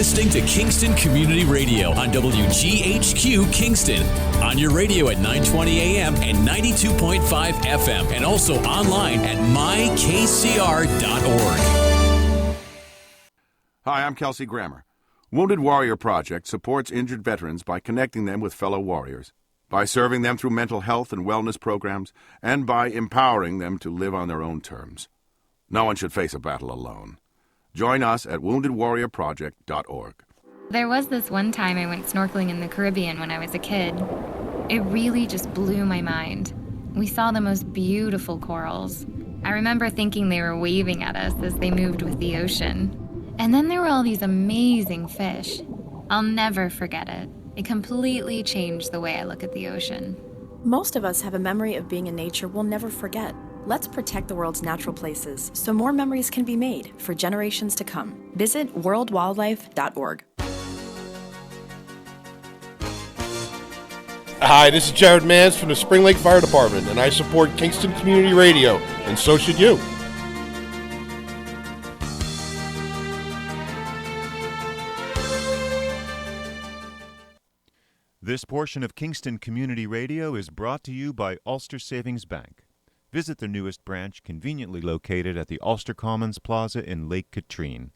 listening to Kingston Community Radio on WGHQ Kingston. On your radio at 920 AM and 92.5 FM, and also online at mykcr.org. Hi, I'm Kelsey Grammer. Wounded Warrior Project supports injured veterans by connecting them with fellow warriors, by serving them through mental health and wellness programs, and by empowering them to live on their own terms. No one should face a battle alone. Join us at woundedwarriorproject.org. There was this one time I went snorkeling in the Caribbean when I was a kid. It really just blew my mind. We saw the most beautiful corals. I remember thinking they were waving at us as they moved with the ocean. And then there were all these amazing fish. I'll never forget it. It completely changed the way I look at the ocean. Most of us have a memory of being in nature we'll never forget. Let's protect the world's natural places so more memories can be made for generations to come. Visit worldwildlife.org. Hi, this is Jared Mans from the Spring Lake Fire Department, and I support Kingston Community Radio, and so should you. This portion of Kingston Community Radio is brought to you by Ulster Savings Bank. Visit their newest branch, conveniently located at the Ulster Commons Plaza in Lake Katrine.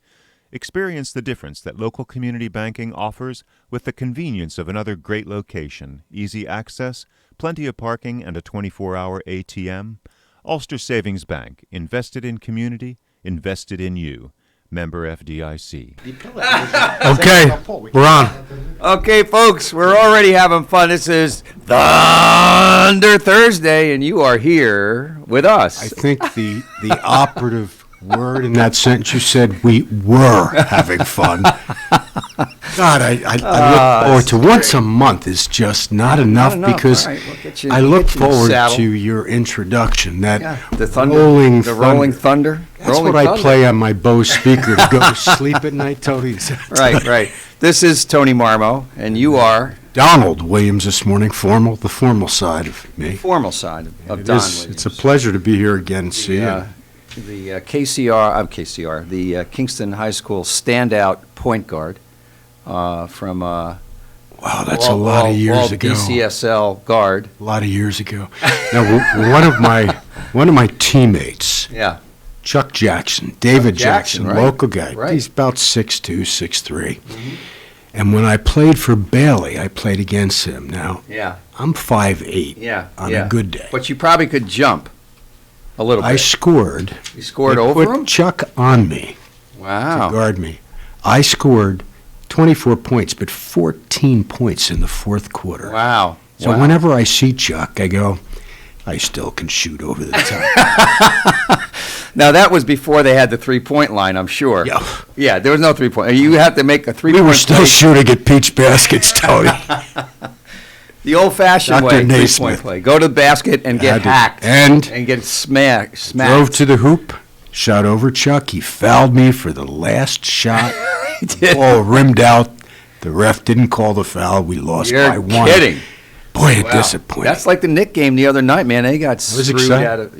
Experience the difference that local community banking offers with the convenience of another great location, easy access, plenty of parking, and a 24-hour ATM. Ulster Savings Bank, invested in community, invested in you. Member FDIC. Okay, we're on. Okay, folks, we're already having fun. This is Thunder Thursday, and you are here with us. I think the operative word in that sentence you said, we were having fun. God, I look forward to once a month is just not enough because right, we'll I look forward to your introduction. The thunder, rolling thunder. That's rolling what thunder. I play on my Bose speaker to go to sleep at night, Tony. Right. This is Tony Marmo, and you are Donald Williams this morning, the formal side of me. Formal side of Don Williams. It's a pleasure to be here again and see you. The KCR, the Kingston High School standout point guard from wow, that's a lot of years ago. BCSL guard. A lot of years ago. Now, one of my teammates, Chuck Jackson, David Jackson, right. local guy. Right. He's about 6'2", 6'3". Mm-hmm. And when I played for Bailey, I played against him. Now, I'm 5'8", on a good day. But you probably could jump a little bit. I scored. You scored over him? Put Chuck on me. Wow. To guard me. I scored 24 points, but 14 points in the fourth quarter. Wow. So whenever I see Chuck, I go, I still can shoot over the top. Now, that was before they had the three-point line, I'm sure. Yeah, there was no three-point. You had to make a three-point We were still shooting at peach baskets, Tony. The old-fashioned way, three-point play. Go to the basket and get hacked. And get smacked. Drove to the hoop, shot over Chuck. He fouled me for the last shot. He did. Ball rimmed out. The ref didn't call the foul. We lost by one. You're kidding. Boy, it disappointed. That's like the Knick game the other night, man. They got screwed out of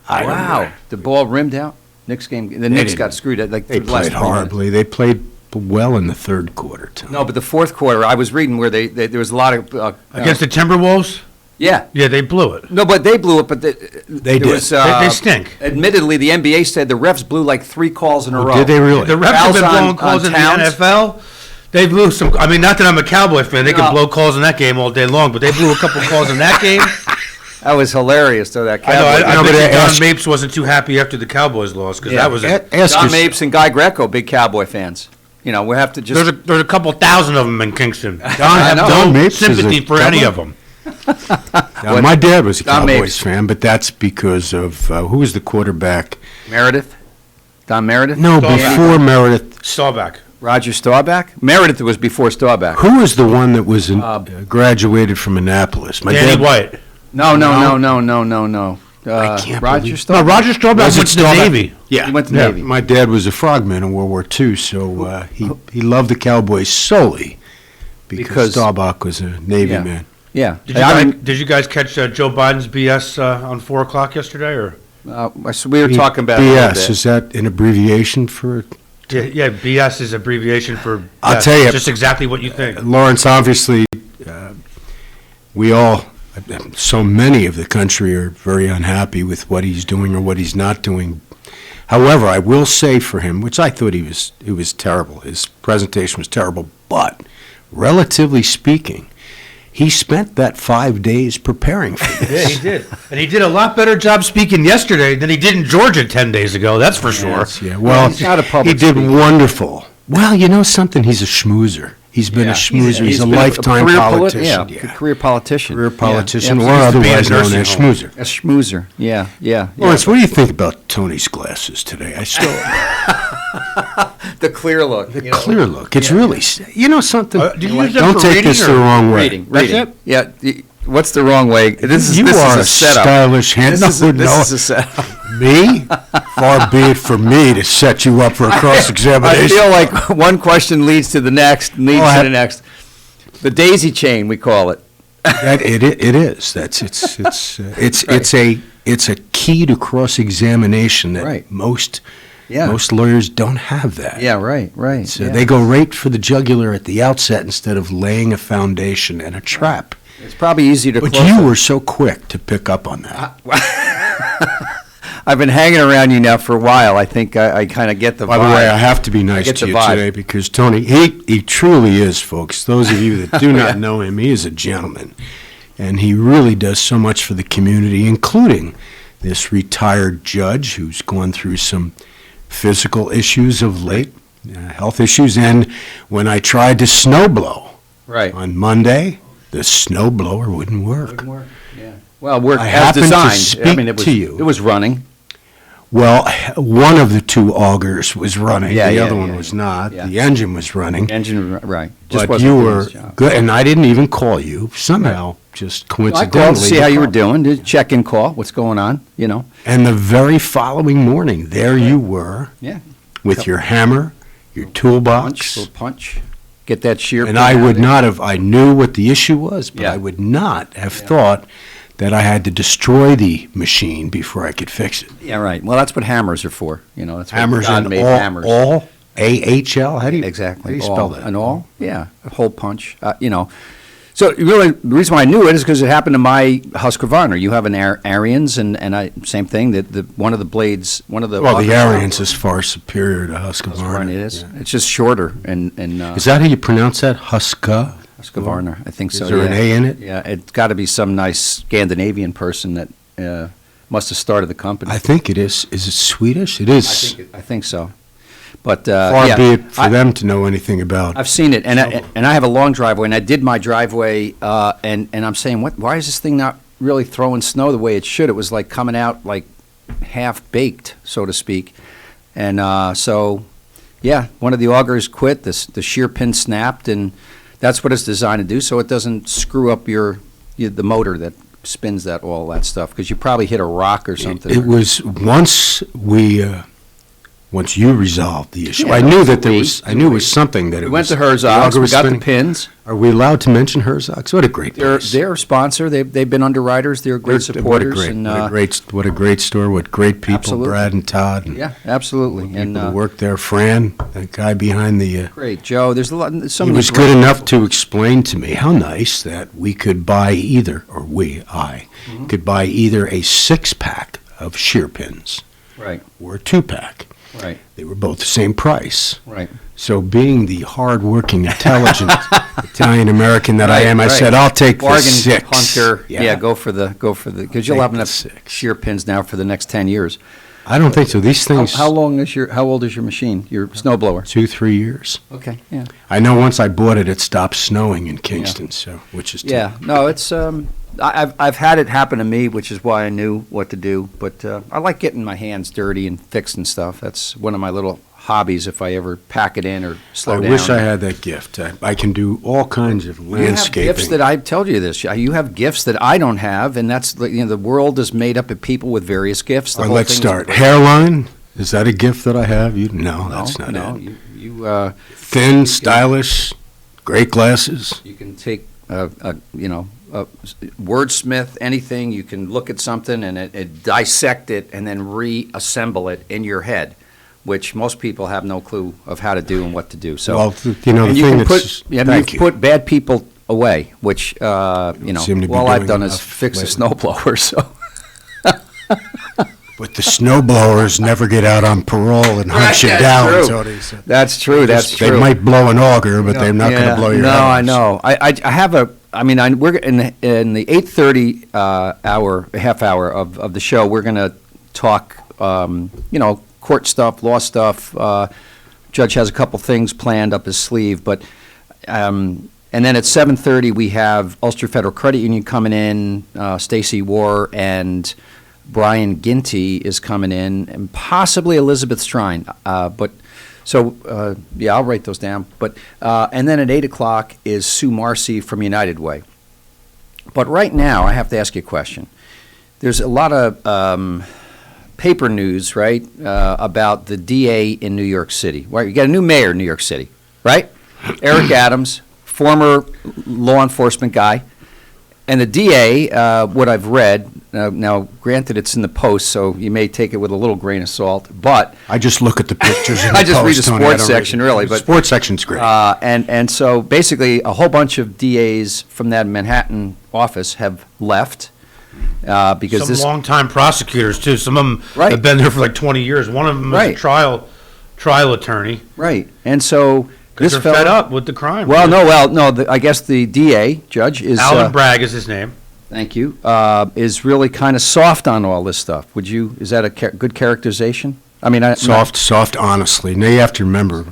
wow. The ball rimmed out. Knicks game. The Knicks got screwed. They played horribly. They played well in the third quarter, too. No, but the fourth quarter, I was reading where there was a lot of... Against the Timberwolves? Yeah. Yeah, they blew it. No, but they blew it, but they did. They stink. Admittedly, the NBA said the refs blew like 3 calls in a row. Did they really? The refs have been blowing calls in the NFL. They blew some... I mean, not that I'm a Cowboy fan. They can blow calls in that game all day long, but they blew a couple calls in that game. That was hilarious, though, that Cowboy. I bet Don Mapes wasn't too happy after the Cowboys lost, because that was Don Mapes and Guy Greco, big Cowboy fans. You know, we have to just... There's a couple thousand of them in Kingston. Don have no Mapes sympathy for any of them. Now, my dad was a Cowboys fan, but that's because of... who was the quarterback? Meredith? Don Meredith? No, before Meredith. Staubach. Roger Staubach? Meredith was before Staubach. Who was the one that was graduated from Annapolis? Danny White. No. I can't Roger Staubach. No, Roger Staubach went to the Navy. Yeah, he went to the Navy. My dad was a frogman in World War II, so he loved the Cowboys solely because Staubach was a Navy man. Yeah. Did you guys catch Joe Biden's BS on 4 o'clock yesterday? Or we were talking about BS. Is that an abbreviation for Yeah, BS is abbreviation for. I'll tell you, just exactly what you think. Lawrence. Obviously, we all, so many of the country are very unhappy with what he's doing or what he's not doing. However, I will say for him, which I thought it was terrible. His presentation was terrible, but relatively speaking, he spent that 5 days preparing for this. Yeah, he did. And he did a lot better job speaking yesterday than he did in Georgia 10 days ago, that's for sure. Yes, yeah. Well, he's not a public he did speaker. wonderful. Well, you know something? He's a schmoozer. He's been a schmoozer. He's a been lifetime career politician. career politician. Career politician, Yeah, or absolutely. otherwise known as schmoozer. A schmoozer, yeah. Lawrence, what do you think about Tony's glasses today? I still The clear look. the clear look. It's really, you know something? Did you use them Don't for take reading this or the wrong way. Reading. it? Yeah. What's the wrong way? This You is are a a setup. stylish hand. This is a setup. Me? Far be it from me to set you up for a I cross-examination. feel like one question leads to the next, leads to the next. The daisy chain, we call it. It is. It's a key to cross-examination that Right. most Yeah. lawyers don't have that. Yeah, right. So yeah. they go right for the jugular at the outset instead of laying a foundation and a trap. It's probably easier to But close you it. were so quick to pick up on that. I've been hanging around you now for a while. I think I kind of get the By vibe. the way, I have to be nice get to the you vibe. today because Tony, he truly is, folks. Those of you that do not know him, he is a gentleman. And he really does so much for the community, including this retired judge who's gone through some physical issues of late, health issues. And when I tried to snowblow Right. on Monday, the snowblower wouldn't work. Yeah. Well, we're I as happened to designed. speak it was, to you. It was running. Well, one of the two augers was running. Yeah, the yeah, other one yeah, was yeah. not. Yeah. The engine was running. Engine, right. But wasn't you doing were its job. good, and I didn't even call you. Somehow, just I coincidentally. called to see how you were called. doing. Did check-in call. What's going on? And the very following morning, there you were Yeah. with your hammer, your toolbox, Little punch. Get that shear. and pin I out would of there. not have. I knew what the issue was, but Yeah. I would not have thought that I had to destroy the machine before I could fix it. Yeah, right. Well, that's what hammers are for. That's what Hammers God and made all, hammers. all AHL. How do you Exactly. How do you All. spell that? An all? Yeah, a hole punch. So really, the reason why I knew it is because it happened to my Husqvarna. You have an Ariens, and same thing. That one of the blades, one of the Well, the Ariens is far superior to Husqvarna. Husqvarna. It is. Yeah. It's just shorter and Is that how you pronounce that? Husqvarna? Husqvarna. I think so. Is there an yeah. A in it? Yeah, it's got to be some nice Scandinavian person that must have started the company. I think it is. Is it Swedish? It is. I think so. But Far yeah, be it for them to know anything about. I've seen it, and I have a long driveway, and I did my driveway, and I'm saying, why is this thing not really throwing snow the way it should? It was like coming out like half baked, so to speak, and so yeah, one of the augers quit. The shear pin snapped, and that's what it's designed to do, so it doesn't screw up the motor that spins all that stuff, because you probably hit a rock or something. It was once you resolved the issue. Yeah, I knew it that was I knew it was something that We it went was. to the Herzog's, auger we was got the spinning. pins. Are we allowed to mention Herzog's? What a great place. They're a sponsor. They've been underwriters. They're great supporters. What a great store. What great people. Absolutely. Brad and Todd. And Yeah, absolutely. people And who work there. Fran, the guy behind the. great, Joe. There's a lot. So He many was great good enough to explain to me how nice that we could buy either, or I could buy either a 6-pack of shear pins Right, or a 2-pack. right, They were both the same price. right. So being the hard-working, intelligent Italian-American that I am, I Right. said, I'll take the Bargain 6. hunter. Yeah, go for the because you'll Take have the enough 6. shear pins now for the next 10 years. I don't think so. These things, How old is your machine? Your snowblower? 2-3 years. Okay, yeah. I know once I bought it, it stopped snowing in Kingston, so, which is Yeah, no, it's I've had it happen to me, which is why I knew what to do. But I like getting my hands dirty and fixing stuff. That's one of my little hobbies. If I ever pack it in or slow I down. wish I had that gift. I can do all kinds of You have landscaping. gifts that I've told you this. You have gifts that I don't have, and that's the world is made up of people with various gifts. The All right, whole let's thing is start. great. Hairline, is that a gift that I have? No, No, that's not no, it. you Thin, stylish, great glasses. you can take wordsmith anything. You can look at something and it dissect it and then reassemble it in your head which most people have no clue of how to do and what to do. So, Well, the thing that's... you put bad people away, which, Seem to be all I've doing done is enough fix a lately. snow blower, so. But the snowblowers never get out on parole and hunt you That's down, true. Tony. So That's true, that's they true. might blow an auger, but they're not going to blow your No, head I off. know. I have we're in the 8:30 half hour of the show, we're going to talk, court stuff, law stuff. Judge has a couple things planned up his sleeve, but, and then at 7:30, we have Ulster Federal Credit Union coming in, Stacey, Warr, and Brian Ginty is coming in, and possibly Elizabeth Strine. I'll write those down. But and then at 8 o'clock is Sue Marcy from United Way. But right now, I have to ask you a question. There's a lot of paper news, right, about the DA in New York City. Right, you got a new mayor in New York City, right? Eric Adams, former law enforcement guy. And the DA, what I've read, now granted it's in the Post, so you may take it with a little grain of salt, but I just look at the pictures in the I just read the Post, Tony. I sports don't read section, the- really. The But sports section's great. and so basically, a whole bunch of DAs from that Manhattan office have left because Some this. longtime prosecutors, too. Some of them Right. have been there for like 20 years. One of them is Right. a trial attorney. Right, and so Because this they're fed fellow. up with the crime. I guess the DA judge is. Alan Bragg is his name. Thank you. Is really kind of soft on all this stuff. Is that a good characterization? I mean, Soft, honestly. Now, you have to remember,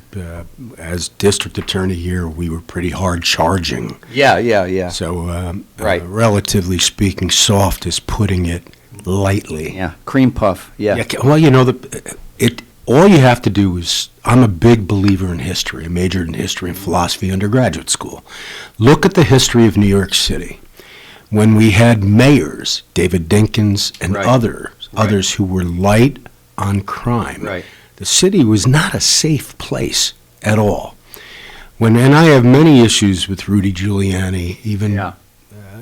as district attorney here, we were pretty hard charging. Yeah. So, Right. relatively speaking, soft is putting it lightly. Yeah, cream puff, yeah. Well, all you have to do is, I'm a big believer in history. I majored in history and philosophy undergraduate school. Look at the history of New York City. When we had mayors, David Dinkins and Right. others who were light on crime, Right. the city was not a safe place at all. And I have many issues with Rudy Giuliani,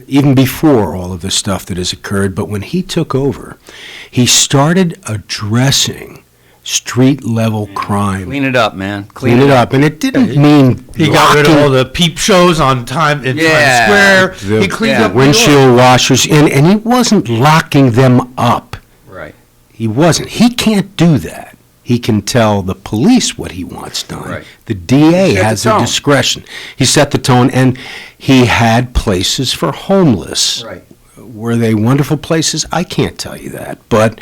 even before all of the stuff that has occurred, but when he took over, he started addressing street-level crime. Clean it up, man. Clean it up. And it didn't mean He got rid of locking all the peep shows in Times Yeah. Square. the He cleaned up New York. windshield washers, and he wasn't locking them up. Right. He wasn't. He can't do that. He can tell the police what he wants done. Right. The DA He set has the the tone. discretion. He set the tone, and he had places for homeless. Right. Were they wonderful places? I can't tell you that. But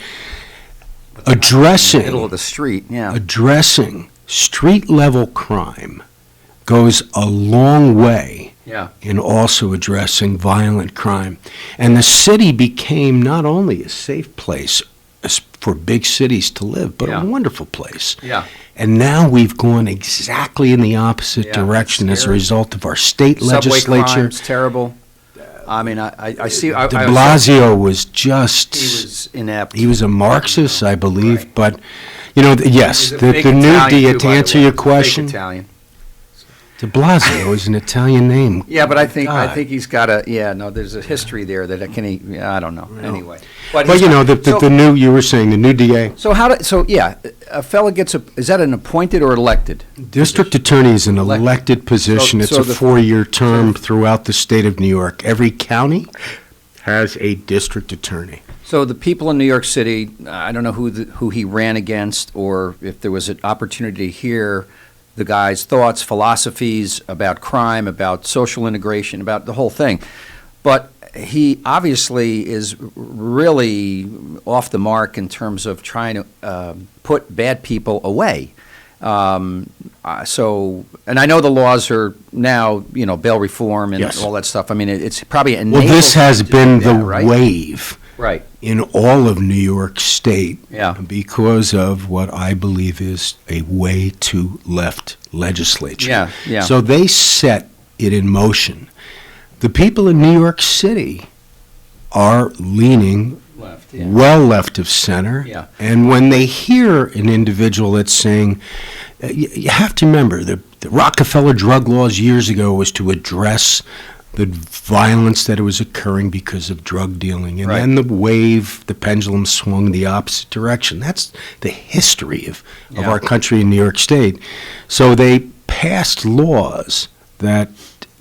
Middle addressing of the street, yeah. street-level crime goes a long way Yeah. in also addressing violent crime. And the city became not only a safe place for big cities to live, but Yeah. a wonderful place. Yeah. And now we've gone exactly in the opposite Yeah, direction that's as a scary. result of our state Subway legislature. crime's terrible. I mean, I see. De Blasio was just... He was inept. He was a Marxist, I believe, Right. but, yes, He's a the big new Italian, DA, too, to by the answer way. your Fake question, Italian. De Blasio is an Italian name. Yeah, but I think God. he's got there's a history there that I don't know. Anyway. But, he's not- the new, you were saying, the new DA, So a fella gets is that an appointed or elected? district attorney is an Elected. elected position. It's So a the- 4-year term throughout the state of New York. Every county has a district attorney. So the people in New York City, I don't know who he ran against, or if there was an opportunity to hear the guy's thoughts, philosophies about crime, about social integration, about the whole thing. But he obviously is really off the mark in terms of trying to put bad people away. And I know the laws are now, bail reform and Yes. all that stuff. I mean, it's probably Well, this has been the right? wave Right. in all of New York State Yeah. because of what I believe is a way to left legislature. Yeah. So they set it in motion. The people in New York City are leaning Left. well left of center. Yeah. And when they hear an individual that's saying, you have to remember, the Rockefeller drug laws years ago was to address the violence that was occurring because of drug dealing. And Right. then the pendulum swung the opposite direction. That's the history of Yeah. our country in New York State. So they passed laws that,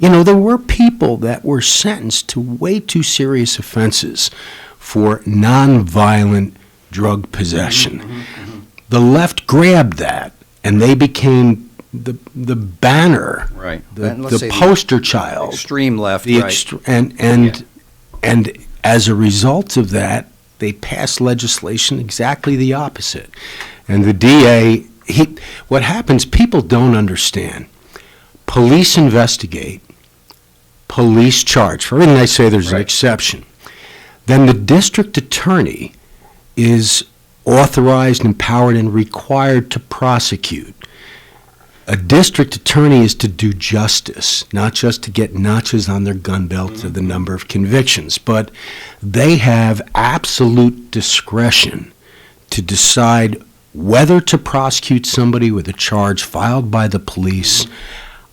there were people that were sentenced to way too serious offenses for nonviolent drug possession. The left grabbed that, and they became the banner, Right. And let's the say poster child, Extreme left, the right. and as a result of that, they passed legislation exactly the opposite. And the DA, what happens? People don't understand. Police investigate, police charge. For everything I say, there's an Right. exception. Then the district attorney is authorized, empowered, and required to prosecute. A district attorney is to do justice, not just to get notches on their gun belt to the number of convictions, but they have absolute discretion to decide whether to prosecute somebody with a charge filed by the police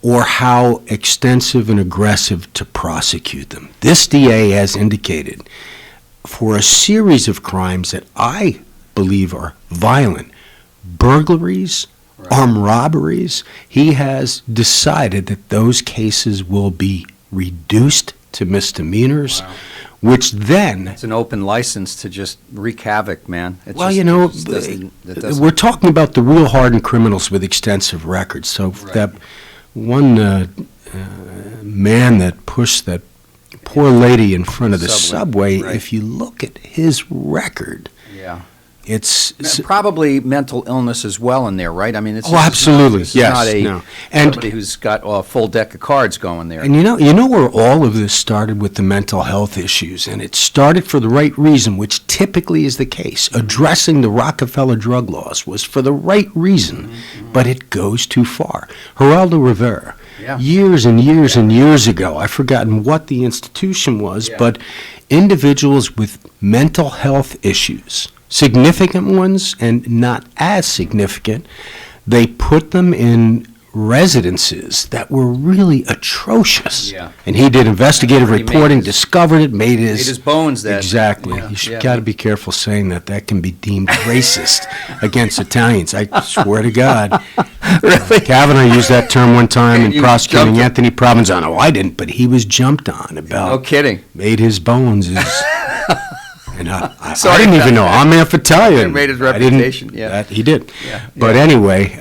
or how extensive and aggressive to prosecute them. This DA has indicated for a series of crimes that I believe are violent, burglaries, armed robberies, he has decided that those cases will be reduced to misdemeanors, which then... It's an open license to just wreak havoc, man. It Well, just doesn't- we're talking about the real hardened criminals with extensive records. So that one man that pushed that poor lady in front of the subway, right. if you look at his record, Yeah. it's... Probably mental illness as well in there, right? I mean, it's Oh, absolutely, This is yes, not no. And- somebody who's got a full deck of cards going there. And you know where all of this started with the mental health issues, and it started for the right reason, which typically is the case. Addressing the Rockefeller drug laws was for the right reason, but it goes too far. Geraldo Rivera, Yeah. years and years and years ago, I've forgotten what the institution was, Yeah. but individuals with mental health issues, significant ones and not as significant, they put them in residences that were really atrocious. Yeah. And he did investigative He made reporting, his- discovered it, made Made his bones that. Exactly. Yeah, You should yeah. got to be careful saying that. That can be deemed racist against Italians. I swear to God. Really? Kavanaugh used that term one time in You prosecuting jumped- Anthony Provenzano. I didn't, but he was jumped on about No kidding. made his bones is. And I Sorry didn't about even know. that. I'm half Italian. It made his I didn't- reputation, yeah. that he did. Yeah, But yeah. anyway,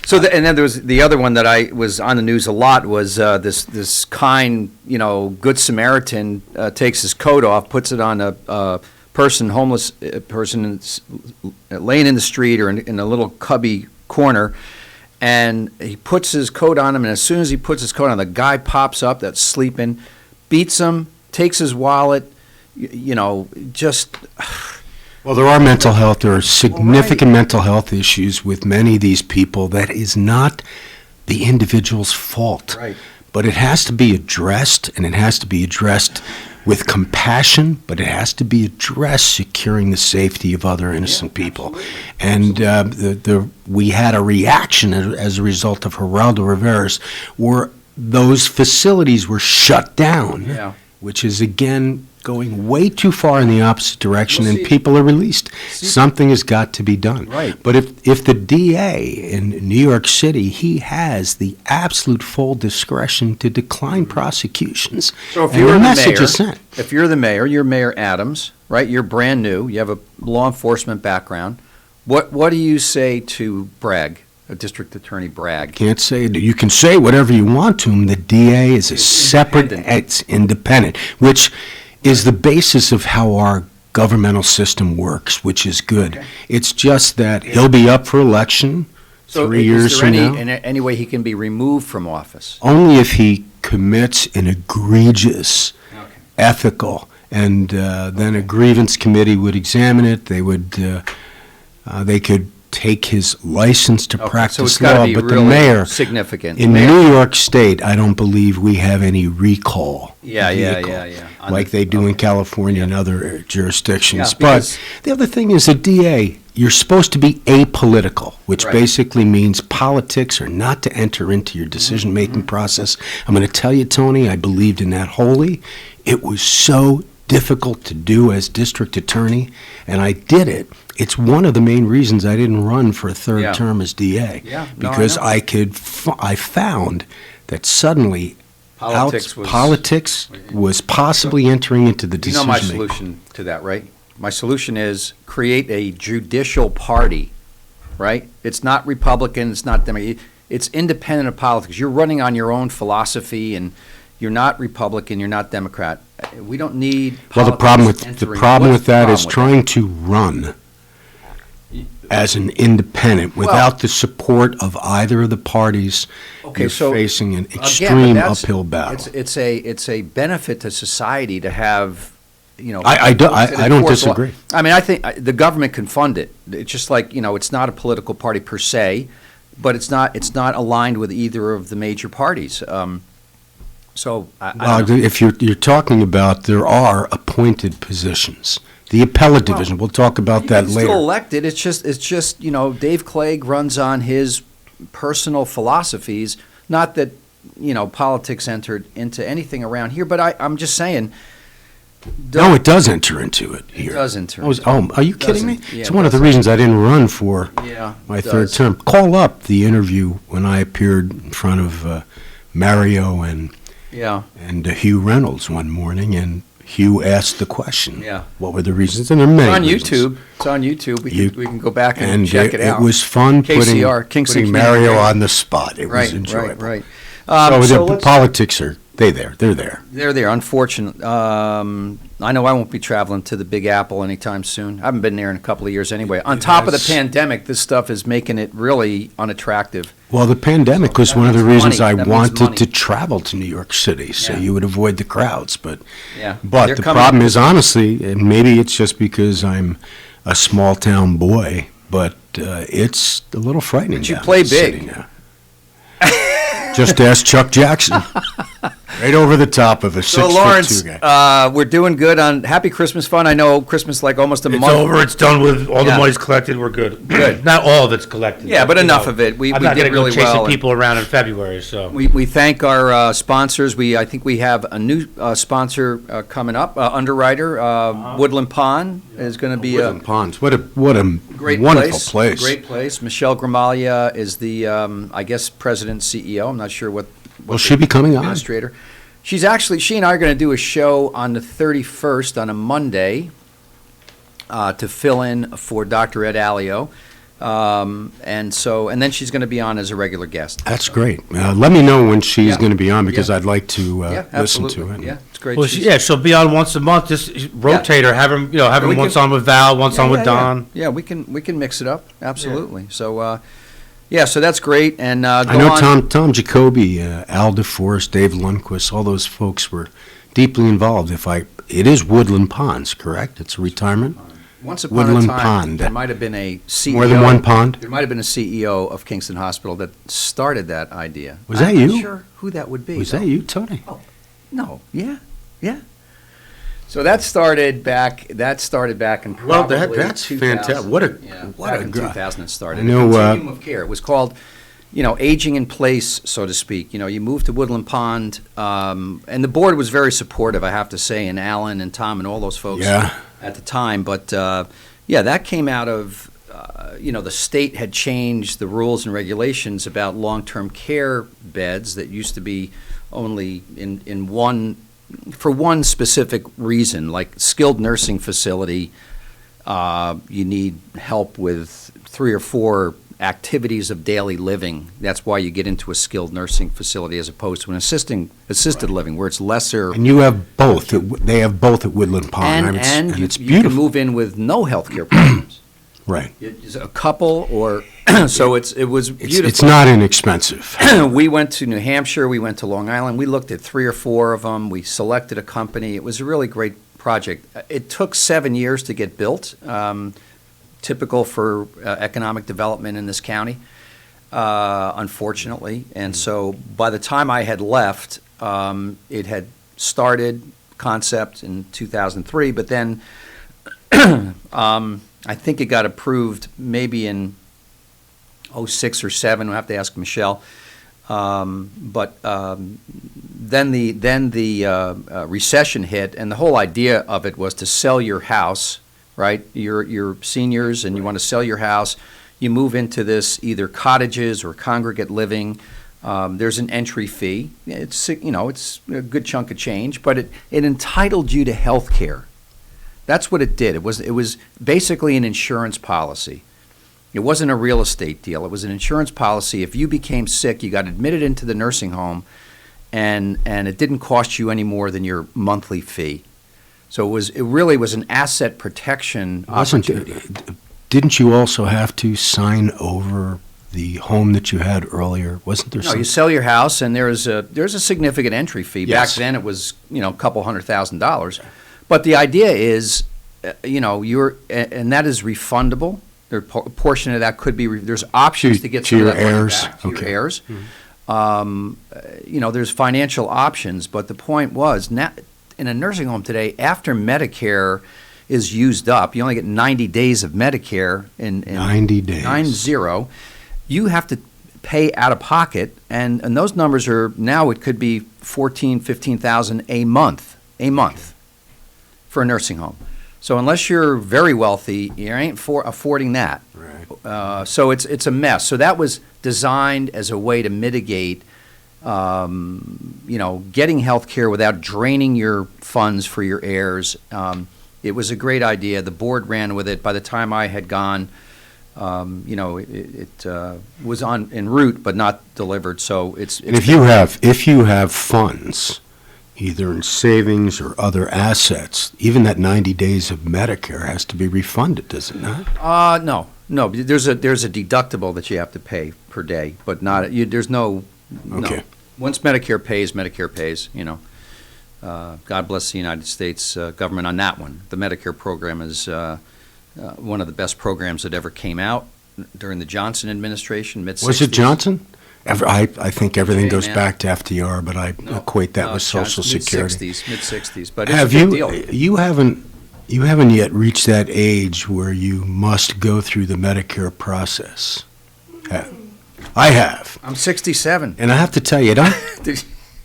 So, and then there was the other one that I was on the news a lot was this kind, good Samaritan takes his coat off, puts it on a homeless person laying in the street or in a little cubby corner, and he puts his coat on him, and as soon as he puts his coat on, the guy pops up that's sleeping, beats him, takes his wallet, just... well, there are significant mental health issues with many of these people that is not the individual's fault. Right. But it has to be addressed, and it has to be addressed with compassion, but it has to be addressed securing the safety of other innocent people. And we had a reaction as a result of Geraldo Rivera's, where those facilities were shut down, Yeah. which is, again, going way too far in the opposite direction, Well, and see- people are released. Something has got to be done. Right. But if the DA in New York City, he has the absolute full discretion to decline prosecutions. So if And you're the the message mayor, is sent. if you're the mayor, you're Mayor Adams, right? You're brand new. You have a law enforcement background. What do you say to Bragg, District Attorney Bragg? Can't say, you can say whatever you want to him. The DA is a separate, independent. it's independent, which is the basis of how our governmental system works, which is good. Okay. It's just that he'll be up for election 3 years from now. in any way he can be removed from office? Only if he commits an egregious, ethical, and then a grievance committee would examine it. They could take his license to Okay, so it's practice gotta law, be but the really mayor, significant. in Mayor- New York State, I don't believe we have any recall. Yeah. Like they do in California and other jurisdictions. Yeah, But because- the other thing is the DA, you're supposed to be apolitical, which Right. basically means politics are not to enter into your decision-making process. I'm going to tell you, Tony, I believed in that wholly. It was so difficult to do as district attorney, and I did it. It's one of the main reasons I didn't run for a third Yeah. term as DA. Yeah, no, I because know. I found that suddenly Politics was possibly entering into the You know my decision-making. solution to that, right? My solution is create a judicial party, right? It's not Republican, it's not Democrat. It's independent of politics. You're running on your own philosophy, and you're not Republican, you're not Democrat. We don't need Well, the politics problem What's with that is the problem with trying to run as an independent without the support of either of the parties. Okay, You're so, facing an again, but extreme that's- uphill battle. It's a benefit to society to have, you know. I don't enforce law. disagree. I mean, I think the government can fund it. It's just like, you know, it's not a political party per se, but it's not aligned with either of the major parties. So I don't know. If you're talking about, there are appointed positions. The appellate division, we'll talk about that He's later. still elected. It's just you know, Dave Clegg runs on his personal philosophies. Not that, you know, politics entered into anything around here, but I'm just saying. No, it does enter into it here. It does enter. Are you kidding me? Doesn't. Yeah, It's it one of the doesn't. reasons I didn't run for Yeah, my it third does. term. Call up the interview when I appeared in front of Mario and Yeah. Hugh Reynolds one morning, and Hugh asked the question. Yeah. What were the reasons? And there are many It's on reasons. YouTube. It's on YouTube. We can go back and, And check it out. It was fun KCR, Kingston putting Community Mario Radio. on the spot. It was Right, enjoyable. right. So the let's- politics are, they're there. They're there, unfortunately. I know I won't be traveling to the Big Apple anytime soon. I haven't been there in a couple of years anyway. On top of the pandemic, this stuff is making it really unattractive. Well, the pandemic was that one of the means reasons money. I That means wanted money. to travel to New York City, so Yeah. you would avoid the crowds. But Yeah. but They're the coming problem up- is, honestly, and maybe it's just because I'm a small town boy, but it's a little frightening. But you down play in the city big. now. Just ask Chuck Jackson. Right over the top of a 6'2" So, Lawrence, guy. we're doing good on Happy Christmas Fund. I know Christmas like almost a It's month. over, it's done with, all the Yeah. money's collected, we're good. Good. Not all of it's collected. Yeah, but you enough know, of it. We I'm not did gonna really go chasing well, and- people around in February, so. We thank our sponsors. I think we have a new sponsor coming up, underwriter. Woodland Pond is going to be a Woodland Ponds. What a great wonderful place. Great place. Michelle Gramaglia is the, I guess, president CEO. I'm not sure what Will she be coming on? administrator. She and I are going to do a show on the 31st on a Monday to fill in for Dr. Ed Alio. And then she's going to be on as a regular guest. That's great. Let me know when she's Yeah. going to be on, because Yeah. I'd like to Yeah, listen absolutely. to it. Yeah, it's great. Well, she'll be on once a month, just rotate her, have him, have We him once can- on with Val, once on with Don. Yeah, we can mix it up, absolutely. So, so that's great, and I go know on. Tom Jacoby, Al DeForest, Dave Lundquist, all those folks were deeply involved. It is Woodland Ponds, correct? It's a retirement? Once upon Woodland a time, Pond. there might have been a CEO. More than one pond? There might have been a CEO of Kingston Hospital that started that idea. Was that I'm you? not sure who that would be. Was though. that you, Tony? No, yeah. So that started back in Well, probably that's 2000. fantastic. What a back in guy. 2000 it started. I know, A continuum of care. It was called, aging in place, so to speak. You moved to Woodland Pond, and the board was very supportive, I have to say, and Alan and Tom and all those folks Yeah. at the time. But that came out of the state had changed the rules and regulations about long-term care beds that used to be only in one, for one specific reason, like skilled nursing facility, you need help with 3 or 4 activities of daily living. That's why you get into a skilled nursing facility as opposed to an assisted living, where it's lesser. And you have both. They have both at Woodland Pond. And it's you can beautiful. move in with no health care problems. Right. It's a couple or, so it was beautiful. It's not inexpensive. We went to New Hampshire, we went to Long Island, we looked at 3 or 4 of them, we selected a company. It was a really great project. It took 7 years to get built, typical for economic development in this county, unfortunately. And so by the time I had left, it had started concept in 2003, but then I think it got approved maybe in '06 or '07. We'll have to ask Michelle. But then the recession hit, and the whole idea of it was to sell your house, right? You're seniors and you want to sell your house. You move into this either cottages or congregate living. There's an entry fee. It's a good chunk of change, but it entitled you to health care. That's what it did. It was basically an insurance policy. It wasn't a real estate deal. It was an insurance policy. If you became sick, you got admitted into the nursing home, and it didn't cost you any more than your monthly fee. So it really was an asset protection opportunity. Didn't you also have to sign over the home that you had earlier? Wasn't there? No, you sell your house, and there's a significant entry fee. Yes. Back then, it was a couple $100,000. But the idea is, and that is refundable. A portion of that could be. There's options to get some of that money back to your heirs. Mm-hmm. There's financial options, but the point was, now in a nursing home today, after Medicare is used up, you only get 90 days of Medicare in 90 days. 90. You have to pay out of pocket, and those numbers are now, it could be $14,000, $15,000 a month for a nursing home. So unless you're very wealthy, you ain't affording that. Right. So it's a mess. So that was designed as a way to mitigate, getting health care without draining your funds for your heirs. It was a great idea. The board ran with it. By the time I had gone, it was en route but not delivered. So it's and if you have funds, either in savings or other assets, even that 90 days of Medicare has to be refunded, does it not? No. There's a deductible that you have to pay per day, but not. There's no. Okay. No. Once Medicare pays. God bless the United States government on that one. The Medicare program is one of the best programs that ever came out during the Johnson administration, mid-60s. Was it Johnson? I think everything goes back to FDR, but I equate that with Social Security. Mid-60s, but it's a big deal. You haven't yet reached that age where you must go through the Medicare process. I have. I'm 67. And I have to tell you,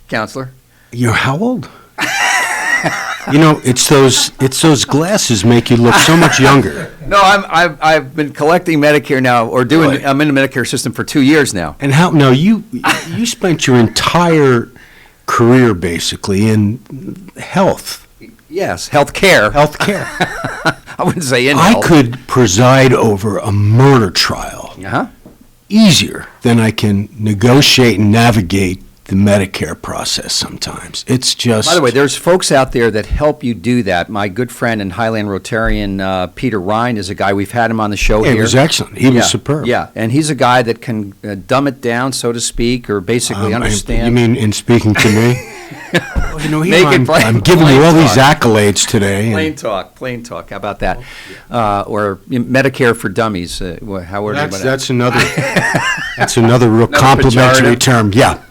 Counselor. You're how old? It's those glasses make you look so much younger. No, I've been collecting Medicare now, or doing. Really? I'm in the Medicare system for 2 years now. And how? No, you spent your entire career basically in health. Yes, health care. Health care. I wouldn't say in health. I could preside over a murder trial easier than I can negotiate and navigate the Medicare process sometimes. It's just... By the way, there's folks out there that help you do that. My good friend and Highland Rotarian, Peter Ryan, is a guy, we've had him on the show here. He was excellent. He was superb. Yeah, and he's a guy that can dumb it down, so to speak, or basically understand. You mean in speaking to me? I'm giving you all these accolades today. Plain talk. How about that? Or Medicare for Dummies. That's another real complimentary term. Yeah.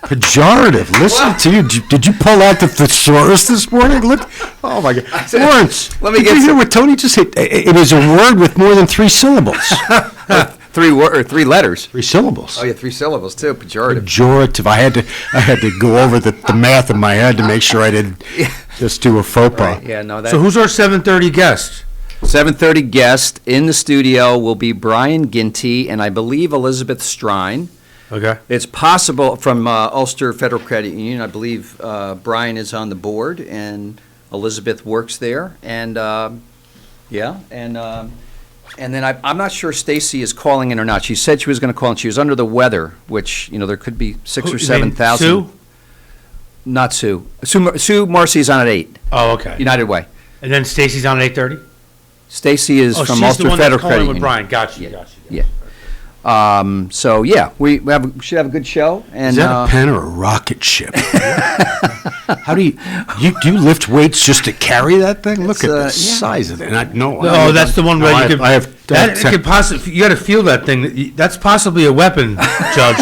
Pejorative. Listen to you. Did you pull out the thesaurus this morning? Look. Oh, my God. Lawrence, did you hear what Tony just said? It is a word with more than 3 syllables. 3 letters. 3 syllables. Oh, yeah, 3 syllables, too. Pejorative. Pejorative. I had to go over the math in my head to make sure I didn't just do a faux pas. Right. Yeah, no, so who's our 7:30 guest? 7:30 guest in the studio will be Brian Ginty and I believe Elizabeth Strine. Okay. It's possible from Ulster Federal Credit Union. I believe Brian is on the board and Elizabeth works there. And and then I'm not sure Stacey is calling in or not. She said she was going to call in. She was under the weather, which there could be 6,000 or 7,000. Sue? Not Sue. Sue Marcy's on at 8. Oh, okay. United Way. And then Stacey's on at 8:30. Stacey is from Ulster Federal Credit Union. With Brian. Gotcha. Yeah. So yeah, we should have a good show. And is that a pen or a rocket ship? How do you lift weights just to carry that thing? Look at the size of it. No, that's the one where you could possibly. You got to feel that thing. That's possibly a weapon, Judge.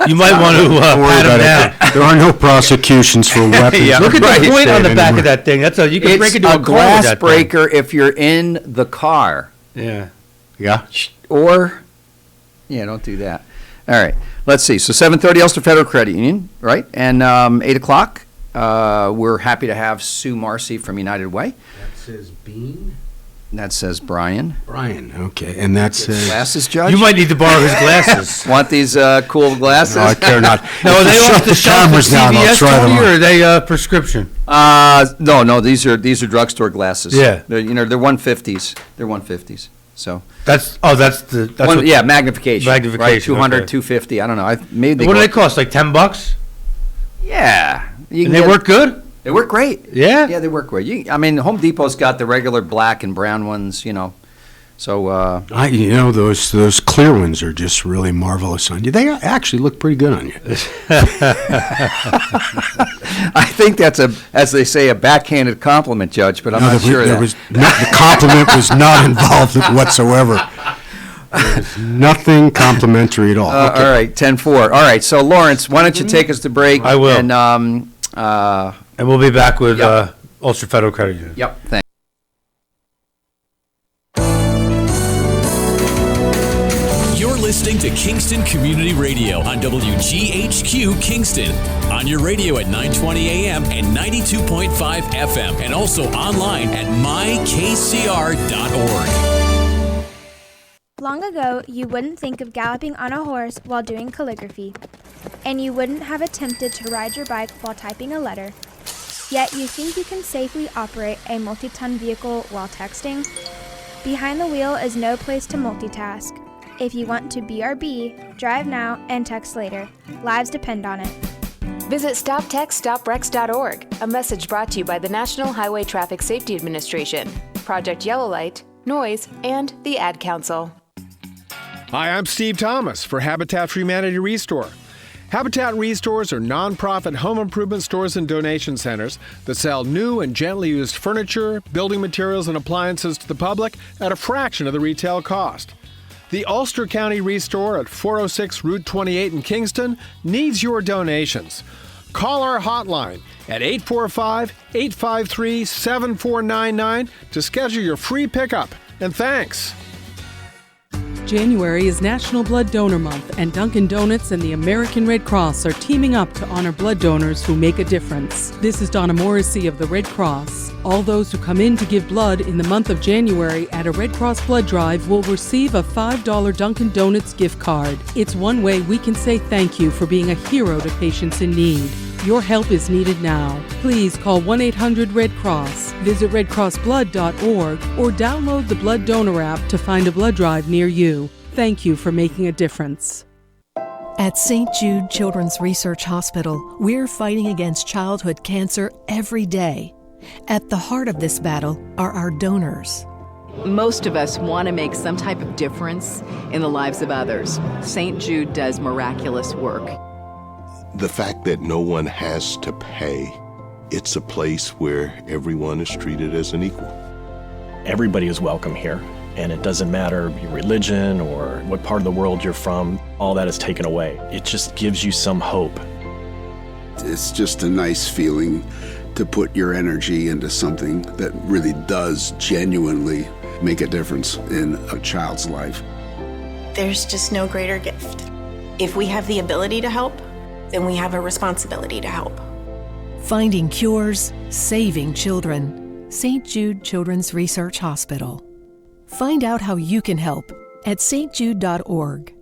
You might want to pat him down. There are no prosecutions for weapons. Look at the point on the back of that thing. You can break into a glass breaker if you're in the car. Yeah. Or, don't do that. All right. Let's see. So 7:30 Ulster Federal Credit Union, right? And 8 o'clock, we're happy to have Sue Marcy from United Way. That says Bean. That says Brian. Brian, okay. And that says... Glasses, Judge? You might need to borrow his glasses. Want these cool glasses? No, I care not. No, they off the cameras down. I'll try them on. Or are they prescription? No, these are drugstore glasses. Yeah. They're 150s. They're 150s. So that's magnification. Magnification. Right, 200, okay. 250. I don't know. What do they cost? Like $10? Yeah. And they work good? They work great. Yeah? Yeah, they work great. Home Depot's got the regular black and brown ones, So those clear ones are just really marvelous on you. They actually look pretty good on you. I think that's as they say, a backhanded compliment, Judge. But I'm not sure the compliment was not involved whatsoever. There's nothing complimentary at all. Okay. All right, 10-4. All right, so Lawrence, why don't you take us to break? I will. And we'll be back with Ulster Federal Credit Union. Yep. Thanks. Listening to Kingston Community Radio on WGHQ Kingston. On your radio at 920 AM and 92.5 FM, and also online at mykcr.org. Long ago, you wouldn't think of galloping on a horse while doing calligraphy, and you wouldn't have attempted to ride your bike while typing a letter. Yet you think you can safely operate a multi-ton vehicle while texting? Behind the wheel is no place to multitask. If you want to BRB, drive now and text later. Lives depend on it. Visit StopTextStopWrecks.org, a message brought to you by the National Highway Traffic Safety Administration, Project Yellow Light, Noise, and the Ad Council. Hi, I'm Steve Thomas for Habitat for Humanity Restore. Habitat Restores are nonprofit home improvement stores and donation centers that sell new and gently used furniture, building materials, and appliances to the public at a fraction of the retail cost. The Ulster County Restore at 406 Route 28 in Kingston needs your donations. Call our hotline at 845-853-7499 to schedule your free pickup. And thanks. January is National Blood Donor Month, and Dunkin' Donuts and the American Red Cross are teaming up to honor blood donors who make a difference. This is Donna Morrissey of the Red Cross. All those who come in to give blood in the month of January at a Red Cross blood drive will receive a $5 Dunkin' Donuts gift card. It's one way we can say thank you for being a hero to patients in need. Your help is needed now. Please call 1-800-RED-CROSS, visit redcrossblood.org, or download the Blood Donor app to find a blood drive near you. Thank you for making a difference. At St. Jude Children's Research Hospital, we're fighting against childhood cancer every day. At the heart of this battle are our donors. Most of us want to make some type of difference in the lives of others. St. Jude does miraculous work. The fact that no one has to pay, it's a place where everyone is treated as an equal. Everybody is welcome here, and it doesn't matter your religion or what part of the world you're from, all that is taken away. It just gives you some hope. It's just a nice feeling to put your energy into something that really does genuinely make a difference in a child's life. There's just no greater gift. If we have the ability to help, then we have a responsibility to help. Finding cures, saving children. St. Jude Children's Research Hospital. Find out how you can help at stjude.org.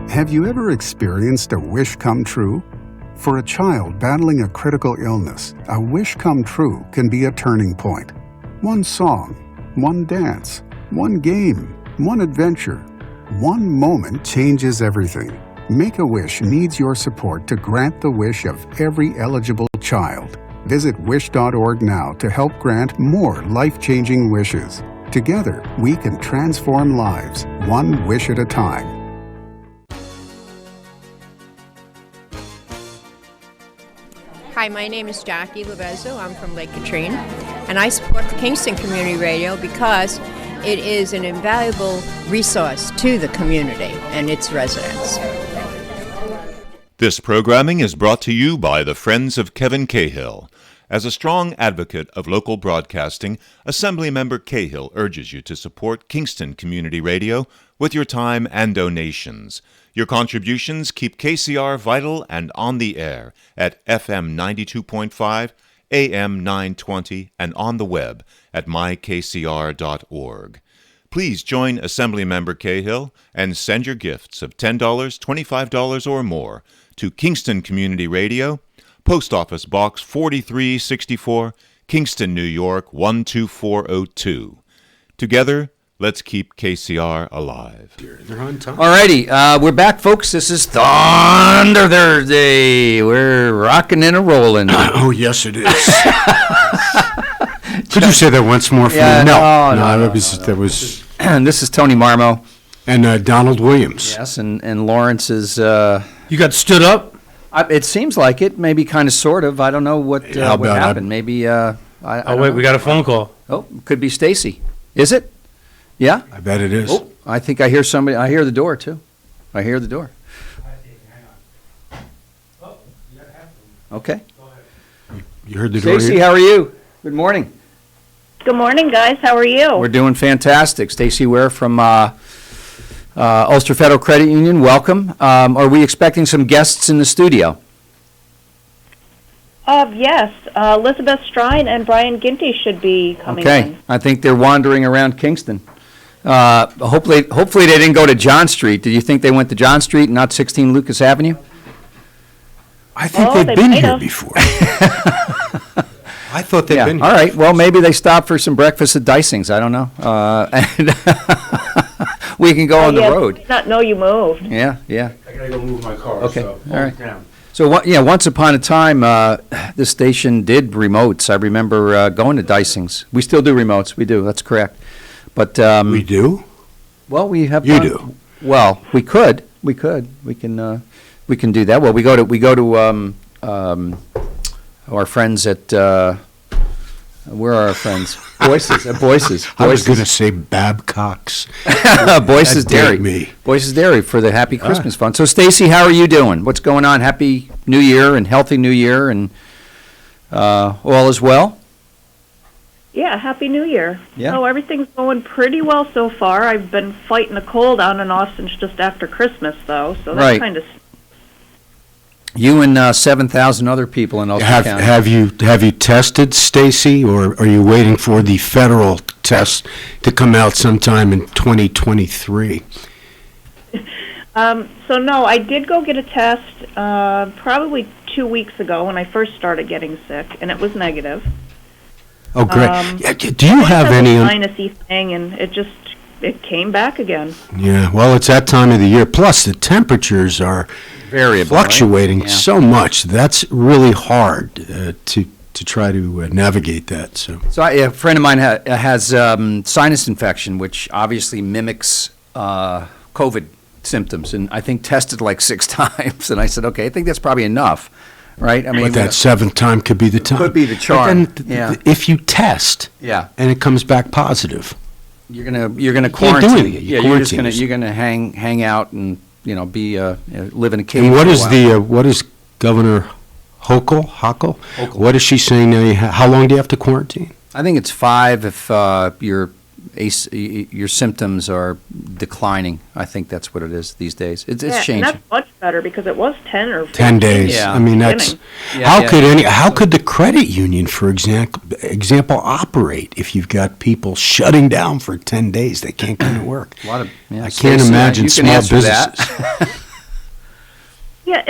Have you ever experienced a wish come true? For a child battling a critical illness, a wish come true can be a turning point. One song, one dance, one game, one adventure, one moment changes everything. Make-A-Wish needs your support to grant the wish of every eligible child. Visit wish.org now to help grant more life-changing wishes. Together, we can transform lives, one wish at a time. Hi, my name is Jackie Levezzo. I'm from Lake Katrine, and I support Kingston Community Radio because it is an invaluable resource to the community and its residents. This programming is brought to you by the Friends of Kevin Cahill. As a strong advocate of local broadcasting, Assemblymember Cahill urges you to support Kingston Community Radio with your time and donations. Your contributions keep KCR vital and on the air at FM 92.5, AM 920, and on the web at mykcr.org. Please join Assemblymember Cahill and send your gifts of $10, $25, or more to Kingston Community Radio, Post Office Box 4364, Kingston, New York 12402. Together, let's keep KCR alive. They're on time. All righty, we're back, folks. This is Thunder Thursday. We're rocking and rolling. Oh, yes, it is. Could you say that once more for Yeah, me? no, That was. And this is Tony Marmo. And Donald Williams. Yes, and Lawrence is... You got stood up? It seems like it, maybe kind of, sort of. I don't know what happened. Maybe, I don't wait, know. we got a phone call. Oh, could be Stacey. Is it? Yeah? I bet it is. Oh, I think I hear somebody. I hear the door, too. I hear the door. Okay. You heard the door Stacey, here? how are you? Good morning. Good morning, guys. How are you? We're doing fantastic. Stacey Warr from Ulster Federal Credit Union, welcome. Are we expecting some guests in the studio? Yes. Elizabeth Strine and Brian Ginty should be coming in. I think they're wandering around Kingston. Hopefully they didn't go to John Street. Do you think they went to John Street and not 16 Lucas Avenue? I think they've been here before. I thought they'd been here. All right. Well, maybe they stopped for some breakfast at Dysing's. I don't know. We can go on the road. I did not know you moved. Yeah. I gotta go move my car. Okay. So All right. down. So, once upon a time, this station did remotes. I remember going to Dysing's. We still do remotes. We do. That's correct. But we do? Well, we have. You do? Well, we could. We can do that. Well, we go to our friends at. Where are our friends? Boyce's. At Boyce's. I was going to say Babcock's. Boyce's Dairy. Me. Boyce's Dairy for the Happy Christmas Fund. So, Stacey, how are you doing? What's going on? Happy New Year and Healthy New Year, and all is well? Yeah, Happy New Year. Yeah. So everything's going pretty well so far. I've been fighting a cold on and off since just after Christmas, though, so that's Right. kind of... You and 7,000 other people in Ulster County. Have you tested, Stacey, or are you waiting for the federal test to come out sometime in 2023? So no, I did go get a test probably 2 weeks ago when I first started getting sick, and it was negative. Oh, great. Do you have any? A sinusy thing, and it came back again. Yeah, well, it's that time of the year. Plus, the temperatures are variable, fluctuating right? Yeah. so much. That's really hard to try to navigate that. So A friend of mine has sinus infection, which obviously mimics COVID symptoms, and I think tested like 6 times. And I said, okay, I think that's probably enough, right? I mean, but that 7th time could be the time. Could be the charm. But then if you test, and it comes back positive, you're gonna can't quarantine. do anything. You're gonna hang out and be live in a cave. And for a while. what is Governor Hochul? What is she saying now? How long do you have to quarantine? I think it's 5 if your symptoms are declining. I think that's what it is these days. It's changing. And that's much better because it was 10 or 10 days. Yeah. I mean, that's how could the credit union, for example, operate if you've got people shutting down for 10 days? They can't come to work. I can't Stacey, imagine you can small answer that. businesses. Yeah,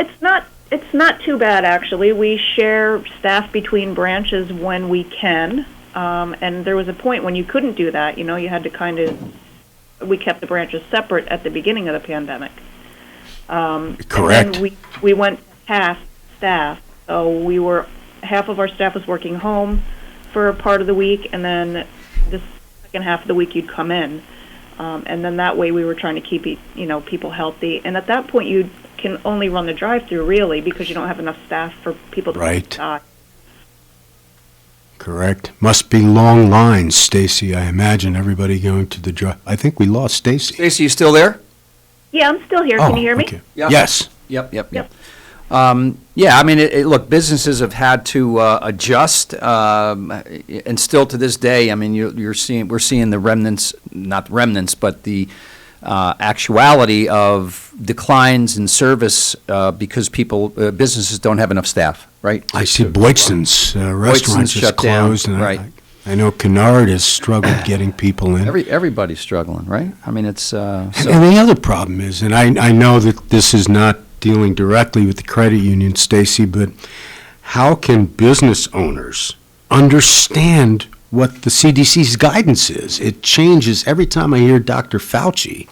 it's not too bad, actually. We share staff between branches when we can. And there was a point when you couldn't do that. You had to we kept the branches separate at the beginning of the pandemic. Correct. And then we went half staff. So half of our staff was working home for a part of the week, and then the second half of the week you'd come in. And then that way we were trying to keep people healthy. And at that point you can only run the drive-through really because you don't have enough staff for people to die. Correct. Must be long lines, Stacey. I imagine everybody going to the drive. I think we lost Stacey. Stacey, you still there? Yeah, I'm still here. Can you hear me? Okay. Yep. Yes. Yep. Yeah, I mean, look, businesses have had to adjust, and still to this day, I mean, we're seeing the remnants, not remnants, but the actuality of declines in service because businesses don't have enough staff, right? I see Boydston's restaurants just shut closed, down, and right? I know Kennard has struggled getting people in. Everybody's struggling, right? I mean, it's And the other problem is, and I know that this is not dealing directly with the credit union, Stacey, but how can business owners understand what the CDC's guidance is? It changes every time I hear Dr. Fauci.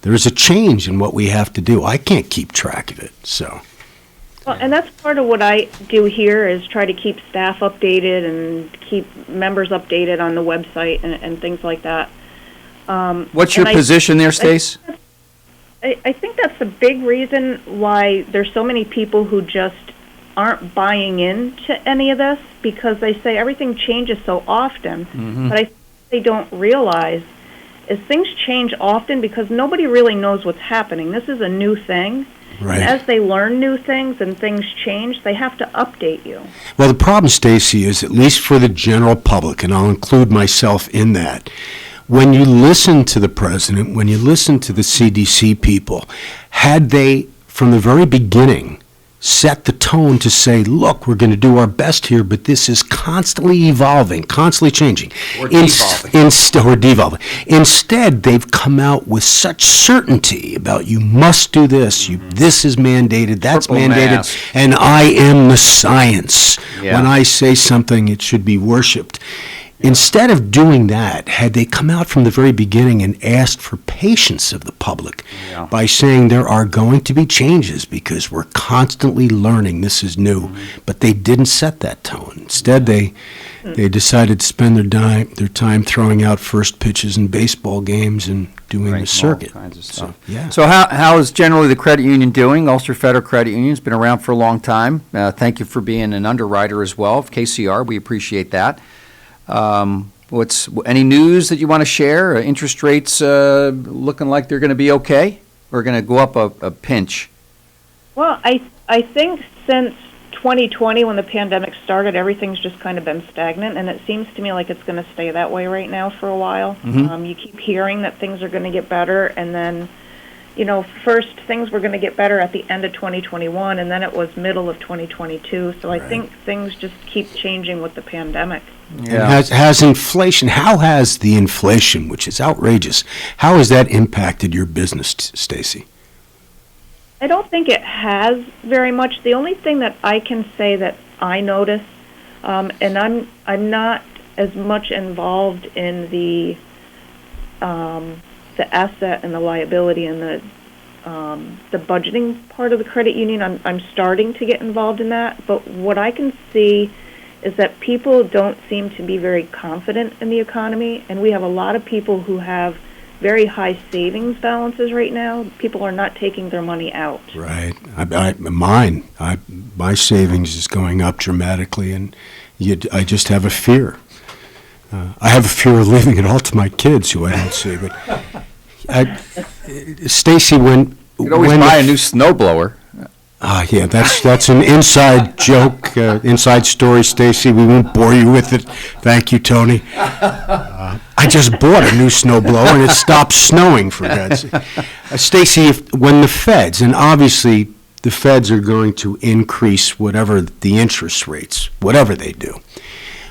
There's a change in what we have to do. I can't keep track of it, so. Well, and that's part of what I do here is try to keep staff updated and keep members updated on the website and things like that. What's your position there, Stace? I think that's a big reason why there's so many people who just aren't buying into any of this because they say everything changes so often. Mm-hmm. But I think they don't realize is things change often because nobody really knows what's happening. This is a new thing. Right. And as they learn new things and things change, they have to update you. Well, the problem, Stacey, is at least for the general public, and I'll include myself in that, when you listen to the president, when you listen to the CDC people, had they, from the very beginning, set the tone to say, look, we're going to do our best here, but this is constantly evolving, constantly changing. Or devolving. Or devolving. Instead, they've come out with such certainty about you must do this, this is mandated, that's Triple mandated, mask. and I am the science. Yeah. When I say something, it should be worshipped. Instead of doing that, had they come out from the very beginning and asked for patience of the public by saying there are going to be changes because we're constantly learning, this is new, but they didn't set that tone. Instead, they decided to spend their time throwing out first pitches in baseball games and doing the circuit. All kinds of stuff. Yeah. So how is generally the credit union doing? Ulster Federal Credit Union's been around for a long time. Thank you for being an underwriter as well of KCR. We appreciate that. What's any news that you want to share? Interest rates looking like they're going to be okay, or going to go up a pinch? Well, I think since 2020, when the pandemic started, everything's just kind of been stagnant, and it seems to me like it's going to stay that way right now for a while. Mm-hmm. You keep hearing that things are going to get better, and then, first things were going to get better at the end of 2021, and then it was middle of 2022. So I think things just keep changing with the pandemic. Yeah. Has inflation, how has the inflation, which is outrageous, how has that impacted your business, Stacey? I don't think it has very much. The only thing that I can say that I notice, and I'm not as much involved in the asset and the liability and the budgeting part of the credit union. I'm starting to get involved in that, but what I can see is that people don't seem to be very confident in the economy, and we have a lot of people who have very high savings balances right now. People are not taking their money out. Right. My savings is going up dramatically, and I just have a fear. I have a fear of leaving it all to my kids, who I don't see. But Stacey, when you could always buy a new snowblower. Yeah, that's an inside joke, inside story, Stacey. We won't bore you with it. Thank you, Tony. I just bought a new snowblower, and it stopped snowing, for God's sake. Stacey, when the feds, and obviously the feds are going to increase whatever the interest rates, whatever they do,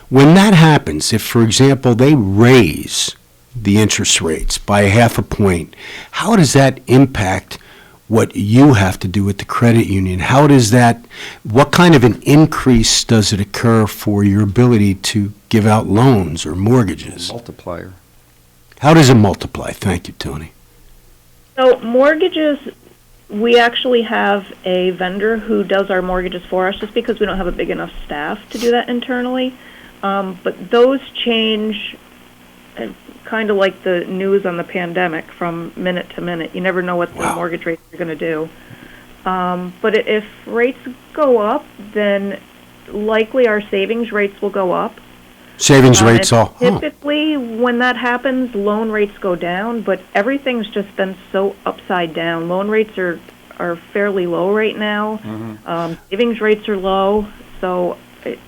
when that happens, if, for example, they raise the interest rates by 0.5 point, how does that impact what you have to do with the credit union? How does that, what kind of an increase does it occur for your ability to give out loans or mortgages? Multiplier. How does it multiply? Thank you, Tony. So mortgages, we actually have a vendor who does our mortgages for us just because we don't have a big enough staff to do that internally. But those change kind of like the news on the pandemic from minute to minute. You never know what the mortgage rates are going to do. But if rates go up, then likely our savings rates will go up. Savings rates all. Typically, when that happens, loan rates go down, but everything's just been so upside down. Loan rates are fairly low right now. Savings rates are low, so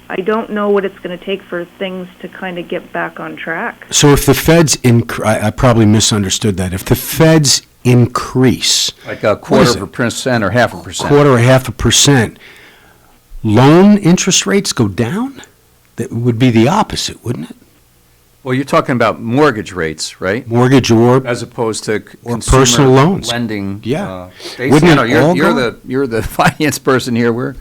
I don't know what it's going to take for things to kind of get back on track. So if the Feds, I probably misunderstood that. If the Feds increase, like a 0.25% or 0.5%, quarter or 0.5%, loan interest rates go down? That would be the opposite, wouldn't it? Well, you're talking about mortgage rates, right? Mortgage or as opposed to or personal loans, lending. Yeah, Stacey, you're the finance person here.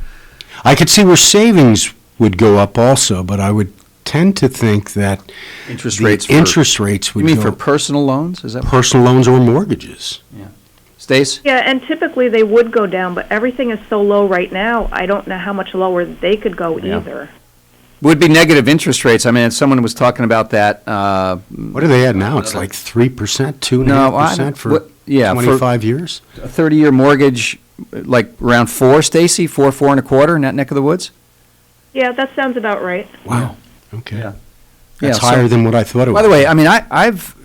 I could see where savings would go up also, but I would tend to think that interest rates would. You mean go for personal loans? Is that personal loans or mortgages? Yeah. Stace? Yeah, and typically they would go down, but everything is so low right now. I don't know how much lower they could go either. Would be negative interest rates. I mean, someone was talking about that. What are they at now? It's like 3%, 2.5% for 25 years. A 30-year mortgage, like around 4, Stacey, 4 1/4 in that neck of the woods. Yeah, that sounds about right. Wow. Okay. Yeah. That's higher than what I thought it was. By the way, I mean, I've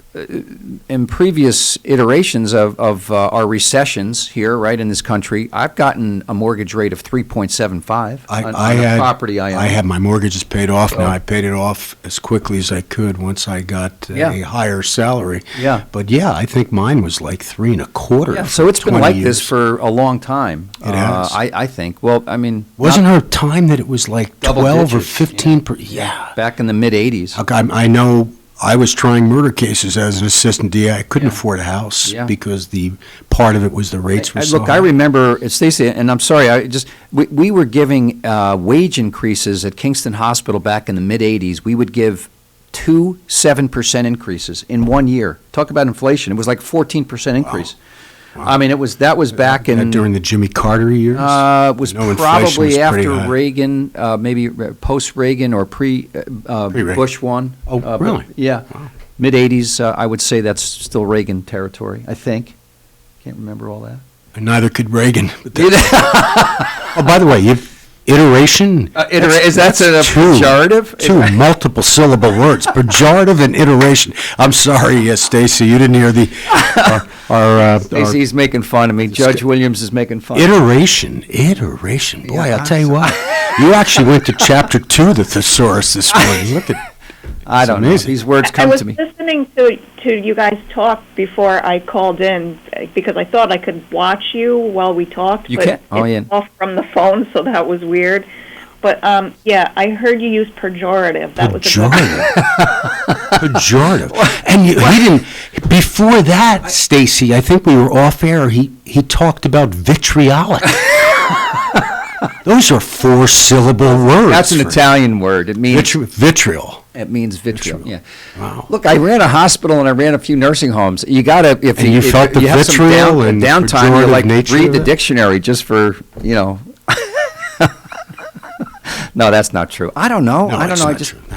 in previous iterations of our recessions here, right, in this country, I've gotten a mortgage rate of 3.75 on the property I own. I had my mortgages paid off now. I paid it off as quickly as I could once I got a higher salary. Yeah. But yeah, I think mine was like 3 1/4. Yeah, so it's been like this years. for a long time. It has. I think. Well, I mean, wasn't there a time that it was like 12 or 15 per? Yeah. Back in the mid 80s. I know. I was trying murder cases as an assistant DA. I couldn't afford a house because the part of it was the rates were so Look, high. I remember, Stacey, and I'm sorry, we were giving wage increases at Kingston Hospital back in the mid-'80s. We would give 2 7% increases in 1 year. Talk about inflation. It was like 14% increase. Wow. I mean, that was back in during the Jimmy Carter years. It was probably after Reagan, maybe post Reagan or pre Bush one. Oh, really? Yeah, mid '80s. I would say that's still Reagan territory. I think. Can't remember all that. And neither could Reagan. Oh, by the way, iteration. Is that a pejorative? Two multiple syllable words. Pejorative and iteration. I'm sorry, Stacey, you didn't hear the. Stacey's making fun of me. Judge Williams is making fun. Iteration. Boy, I'll tell you what. You actually went to chapter 2 of the thesaurus this morning. Look at. I don't know. These words come to me. I was listening to you guys talk before I called in because I thought I could watch you while we talked. You but can't? Oh, yeah. Off from the phone, so that was weird. But yeah, I heard you use pejorative. That was pejorative. And he didn't. Before that, Stacey, I think we were off air. He talked about vitriolic. Those are 4-syllable words. That's an Italian word. It means vitriol. It means vitriol. Yeah. Wow. Look, I ran a hospital and I ran a few nursing homes. You gotta if you felt the have vitriol some downtime, you like read the dictionary just for No, that's not true. I don't know. I don't know.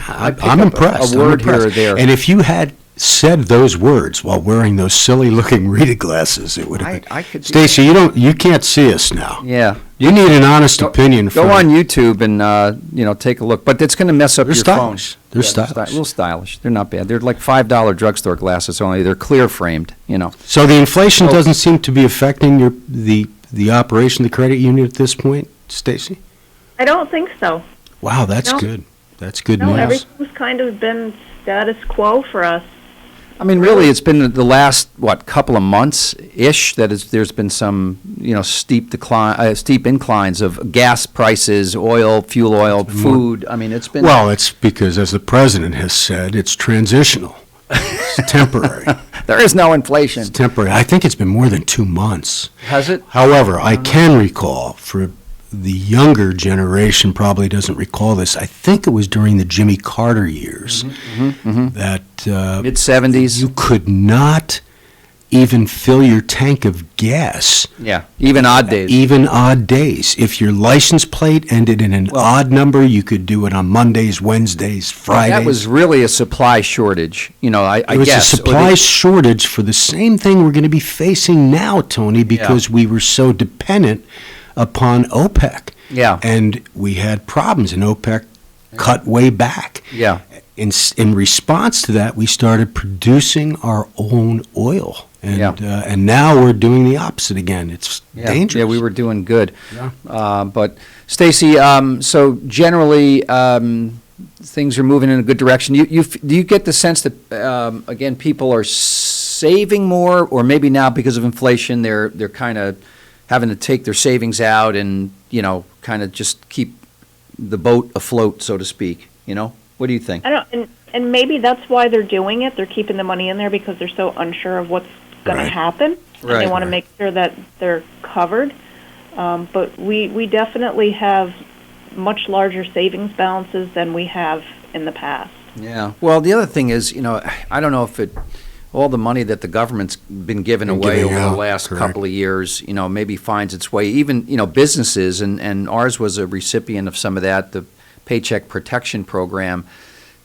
I'm impressed. A word here or there. And if you had said those words while wearing those silly-looking reading glasses, it would have been. Stacey, you can't see us now. Yeah. You need an honest opinion. Go on YouTube and take a look. But it's going to mess up your phone. They're stylish. A little stylish. They're not bad. They're like $5 drugstore glasses only. They're clear framed. So the inflation doesn't seem to be affecting the operation of the credit union at this point, Stacey? I don't think so. Wow, that's good. That's good news. Everything's kind of been status quo for us. I mean, really, it's been the last couple of months-ish there's been some steep inclines of gas prices, fuel oil, food. I mean, it's been it's because, as the president has said, it's transitional. It's temporary. There is no inflation. It's temporary. I think it's been more than 2 months. Has it? However, I can recall for the younger generation probably doesn't recall this. I think it was during the Jimmy Carter years that mid-'70s. You could not even fill your tank of gas. Yeah, even odd days. Even odd days. If your license plate ended in an odd number, you could do it on Mondays, Wednesdays, Fridays. That was really a supply shortage, I It was guess. a supply shortage for the same thing we're going to be facing now, Tony, because we were so dependent upon OPEC. Yeah. And we had problems, and OPEC cut way back. Yeah. In response to that, we started producing our own oil. And now we're doing the opposite again. It's dangerous. Yeah, we were doing good. Yeah. But Stacey, so generally things are moving in a good direction. Do you get the sense that again people are saving more, or maybe now because of inflation they're kind of having to take their savings out and kind of just keep the boat afloat, so to speak? What do you think? I don't, and maybe that's why they're doing it. They're keeping the money in there because they're so unsure of what's going to happen. And they want to make sure that they're covered. But we definitely have much larger savings balances than we have in the past. Yeah. Well, the other thing is, I don't know if all the money that the government's been giving away over the last couple of years, maybe finds its way. Even, businesses, and ours was a recipient of some of that. The Paycheck Protection Program,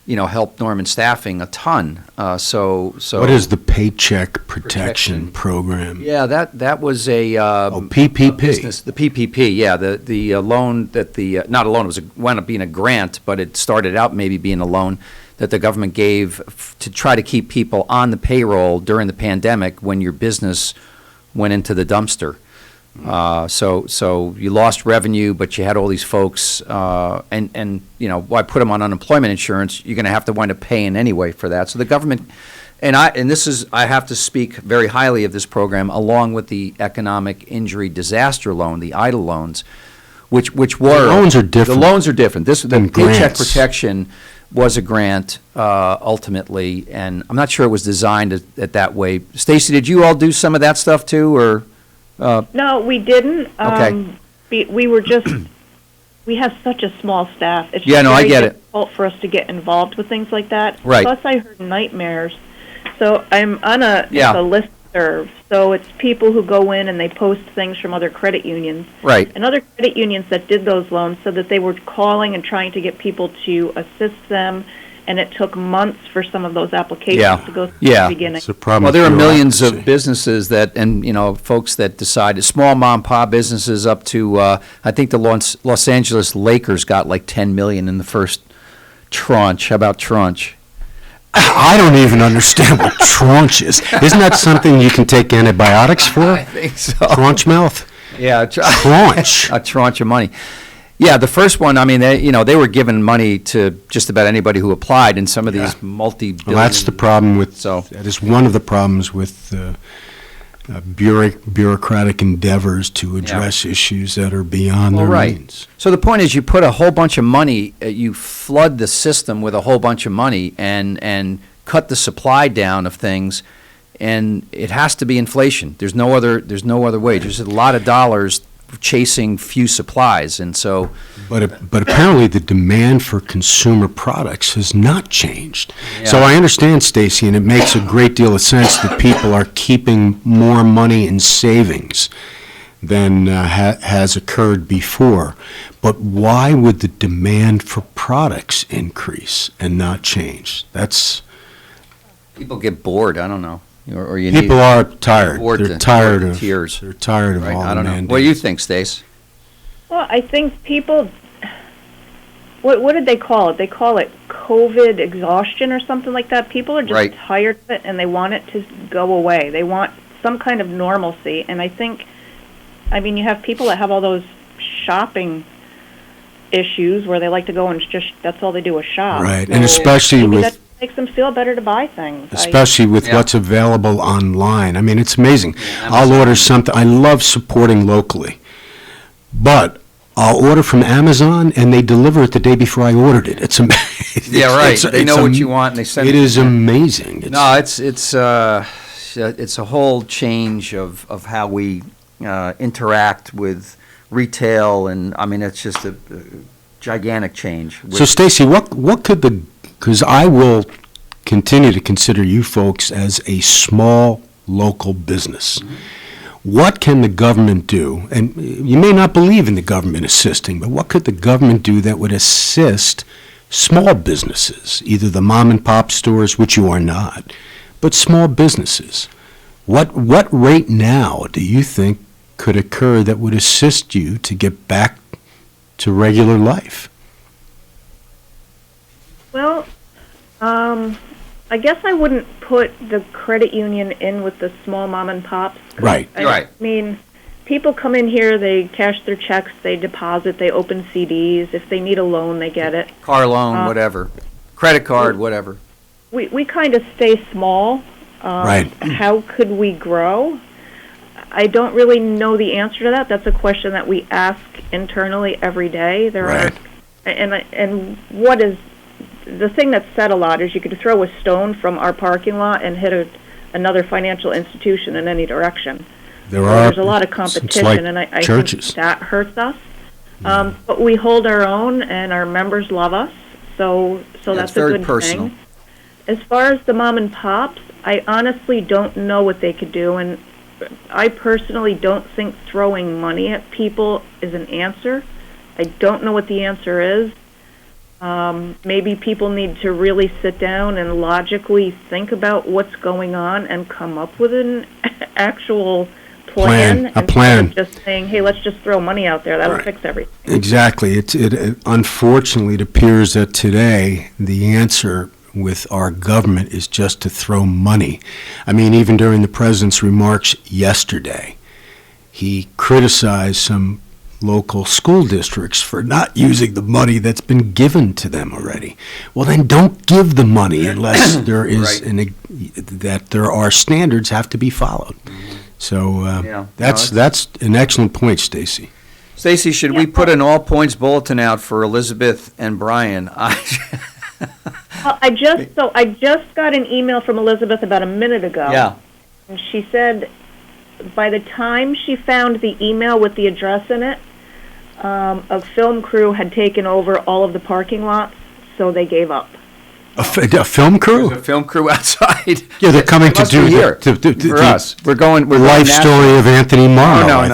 helped Norman Staffing a ton. So what is the Paycheck Protection Program? Yeah, that was a PPP. a business, the PPP. Yeah, the loan that not a loan, it wound up being a grant, but it started out maybe being a loan that the government gave to try to keep people on the payroll during the pandemic when your business went into the dumpster. So you lost revenue, but you had all these folks, and why put them on unemployment insurance? You're going to have to wind up paying anyway for that. So the government, I have to speak very highly of this program, along with the economic injury disaster loan, the EIDL loans, which were the loans are different. The loans are different. The Paycheck grants. Protection was a grant ultimately, and I'm not sure it was designed at that way. Stacey, did you all do some of that stuff too, or? No, we didn't. Okay. We were just, we have such a small staff. It's Yeah, just no, I very get it. difficult for us to get involved with things like that. Right. Plus, I heard nightmares. So I'm on a listserv. So it's people who go in and they post things from other credit unions. Right. And other credit unions that did those loans said that they were calling and trying to get people to assist them, and it took months for some of those applications to go through the beginning. Well, there are millions of businesses and folks that decided, small mom and pop businesses up to, I think the Los Angeles Lakers got like $10 million in the first tranche. How about tranche? I don't even understand what tranche is. Isn't that something you can take antibiotics for? I think so. Tranche mouth? Yeah. Tranche. A tranche of money. Yeah, the first one, they were giving money to just about anybody who applied, and some of these multi-billion. Well, that's the problem with, that is one of the problems with bureaucratic endeavors to address issues that are beyond their means. So the point is, you put a whole bunch of money, you flood the system with a whole bunch of money, and cut the supply down of things, and it has to be inflation. There's no other way. There's a lot of dollars chasing few supplies, and so. But apparently the demand for consumer products has not changed. Yeah. So I understand, Stacey, and it makes a great deal of sense that people are keeping more money in savings than has occurred before. But why would the demand for products increase and not change? People get bored. I don't know. Or people are tired. They're tired of tears. They're tired of all I the don't know. mandates. What do you think, Stace? Well, I think people, what did they call it? They call it COVID exhaustion or something like that. People are just tired of it, and they want it to go away. They want some kind of normalcy. And I think, you have people that have all those shopping issues where they like to go and just, that's all they do is shop. Right, So and especially maybe with... that makes them feel better to buy things. Especially with what's available online. It's amazing. I'll order something. I love supporting locally. But I'll order from Amazon, and they deliver it the day before I ordered it. It's amazing. Yeah, right. They know what you want, and they send it. It is amazing. It's a whole change of how we interact with retail, and it's just a gigantic change. So, Stacey, what could because I will continue to consider you folks as a small local business. What can the government do? And you may not believe in the government assisting, but what could the government do that would assist small businesses, either the mom and pop stores, which you are not, but small businesses? What right now do you think could occur that would assist you to get back to regular life? Well, I guess I wouldn't put the credit union in with the small mom and pops. Right. I mean, people come in here, they cash their checks, they deposit, they open CDs. If they need a loan, they get it. Car loan, whatever. Credit card, whatever. We kind of stay small. Right. How could we grow? I don't really know the answer to that. That's a question that we ask internally every day. And what is the thing that's said a lot is you could throw a stone from our parking lot and hit another financial institution in any direction. There's a lot of competition, and I think that hurts us. But we hold our own, and our members love us, so that's a good personal thing. As far as the mom and pops, I honestly don't know what they could do, and I personally don't think throwing money at people is an answer. I don't know what the answer is. Maybe people need to really sit down and logically think about what's going on and come up with an actual plan. A plan. Instead of just saying, hey, let's just throw money out there. That'll fix everything. Exactly. Unfortunately, it appears that today the answer with our government is just to throw money. I mean, even during the president's remarks yesterday, he criticized some local school districts for not using the money that's been given to them already. Well, then don't give the money unless there is that there are standards have to be followed. So that's an excellent point, Stacey. Stacey, should we put an all points bulletin out for Elizabeth and Brian? Well, I just got an email from Elizabeth about a minute ago. Yeah. And she said by the time she found the email with the address in it, a film crew had taken over all of the parking lots, so they gave up. A film crew? There's a film crew outside. Yeah, they're coming to do here for us. We're going. Life story of Anthony Marmo.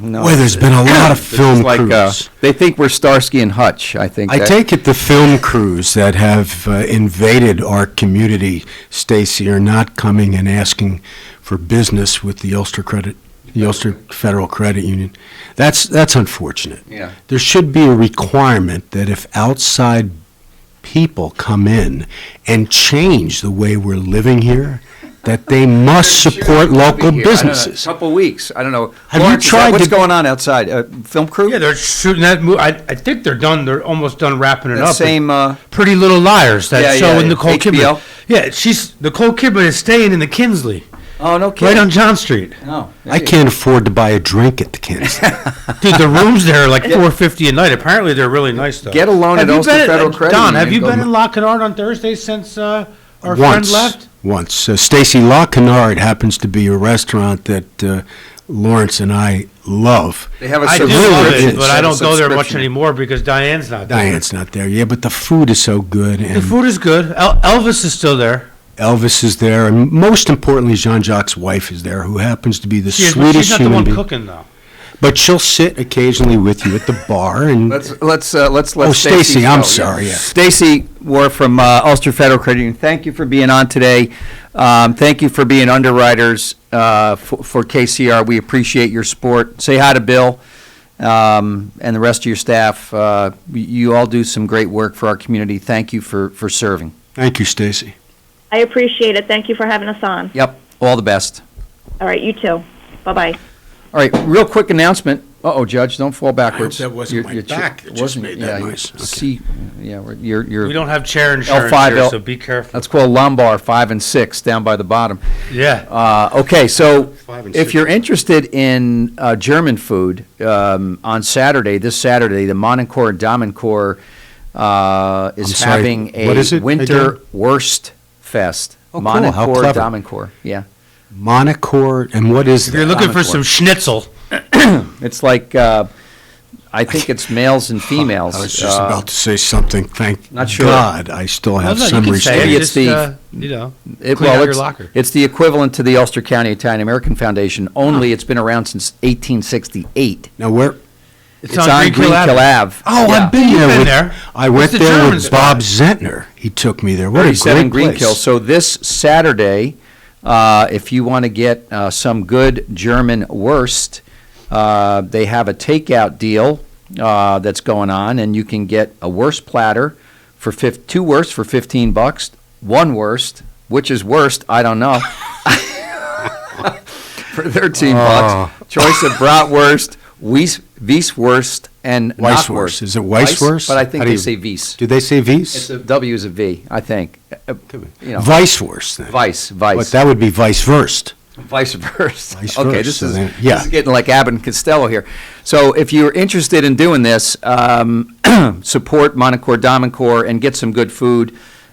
No. Boy, there's been a lot of film crews. They think we're Starsky and Hutch, I think. I take it the film crews that have invaded our community, Stacey, are not coming and asking for business with the Ulster Federal Credit Union. That's unfortunate. Yeah. There should be a requirement that if outside people come in and change the way we're living here, that they must support local businesses. A couple weeks. I don't know. Have Lawrence, you tried what's going on outside? Film crew? Yeah, they're shooting that movie. I think they're done. They're almost done wrapping it up. Same. Pretty Little Liars. That show with Nicole HBO? Kidman. Yeah, Nicole Kidman is staying in the Kinsley. Oh, no kidding. Right on John Street. Oh, I can't afford to buy a drink at the Kinsley. Dude, the rooms there are like $4.50 a night. Apparently, they're really nice, though. Get a loan at Ulster Federal Credit Don, Union. have you been in La Canard on Thursday since our friend left? Once. Stacey, La Canard happens to be a restaurant that Lawrence and I love. They have a I do love it, but I don't go there much anymore because Diane's not there. Diane's not there, yeah, but the food is so good. The food is good. Elvis is still there. Elvis is there, and most importantly, Jean-Jacques' wife is there, who happens to be the sweetest human being. She's not the one cooking, though. But she'll sit occasionally with you at the bar, and let's let. Oh, Stacey, I'm sorry. Yeah. Stacey Warr from Ulster Federal Credit Union. Thank you for being on today. Thank you for being underwriters for KCR. We appreciate your support. Say hi to Bill and the rest of your staff. You all do some great work for our community. Thank you for serving. Thank you, Stacey. I appreciate it. Thank you for having us on. Yep. All the best. All right, you too. Bye-bye. All right, real quick announcement. Judge, don't fall backwards. I hope that wasn't my back. It just made that noise. See, you're we don't have chair insurance L5, here, so be careful. That's called lumbar 5 and 6 down by the bottom. Yeah. Okay, so if you're interested in German food, on Saturday, this Saturday, the Monencore and Damencore is having a winter Wurst Fest. Oh, cool. How clever. Damencore, yeah. Monencore, and what is If you're looking for some schnitzel. It's like, I I think it's males and females. I was just about to say something. Thank Not sure. God I still have Well, no, some you can say restraint. it. It's Just, clean out your locker. It's the equivalent to the Ulster County Italian American Foundation, only it's been around since 1868. Now, where? It's on Greenkill Ave. Oh, Yeah. I've been You've there. been with, there. I went It's the there German with spot. Bob Zentner. He took me there. What a 37 great Greenkill. place. So this Saturday, if you want to get some good German wurst, they have a takeout deal that's going on, and you can get a wurst platter for two wursts for $15, one wurst, which is worst, I don't know, for $13. Choice of bratwurst, Weisswurst, and Weisswurst. Knockwurst. Is it Weisswurst? But I think How do they you- say Weiss. Do they say Weiss? It's a W is a V, I think. You know. Weisswurst, then. Weiss. But that would be Weisswurst. Vice versa. Vice Okay, versa, this is, then, yeah. this is getting like Abbott and Costello here. So if you're interested in doing this, support Monocore, Domincore, and get some good food,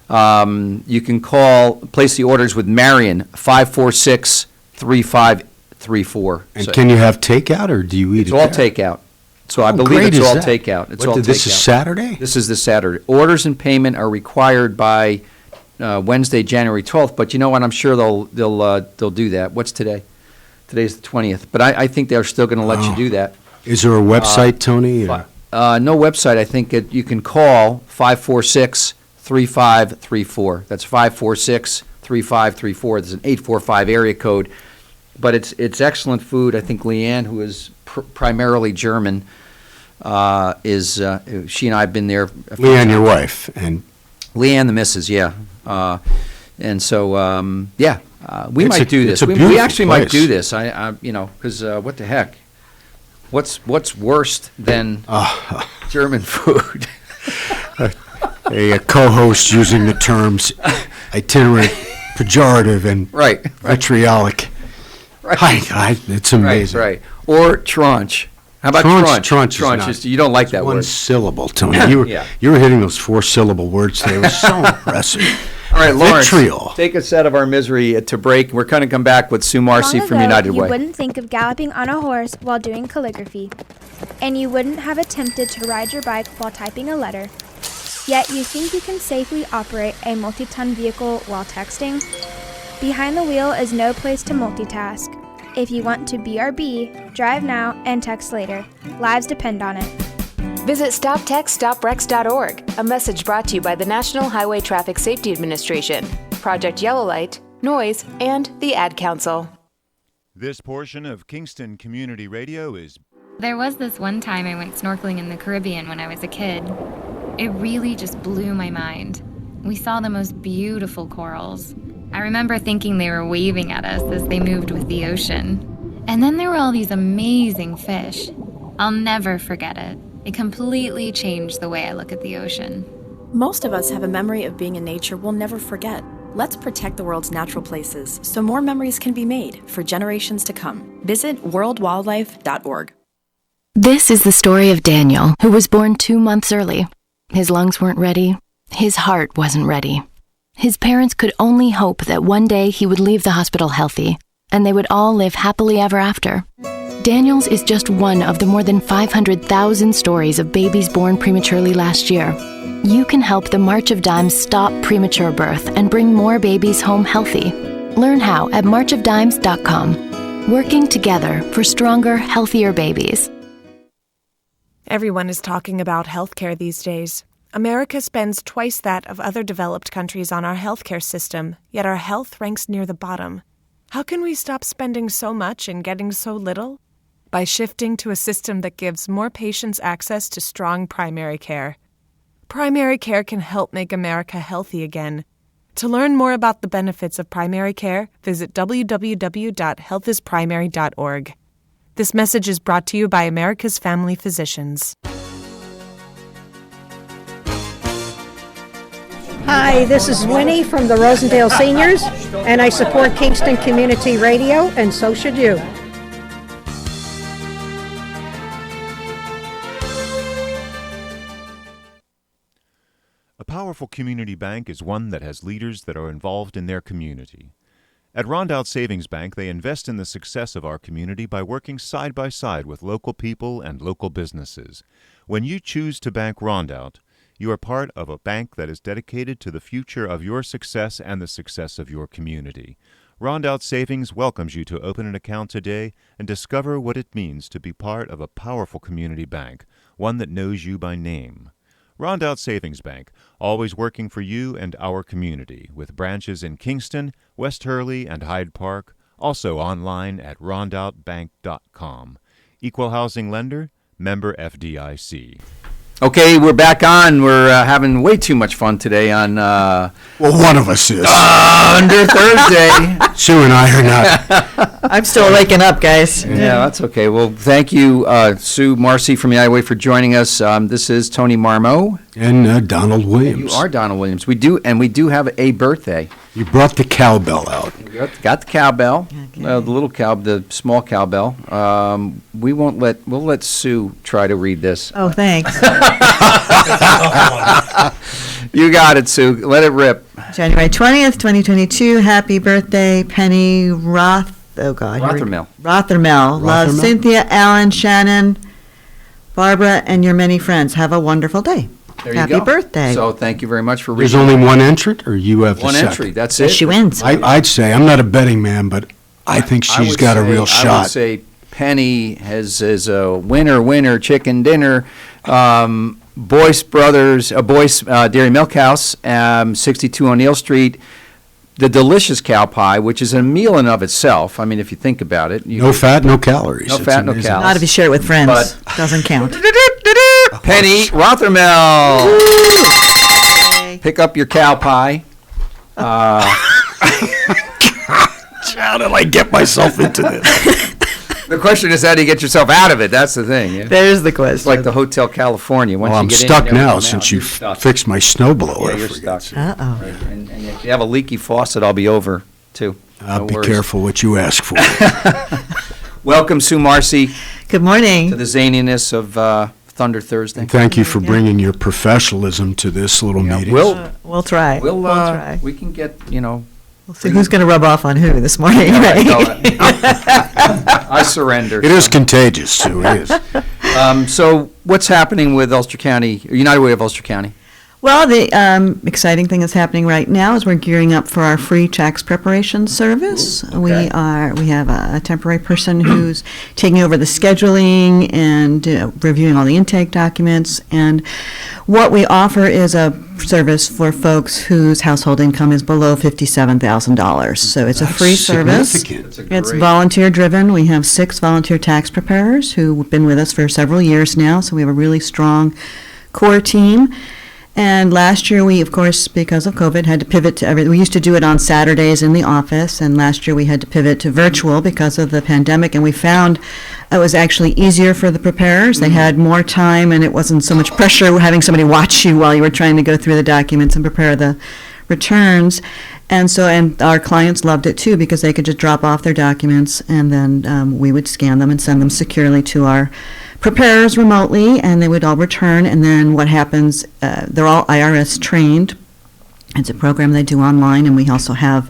you can place the orders with Marion, 546-3534. And can you have takeout, or do you eat It's it all there? takeout. So I How believe great it's is all that? takeout. It's What, all this is takeout. Saturday? This is the Saturday. Orders and payment are required by Wednesday, January 12th, but you know what? I'm sure they'll do that. What's today? Today's the 20th, but I think they're still going to let you do that. Is there a website, Tony? or- No website. I think you can call 546-3534. That's 546-3534. There's an 845 area code, but it's excellent food. I think Leanne, who is primarily German, she and I have been there. Leanne, your wife, and Leanne, the missus, yeah. And so, we It's might do it's this. a We beautiful actually might do place. this. Because what the heck? What's worse than German food? a co-host using the terms itinerant, pejorative, and vitriolic. Right. It's amazing. Right. Or tranche. How about tranche? Tranche is Tranche not- is, you don't like that one word. syllable, Tony. Yeah. You were hitting those 4-syllable words today. It was so impressive. All right, Lawrence, Vitriol. take us out of our misery to break. We're going to come back with Sue Marcy Long from ago, United you Way. wouldn't think of galloping on a horse while doing calligraphy, and you wouldn't have attempted to ride your bike while typing a letter. Yet you think you can safely operate a multi-ton vehicle while texting? Behind the wheel is no place to multitask. If you want to BRB, drive now and text later. Lives depend on it. Visit StopTextStopWrecks.org, a message brought to you by the National Highway Traffic Safety Administration, Project Yellow Light, Noise, and the Ad Council. This portion of Kingston Community Radio is... There was this one time I went snorkeling in the Caribbean when I was a kid. It really just blew my mind. We saw the most beautiful corals. I remember thinking they were waving at us as they moved with the ocean. And then there were all these amazing fish. I'll never forget it. It completely changed the way I look at the ocean. Most of us have a memory of being in nature we'll never forget. Let's protect the world's natural places so more memories can be made for generations to come. Visit worldwildlife.org. This is the story of Daniel, who was born 2 months early. His lungs weren't ready. His heart wasn't ready. His parents could only hope that one day he would leave the hospital healthy, and they would all live happily ever after. Daniel's is just one of the more than 500,000 stories of babies born prematurely last year. You can help the March of Dimes stop premature birth and bring more babies home healthy. Learn how at marchofdimes.com. Working together for stronger, healthier babies. Everyone is talking about healthcare these days. America spends twice that of other developed countries on our healthcare system, yet our health ranks near the bottom. How can we stop spending so much and getting so little? By shifting to a system that gives more patients access to strong primary care. Primary care can help make America healthy again. To learn more about the benefits of primary care, visit www.healthisprimary.org. This message is brought to you by America's Family Physicians. Hi, this is Winnie from the Rosendale Seniors, and I support Kingston Community Radio, and so should you. A powerful community bank is one that has leaders that are involved in their community. At Rondout Savings Bank, they invest in the success of our community by working side by side with local people and local businesses. When you choose to bank Rondout, you are part of a bank that is dedicated to the future of your success and the success of your community. Rondout Savings welcomes you to open an account today and discover what it means to be part of a powerful community bank, one that knows you by name. Rondout Savings Bank, always working for you and our community, with branches in Kingston, West Hurley, and Hyde Park, also online at rondoutbank.com. Equal housing lender, member FDIC. Okay, we're back on. We're having way too much fun today on... well, one of us is. Under Thursday. Sue and I are not. I'm still waking up, guys. Yeah, that's okay. Well, thank you, Sue, Marcy from the Highway for joining us. This is Tony Marmo. And Donald Williams. You are Donald Williams. We do have a birthday. You brought the cowbell out. Got the cowbell, the little the small cowbell. We'll let Sue try to read this. Oh, thanks. You got it, Sue. Let it rip. January 20th, 2022. Happy birthday, Penny Rothermel. Love, Cynthia, Alan, Shannon, Barbara, and your many friends. Have a wonderful day. There you Happy go. birthday. So thank you very much for reading. There's only one entrant, or you have the one second? entry. That's it. She wins. I'd say, I'm not a betting man, but I think she's got a real shot. I would say Penny is a winner, chicken dinner. Boyce Brothers, Dairy Milk House, 62 O'Neill Street. The delicious cow pie, which is a meal in of itself. I mean, if you think about it. No fat, no calories. No fat, no calories. Not if you share it with friends. Doesn't count. Penny Rothermel. Pick up your cow pie. How did I get myself into this? The question is, how do you get yourself out of it? That's the thing. Yeah? There's the question. It's like the Hotel California. Once Well, I'm you get stuck in, you never now come since out. you You're stuck. fixed my snowblower. Yeah, you're stuck. Uh-oh. Right. And if you have a leaky faucet, I'll be over, too. I'll be careful what you ask for. Welcome, Sue Marcy. Good morning. To the zaniness of Thunder Thursday. And thank you for bringing your professionalism to this little meeting. We'll try. We'll try. We can get, We'll see who's going to rub off on who this morning. I surrender. It is contagious, Sue. It is. So what's happening with Ulster County, United Way of Ulster County? Well, the exciting thing that's happening right now is we're gearing up for our free tax preparation service. Ooh, okay. We have a temporary person who's taking over the scheduling and reviewing all the intake documents. And what we offer is a service for folks whose household income is below $57,000. So it's a free service. It's volunteer driven. We have 6 volunteer tax preparers who've been with us for several years now. So we have a really strong core team. And last year, we, of course, because of COVID, had to pivot to everything. We used to do it on Saturdays in the office, and last year we had to pivot to virtual because of the pandemic, and we found it was actually easier for the preparers. They had more time, and it wasn't so much pressure having somebody watch you while you were trying to go through the documents and prepare the returns. And our clients loved it, too, because they could just drop off their documents, and then we would scan them and send them securely to our preparers remotely, and they would all return. And then what happens, they're all IRS trained. It's a program they do online, and we also have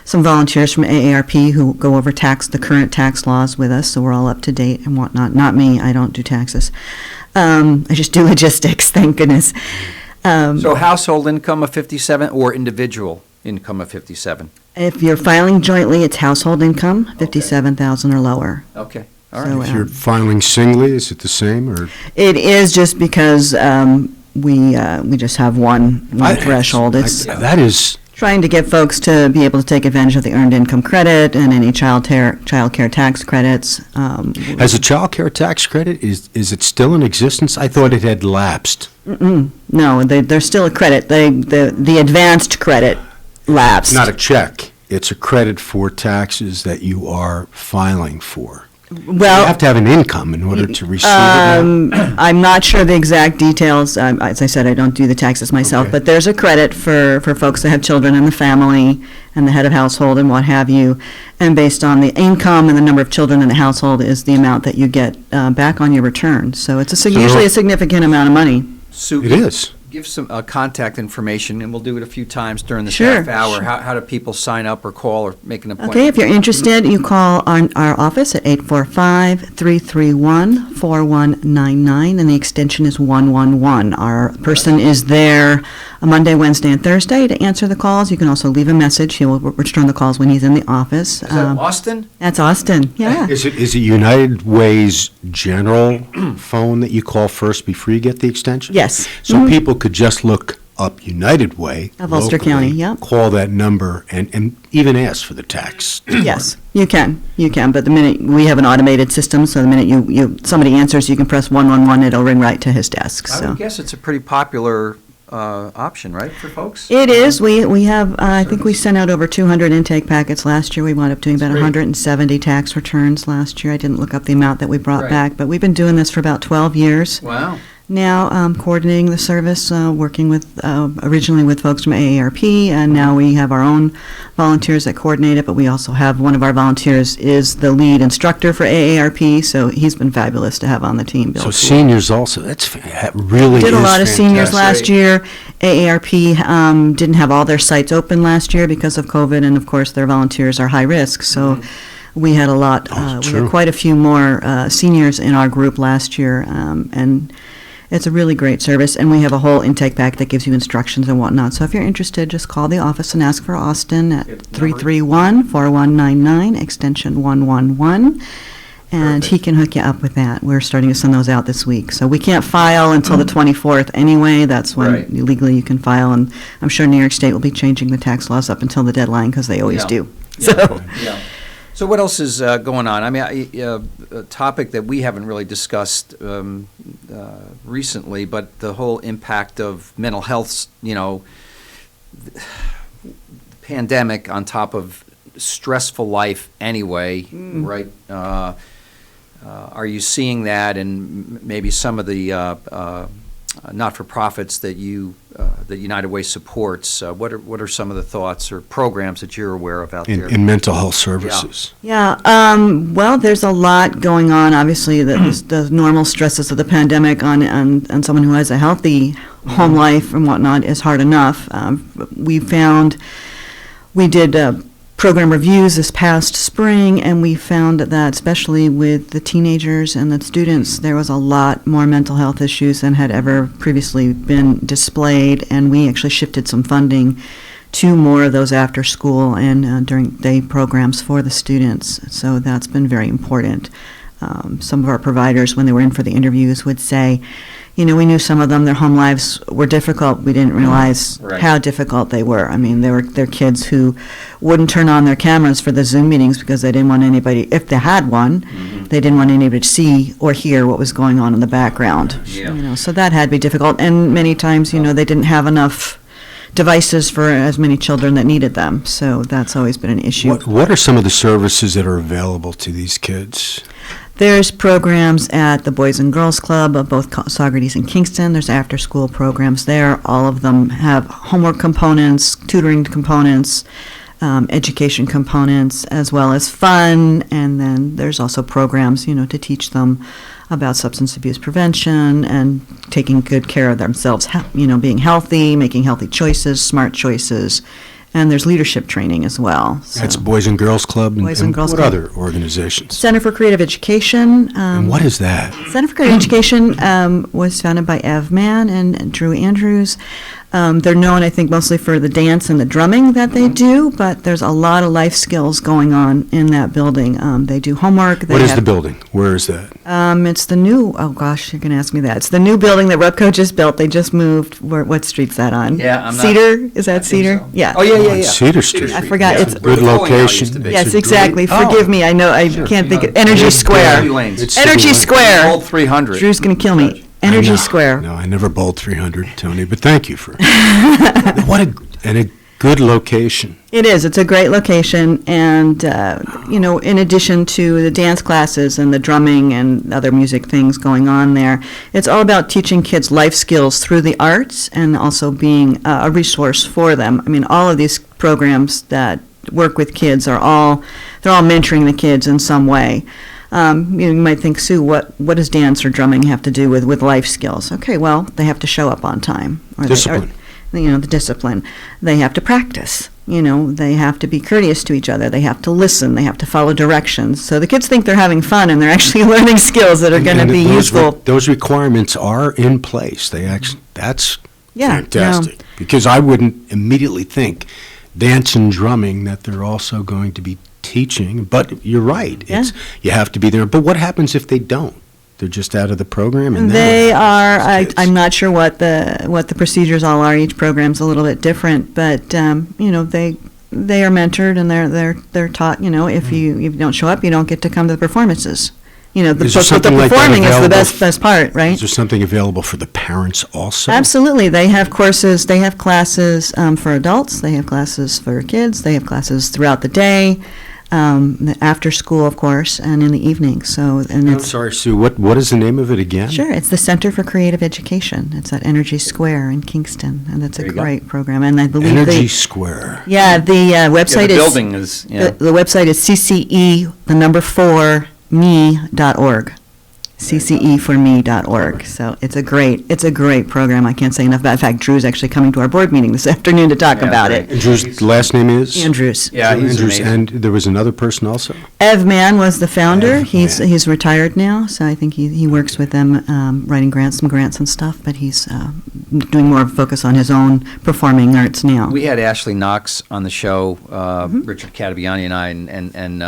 some volunteers from AARP who go over the current tax laws with us, so we're all up to date and whatnot. Not me, I don't do taxes. I just do logistics, thank goodness. So household income of 57 or individual income of 57? If you're filing jointly, it's household income, 57,000 or lower. Okay. All right. So, If you're filing singly, is it the same, or? It is, just because we just have one threshold. It's that is trying to get folks to be able to take advantage of the earned income credit and any child care tax credits. Has a child care tax credit, is it still in existence? I thought it had lapsed. No, there's still a credit. The advanced credit lapsed. Not a check. It's a credit for taxes that you are filing for. Well, you have to have an income in order to receive it. I'm not sure the exact details. As I said, I don't do the taxes myself, but there's a credit for folks that have children in the family and the head of household and what have you. And based on the income and the number of children in the household is the amount that you get back on your return. So it's usually a significant amount of money. Sue, it is. give some contact information, and we'll do it a few times during this Sure. half hour. Sure. How do people sign up or call or make an appointment? Okay, if you're interested, you call our office at 845-331-4199, and the extension is 111. Our person is there Monday, Wednesday, and Thursday to answer the calls. You can also leave a message. He will return the calls when he's in the office. Is that Austin? That's Austin, yeah. Is it United Way's general phone that you call first before you get the extension? Yes. So Mhm. people could just look up United Way. Of Ulster locally, County, yep. Call that number and even ask for the tax. Yes, you can, but the minute, we have an automated system, so the minute somebody answers, you can press 111, it'll ring right to his desk, I so. would guess it's a pretty popular option, right, for folks? It is. We have, I think we sent out over 200 intake packets last year. We wound up doing about 170 tax returns last year. I didn't look up the amount that we brought Right. back, but we've been doing this for about 12 years. Wow. Now, coordinating the service, working with, originally with folks from AARP, and now we have our own volunteers that coordinate it, but we also have one of our volunteers is the lead instructor for AARP, so he's been fabulous to have on the team. Bill So Toole. seniors also, that's really Did a is lot of seniors fantastic. last year. AARP didn't have all their sites open last year because of COVID, and of course, their volunteers are high risk, so we had a lot, we true. had quite a few more seniors in our group last year, and it's a really great service, and we have a whole intake pack that gives you instructions and whatnot. So if you're interested, just call the office and ask for Austin at 331-4199, extension 111. And he can hook you up with that. We're starting to send those out this week. So we can't file until the 24th anyway. That's when Right. legally you can file. And I'm sure New York State will be changing the tax laws up until the deadline because they always Yeah. do. Yeah. So, Yeah. So what else is going on? I mean, a topic that we haven't really discussed recently, but the whole impact of mental health, pandemic on top of stressful life anyway, right? Are you seeing that, and maybe some of the not-for-profits that that United Way supports? What are some of the thoughts or programs that you're aware of out there? In mental health services. yeah, well, there's a lot going on. Obviously, the normal stresses of the pandemic on someone who has a healthy home life and whatnot is hard enough. We did program reviews this past spring, and we found that especially with the teenagers and the students, there was a lot more mental health issues than had ever previously been displayed, and we actually shifted some funding to more of those after school and during day programs for the students. So that's been very important. Some of our providers, when they were in for the interviews, would say, we knew some of them, their home lives were difficult. We didn't realize how difficult they were. I mean, they're kids who wouldn't turn on their cameras for the Zoom meetings because they didn't want anybody, if they had one, they didn't want anybody to see or hear what was going on in the background. Yeah. So that had to be difficult. And many times, they didn't have enough devices for as many children that needed them. So that's always been an issue. What are some of the services that are available to these kids? There's programs at the Boys and Girls Club of both Saugerties and Kingston. There's after-school programs there. All of them have homework components, tutoring components, education components, as well as fun. And then there's also programs, to teach them about substance abuse prevention and taking good care of themselves, being healthy, making healthy choices, smart choices. And there's leadership training as well. So. That's Boys and Girls Club? Boys and Girls what Club. other organizations? Center for Creative Education. And what is that? Center for Creative Education was founded by Ev Mann and Drew Andrews. They're known, I think, mostly for the dance and the drumming that they do, but there's a lot of life skills going on in that building. They do homework. What is the building? Where is that? It's the new, oh gosh, you're going to ask me that. It's the new building that Rupco just built. They just moved. What street's that on? Yeah, I'm not- Cedar? Is that Cedar? so. Yeah. Oh, yeah. On Cedar Street. I forgot. Yeah. It's Good Where the bowling alley used to location. be. Yes, It's a exactly. great- Forgive me. I know I can't think of Energy Square. Lanes. Energy Square. Old 300. Drew's going to kill me. I Energy know. Square. No, I never bowled 300, Tony, but thank you for what a good location. It is. It's a great location, and in addition to the dance classes and the drumming and other music things going on there, it's all about teaching kids life skills through the arts and also being a resource for them. I mean, all of these programs that work with kids they're all mentoring the kids in some way. You might think, Sue, what does dance or drumming have to do with life skills? Okay, well, they have to show up on time. Discipline. The discipline. They have to practice. They have to be courteous to each other. They have to listen. They have to follow directions. So the kids think they're having fun, and they're actually learning skills that are going to be useful. Those requirements are in place. That's fantastic. No. Because I wouldn't immediately think dance and drumming that they're also going to be teaching. But you're right. You have to be there. But what happens if they don't? They're just out of the program, and they are. I'm not sure what the procedures all are. Each program's a little bit different, but they are mentored and they're taught. If you don't show up, you don't get to come to the performances. The performing is the best part, right? Is there something available for the parents also? Absolutely. They have courses. They have classes for adults. They have classes for kids. They have classes throughout the day. After school, of course, and in the evening. I'm sorry, Sue. What is the name of it again? Sure, it's the Center for Creative Education. It's at Energy Square in Kingston, and it's a great program. And I believe Energy Square. Yeah, the website the building is. Yeah. The website is CCE4me.org. CCE4me.org. So it's a great program. I can't say enough about it. In fact, Drew's actually coming to our board meeting this afternoon to talk about it. And Drew's last name is? Andrews. Yeah, he's Andrews. amazing. And there was another person also? Ev Mann was the founder. He's retired now, so I think he works with them writing some grants and stuff, but he's doing more of a focus on his own performing arts now. We had Ashley Knox on the show, Richard Catabiani and I, and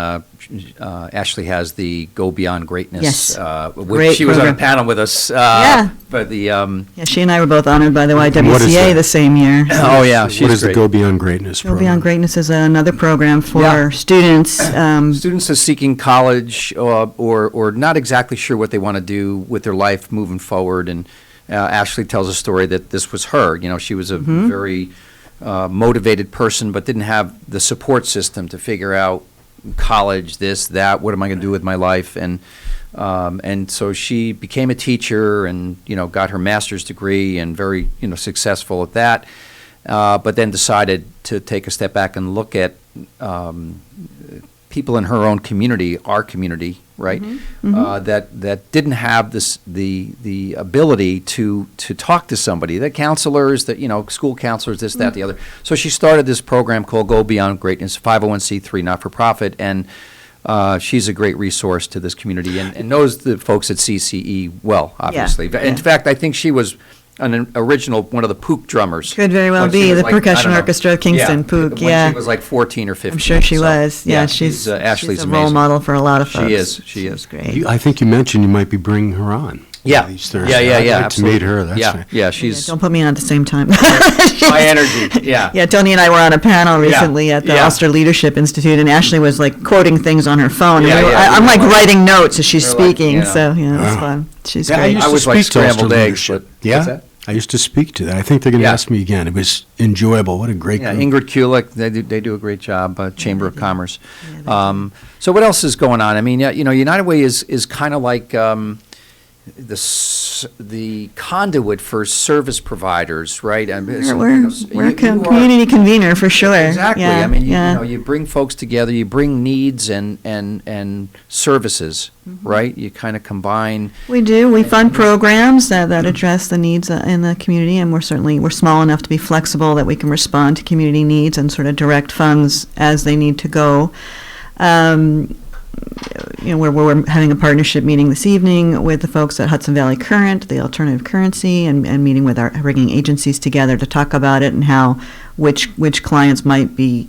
Ashley has the Go Beyond Greatness. Yes. Which she was on a panel with us. But the she and I were both honored by the YWCA the same year. Oh yeah, she's What is great. the Go Beyond Greatness Go program? Beyond Greatness is another program for students. Students are seeking college or not exactly sure what they want to do with their life moving forward. And Ashley tells a story that this was her. She was a very motivated person, but didn't have the support system to figure out college, this, that, what am I going to do with my life? And so she became a teacher and, got her master's degree and very, successful at that. But then decided to take a step back and look at people in her own community, our community, right? That didn't have the ability to talk to somebody, the counselors, school counselors, this, that, the other. So she started this program called Go Beyond Greatness, 501c3 not-for-profit, and she's a great resource to this community and knows the folks at CCE well, obviously. In fact, I think she was an original, one of the Pook drummers. Could very well be, the Percussion Orchestra of Kingston, Pook, when she was like 14 or 15. I'm sure she was. Yeah, she's Ashley's a amazing. role model for a lot of folks. She is. Great. I think you mentioned you might be bringing her on. Yeah. These Thursdays. Yeah, I'd like absolutely. to meet her. That's she's Don't put me on at the same time. high energy. Yeah. Yeah, Tony and I were on a panel recently at the Ulster Leadership Institute, and Ashley was quoting things on her phone. I'm writing notes as she's speaking, so it's fun. She's great. I was like scrambled eggs. Yeah. I used to speak to that. I think they're going to ask me again. It was enjoyable. What a great group. Ingrid Kulik, they do a great job, Chamber of Commerce. So what else is going on? I mean, United Way is kind of like the conduit for service providers, right? We're a community convener for sure. Exactly. Yeah, I mean, you bring folks together, you bring needs and services, right? You kind of combine. We do. We fund programs that address the needs in the community, and we're small enough to be flexible that we can respond to community needs and sort of direct funds as they need to go. We're having a partnership meeting this evening with the folks at Hudson Valley Current, the alternative currency, and meeting with bringing agencies together to talk about it and how which clients might be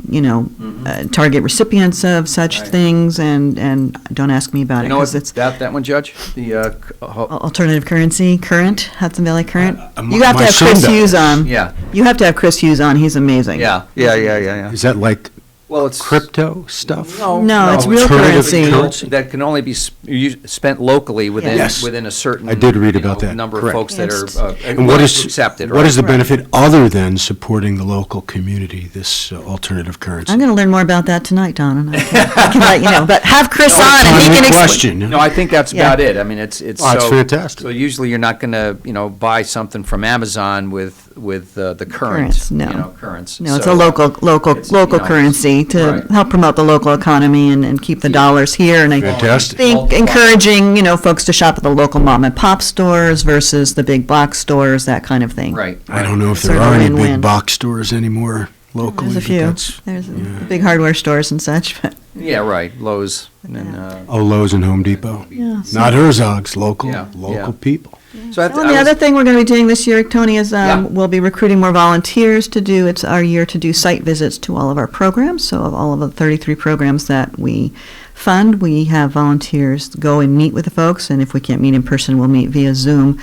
target recipients of such things, and don't ask me about it. What's that one, Judge? The alternative currency, Current, Hudson Valley Current. You have to have son Chris does. Hughes on. Yeah. You have to have Chris Hughes on. He's amazing. Yeah. Is that like Well, it's crypto stuff? No, it's real Alternative currency. that can only be spent locally within a certain. I did read about that. Number Correct. of folks that are And what is accepted. What is the benefit other than supporting the local community? This alternative currency. I'm going to learn more about that tonight, Don, and I can let you know. But have Chris on, and he can explain. No, I think that's about it. I mean, it's fantastic. So usually you're not going to buy something from Amazon with the current, Currents, no. currents. No, it's So, a local it's, currency to right. help promote the local economy and keep the dollars here. And I Fantastic. think encouraging, folks to shop at the local mom and pop stores versus the big box stores, that kind of thing. Right. I don't know if Sort there of are any win-win. big box stores anymore locally. There's a but few. that's- There's the big hardware stores and such, but Yeah, right, Lowe's, and Lowe's and Home Depot. Yeah, so- Not Herzog's, local Yeah. people. So I, Well, the other thing we're going to be doing this year, Tony, is we'll be recruiting more volunteers to do. It's our year to do site visits to all of our programs. So of all of the 33 programs that we fund, we have volunteers go and meet with the folks. And if we can't meet in person, we'll meet via Zoom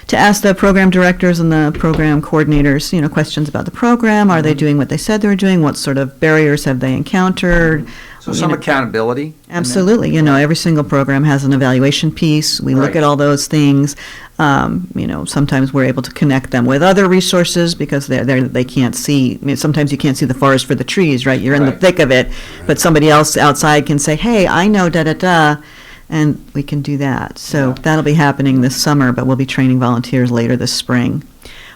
to ask the program directors and the program coordinators, questions about the program. Are they doing what they said they were doing? What sort of barriers have they encountered? so some accountability. in there? Absolutely. Every single program has an evaluation piece. We look Right. at all those things. Sometimes we're able to connect them with other resources because they can't see. Sometimes you can't see the forest for the trees, right? You're in the Right. thick of it, but somebody else outside can say, hey, I know da-da-da, and we can do that. So that'll be happening this summer, but we'll be training volunteers later this spring.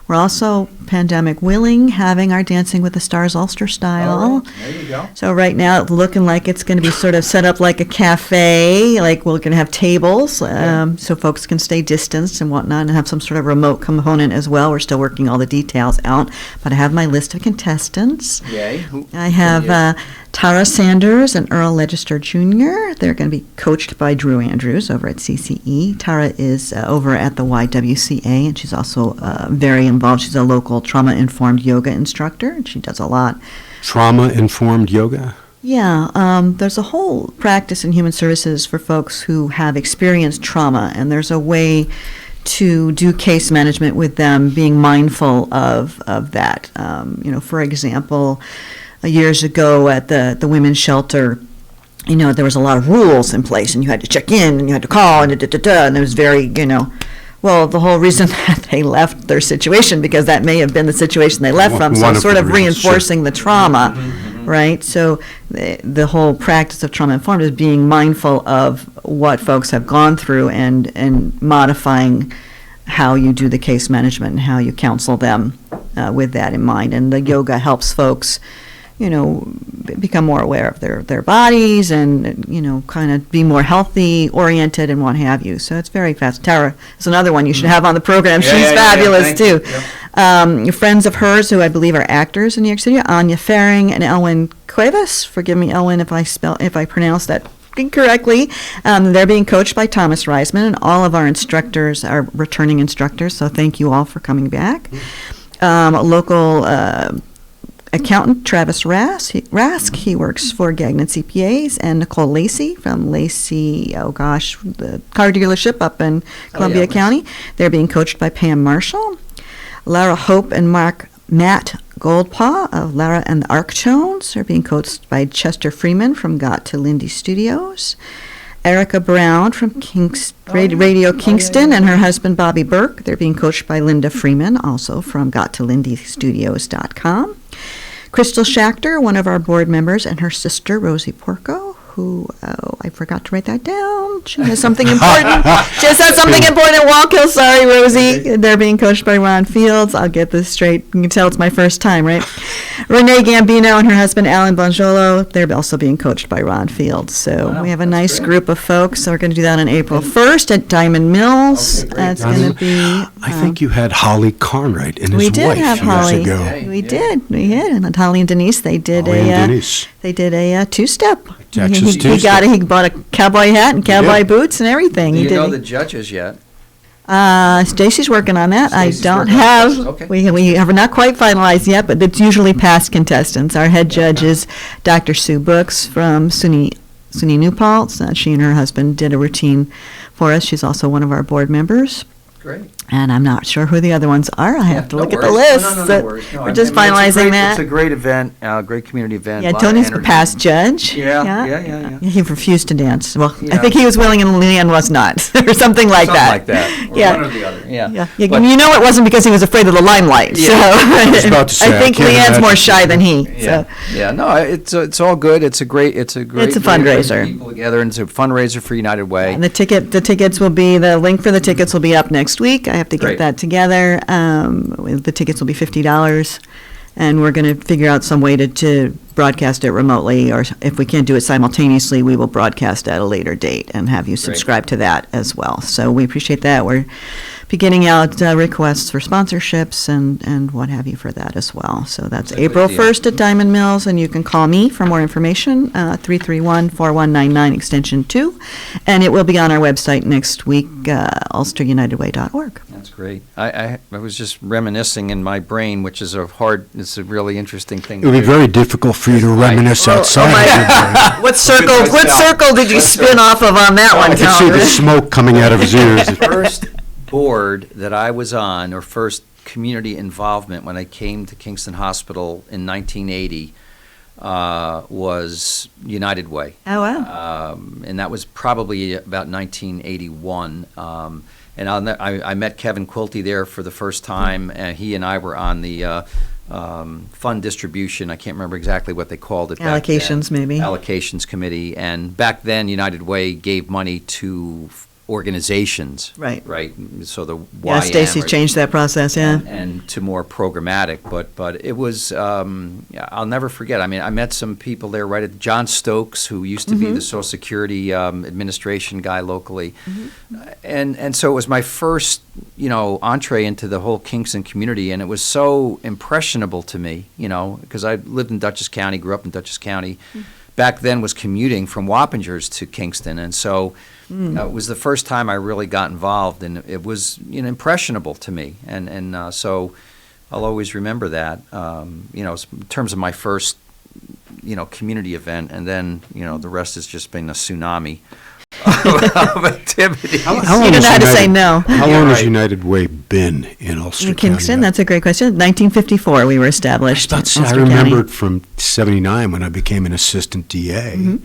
We're also, pandemic willing, having our Dancing with the Stars Ulster style. There you go. So right now, it's looking like it's going to be sort of set up like a cafe, like we're going to have tables, so folks can stay distanced and whatnot, and have some sort of remote component as well. We're still working all the details out, but I have my list of contestants. Yay. I have Tara Sanders and Earl Legister Jr. They're going to be coached by Drew Andrews over at CCE. Tara is over at the YWCA, and she's also very involved. She's a local trauma-informed yoga instructor, and she does a lot. Trauma-informed yoga? Yeah, there's a whole practice in human services for folks who have experienced trauma, and there's a way to do case management with them, being mindful of that. For example, years ago at the women's shelter, there was a lot of rules in place, and you had to check in, and you had to call, and and it was very, well, the whole reason that they left their situation, because that may have been the situation they left from, so One of sort the of reasons, sure. reinforcing the trauma, right? So the whole practice of trauma-informed is being mindful of what folks have gone through and modifying how you do the case management and how you counsel them with that in mind. And the yoga helps folks become more aware of their bodies and, kind of be more healthy oriented and what have you. So it's very fast. Tara is another one you should have on the program. Yeah, She's yeah, fabulous thank you. too. Friends of hers who I believe are actors in New York City, Anya Faring and Elwyn Cuevas. Forgive me, Elwyn, if I pronounce that incorrectly. They're being coached by Thomas Reisman, and all of our instructors are returning instructors, so thank you all for coming back. Local accountant Travis Rask, he works for Gagnon CPAs, and Nicole Lacey from Lacey, the car dealership up in Columbia County. They're being coached by Pam Marshall. Lara Hope and Matt Goldpaw of Lara and the Arctones are being coached by Chester Freeman from Got to Lindy Studios. Erica Brown from Radio Kingston and her husband Bobby Burke. They're being coached by Linda Freeman, also from GotToLindyStudios.com. Crystal Schachter, one of our board members, and her sister Rosie Porco, who, I forgot to write that down. She has something important. She has something important at Wallkill. Sorry, Rosie. They're being coached by Ron Fields. I'll get this straight. You can tell it's my first time, right? Renee Gambino and her husband, Alan Bonjolo, they're also being coached by Ron Fields. So we have a nice group of folks. So we're going to do that on April 1st at Diamond Mills. That's going to be... I think you had Holly Carnwright and his we did wife have years Holly. ago. We did. And Holly and Denise, they did They did a two-step. Texas He two-step. bought a cowboy hat and cowboy boots and everything. Do He you did. know the judges yet? Stacey's working on that. Stacey's I don't working on have. those, okay. We have not quite finalized yet, but it's usually past contestants. Our head judge is Dr. Sue Brooks from SUNY New Paltz. She and her husband did a routine for us. She's also one of our board members. Great. And I'm not sure who the other ones are. I have to look at the worries. list. No worries. No, We're just I mean, finalizing that. It's a great event, great community event. Yeah, lot of Tony's a energy. past judge. Yeah. He refused to dance. Well, I Yeah. think he was willing and Leanne was not, or something like that. Something like that. Or Yeah. one or the other. Yeah. Yeah. But- You know it wasn't because he was afraid of the limelight. Yeah. So I was about to say, I think I can't Leanne's imagine. more shy than he. Yeah. So Yeah. No, it's all good. It's a great It's a way to bring fundraiser. people together, and it's a fundraiser for United Way. and the link for the tickets will be up next week. I have to get Great. that together. The tickets will be $50. And we're going to figure out some way to broadcast it remotely, or if we can't do it simultaneously, we will broadcast at a later date and have you subscribe to that as well. So we appreciate that. We're beginning out requests for sponsorships and what have you for that as well. So that's April 1st at Diamond Mills, and you can call me for more information, 331-4199, extension 2. And it will be on our website next week, ulsterunitedway.org. That's great. I was just reminiscing in my brain, which is it's a really interesting thing. It would be very difficult for you to reminisce outside of your brain. What circle did you spin off of on that one, I can see the smoke coming out of his ears. The first board that I was on, or first community involvement when I came to Kingston Hospital in 1980, was United Way. Oh, wow. And that was probably about 1981. And I met Kevin Quilty there for the first time, and he and I were on the fund distribution. I can't remember exactly what they called it. Allocations, maybe. Allocations committee. And back then, United Way gave money to organizations. Right. So the Yeah, Stacey's changed that process, yeah. And to more programmatic, but it was, I'll never forget. I mean, I met some people there right at John Stokes, who used to be the Social Security administration guy locally. And so it was my first, entree into the whole Kingston community, and it was so impressionable to me, because I lived in Dutchess County, grew up in Dutchess County. Back then was commuting from Wappingers to Kingston, and so it was the first time I really got involved, and it was impressionable to me, and so I'll always remember that. In terms of my first community event, and then the rest has just been a tsunami of activity. How long You don't know how to say no. How long has United Way been in Ulster In Kingston, that's a great question. 1954 we were established. I Ulster remembered from '79 when I became an assistant DA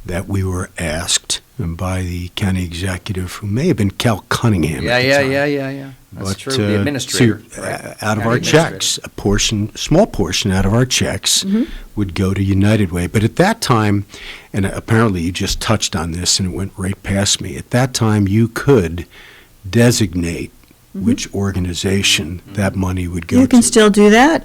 that we were asked by the county executive, who may have been Cal Cunningham. Yeah. That's true. The administrator. Out of our checks, small portion out of our checks would go to United Way. But at that time, and apparently you just touched on this and it went right past me, at that time you could designate which organization that money would go to. You can still do that,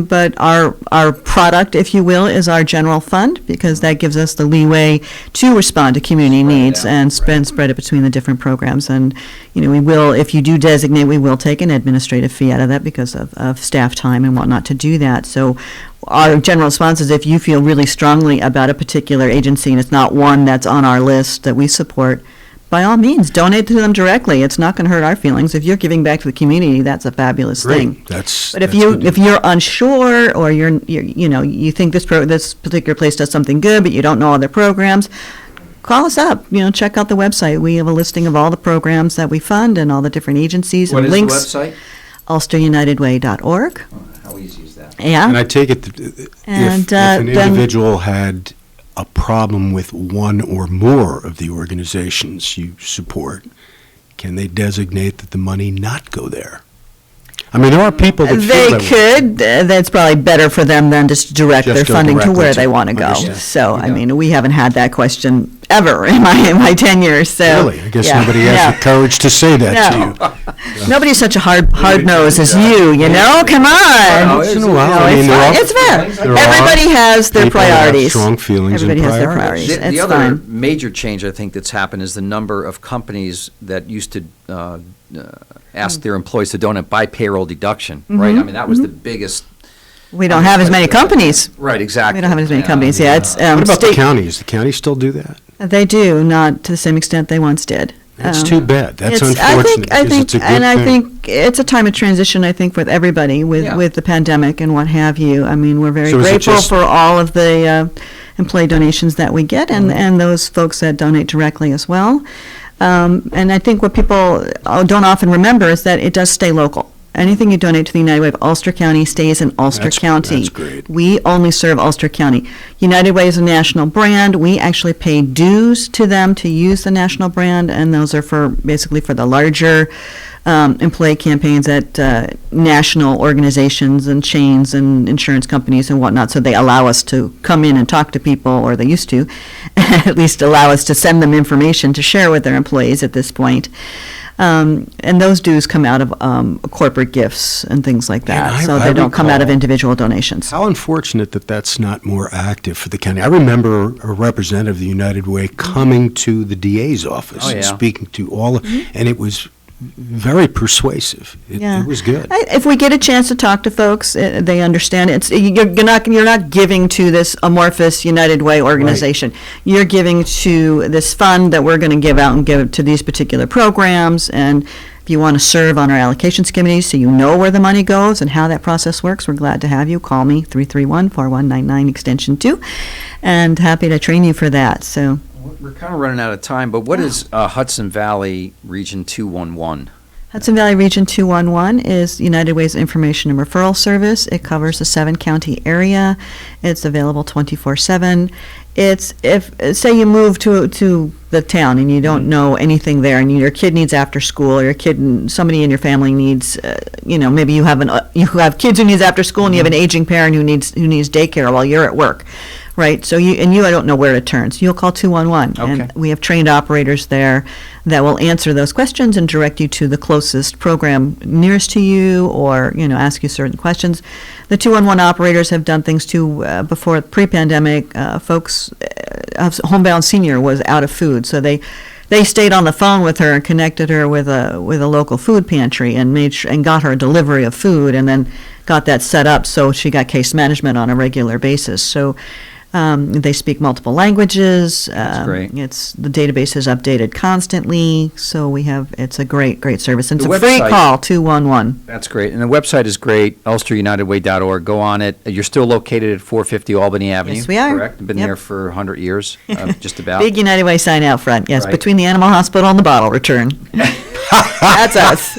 but our product, if you will, is our general fund, because that gives us the leeway to respond to community needs and spread it between the different programs. And we will, if you do designate, we will take an administrative fee out of that because of staff time and whatnot to do that. So our general response is, if you feel really strongly about a particular agency and it's not one that's on our list that we support, by all means, donate to them directly. It's not going to hurt our feelings. If you're giving back to the community, that's a fabulous thing. But if you're unsure, or you think this particular place does something good, but you don't know other programs, call us up. Check out the website. We have a listing of all the programs that we fund and all the different agencies and links. What is the website? ulsterunitedway.org. How easy is that? Yeah. And I take it if an individual had a problem with one or more of the organizations you support, can they designate that the money not go there? I mean, there are people that feel that way. They could. That's probably better for them than just direct their funding to where they want to go. Understand. So, I mean, we haven't had that question ever in my tenure. So, really? I guess nobody has the courage to say that to you. Nobody's such a hard nose as you. Come on. It's fair. Everybody has their priorities. Strong feelings. Everybody has their priorities. The other major change I think that's happened is the number of companies that used to ask their employees to donate by payroll deduction, right? I mean, that was the biggest. We don't have as many companies. Right, exactly. We don't have as many companies. Yeah, it's. What about the counties? The counties still do that? They do, not to the same extent they once did. That's too bad. That's unfortunate. I think it's a time of transition. I think with everybody, with the pandemic and what have you. I mean, we're very grateful for all of the employee donations that we get, and those folks that donate directly as well. And I think what people don't often remember is that it does stay local. Anything you donate to the United Way of Ulster County stays in Ulster County. That's great. We only serve Ulster County. United Way is a national brand. We actually pay dues to them to use the national brand, and those are basically for the larger employee campaigns at national organizations and chains and insurance companies and whatnot. So they allow us to come in and talk to people, or they used to, at least allow us to send them information to share with their employees at this point. And those dues come out of corporate gifts and things like that, so they don't come out of individual donations. How unfortunate that that's not more active for the county. I remember a representative of the United Way coming to the DA's office and speaking to all, and it was very persuasive. It was good. If we get a chance to talk to folks, they understand it. You're not giving to this amorphous United Way organization. Right. You're giving to this fund that we're going to give out and give it to these particular programs. And if you want to serve on our allocations committee so you know where the money goes and how that process works, we're glad to have you. Call me, 331-4199, extension 2, and happy to train you for that. So. We're kind of running out of time, but what is Hudson Valley Region 211? Hudson Valley Region 211 is United Way's information and referral service. It covers the 7-county area. It's available 24/7. It's say you move to the town and you don't know anything there, and your kid needs after school, or somebody in your family needs, maybe you have kids who needs after school, and you have an aging parent who needs daycare while you're at work. Right, so I don't know where to turn, so you'll call 211, and we have trained operators there that will answer those questions and direct you to the closest program nearest to you, or ask you certain questions. The 211 operators have done things too. Before pre-pandemic, folks, homebound senior was out of food, so they stayed on the phone with her and connected her with a local food pantry and got her a delivery of food, and then got that set up so she got case management on a regular basis. So. They speak multiple languages. That's great. The database is updated constantly, so it's a great service. And it's The a free website- call, 211. That's great. And the website is great, ulsterunitedway.org. Go on it. You're still located at 450 Albany Avenue. Yes, we are. Correct? Been there for 100 years, just about. Big United Way sign out front, yes, Right. between the animal hospital and the bottle return. That's us.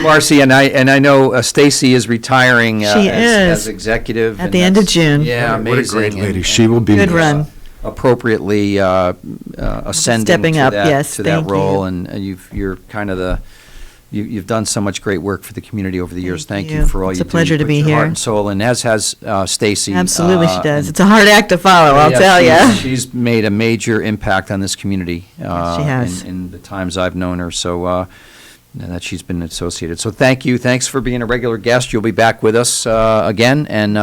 Marcy, and I know Stacey is retiring as executive. At the end of June. Yeah, amazing. What a great lady. She will be Good run. Appropriately ascending Stepping to up, that, yes, to that thank role, you. and you're kind of you've done so much great work for the community over the years. Thank you you. for all It's you a do. pleasure You to put be your here. Heart and soul, and as has Stacey. Absolutely, she does. and- It's a hard act to follow, I'll tell you. She's made a major impact on this community. She has. In the times I've known her, so that she's been associated. So thank you. Thanks for being a regular guest. You'll be back with us again. And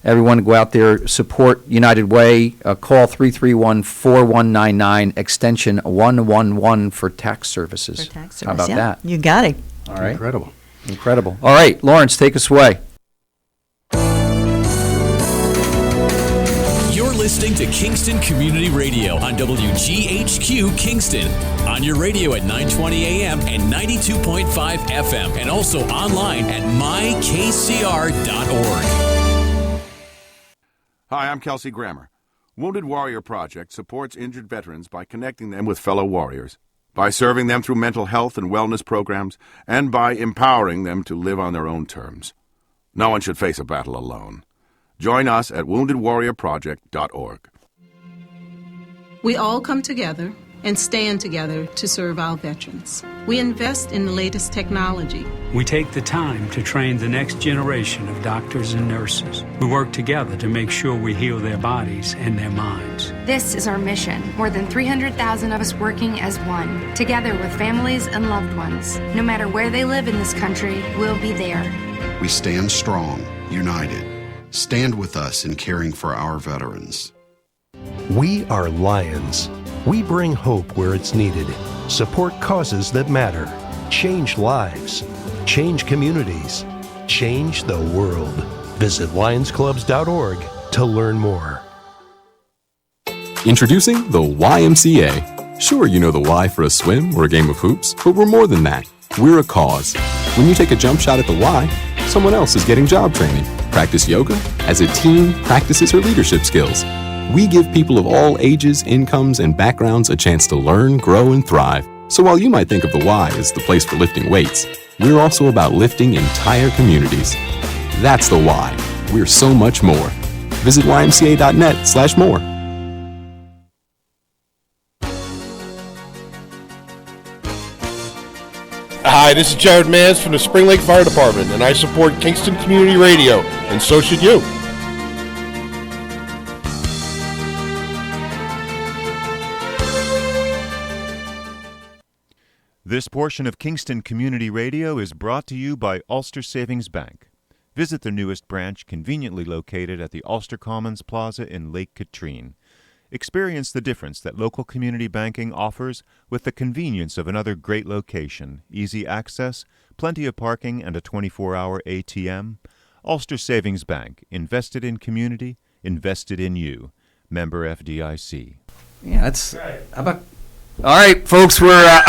everyone go out there, support United Way. Call 331-4199, extension 111 for tax services. For tax How service, about yeah. that? You got it. All right. Incredible. All right, Lawrence, take us away. You're listening to Kingston Community Radio on WGHQ Kingston. On your radio at 920 AM and 92.5 FM, and also online at mykcr.org. Hi, I'm Kelsey Grammer. Wounded Warrior Project supports injured veterans by connecting them with fellow warriors, by serving them through mental health and wellness programs, and by empowering them to live on their own terms. No one should face a battle alone. Join us at woundedwarriorproject.org. We all come together and stand together to serve our veterans. We invest in the latest technology. We take the time to train the next generation of doctors and nurses. We work together to make sure we heal their bodies and their minds. This is our mission. More than 300,000 of us working as one, together with families and loved ones. No matter where they live in this country, we'll be there. We stand strong, united. Stand with us in caring for our veterans. We are Lions. We bring hope where it's needed, support causes that matter, change lives, change communities, change the world. Visit lionsclubs.org to learn more. Introducing the YMCA. Sure, you know the Y for a swim or a game of hoops, but we're more than that. We're a cause. When you take a jump shot at the Y, someone else is getting job training. Practice yoga as a team practices her leadership skills. We give people of all ages, incomes, and backgrounds a chance to learn, grow, and thrive. So while you might think of the Y as the place for lifting weights, we're also about lifting entire communities. That's the Y. We're so much more. Visit ymca.net/more. Hi, this is Jared Mans from the Spring Lake Fire Department, and I support Kingston Community Radio, and so should you. This portion of Kingston Community Radio is brought to you by Ulster Savings Bank. Visit their newest branch, conveniently located at the Ulster Commons Plaza in Lake Katrine. Experience the difference that local community banking offers with the convenience of another great location, easy access, plenty of parking, and a 24-hour ATM. Ulster Savings Bank, invested in community, invested in you. Member FDIC. Yeah, that's... How about... All right, folks, we're...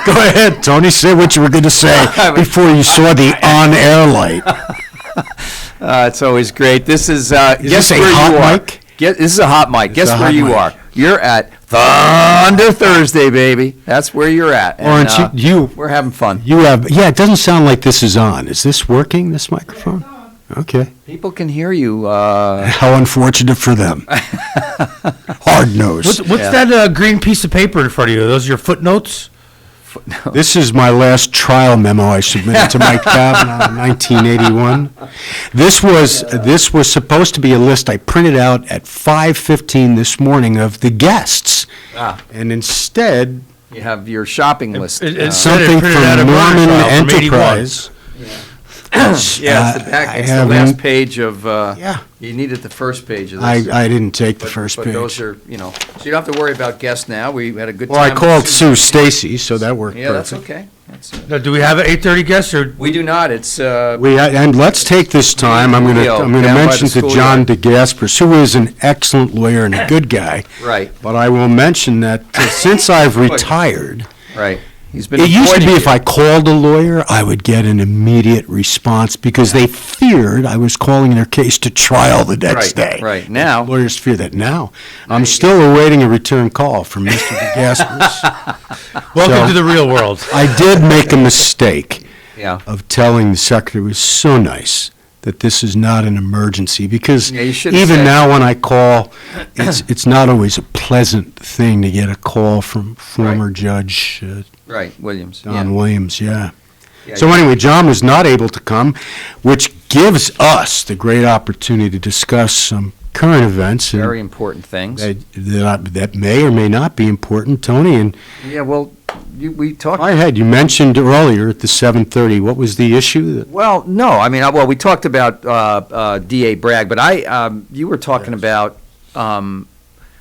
Go ahead, Tony. Say what you were going to say before you saw the on-air light. It's always great. This is... Is this a hot mic? This is a hot mic. Guess where you are. You're at Thunder Thursday, baby. That's where you're at. And, Aren't we're having fun. You have... Yeah, it doesn't sound like this is on. Is this working, this microphone? Okay. People can hear you. How unfortunate for them. Hard nose. What's that green piece of paper in front of you? Are those your footnotes? This is my last trial memo I submitted to Mike Kavanaugh in 1981. This was supposed to be a list I printed out at 5:15 this morning of the guests. And instead... You have your shopping list. Something from Norman Enterprise. It's the back. It's the last page of. You needed the first page of this. I didn't take the first page. But those are, so you don't have to worry about guests now. We had a good time. Well, I called Sue Stacey, so that worked perfect. That's okay. Now, do we have an 8:30 guest or? We do not. It's. And let's take this time. I'm going to mention to John DeGaspers, who is an excellent lawyer and a good guy. Right. But I will mention that since I've retired. Right. It used to be if I called a lawyer, I would get an immediate response because they feared I was calling their case to trial the next day. Right. Now. Lawyers fear that now. I'm still awaiting a return call from Mr. DeGaspers. Welcome to the real world. I did make a mistake of telling the secretary, it was so nice, that this is not an emergency, because even now when I call, it's not always a pleasant thing to get a call from former Judge Williams. Don Williams, So anyway, John was not able to come, which gives us the great opportunity to discuss some current events. Very important things. That may or may not be important, Tony. And we talked. You mentioned earlier at the 7:30. What was the issue? Well, no. I mean, we talked about D.A. Bragg, but you were talking about.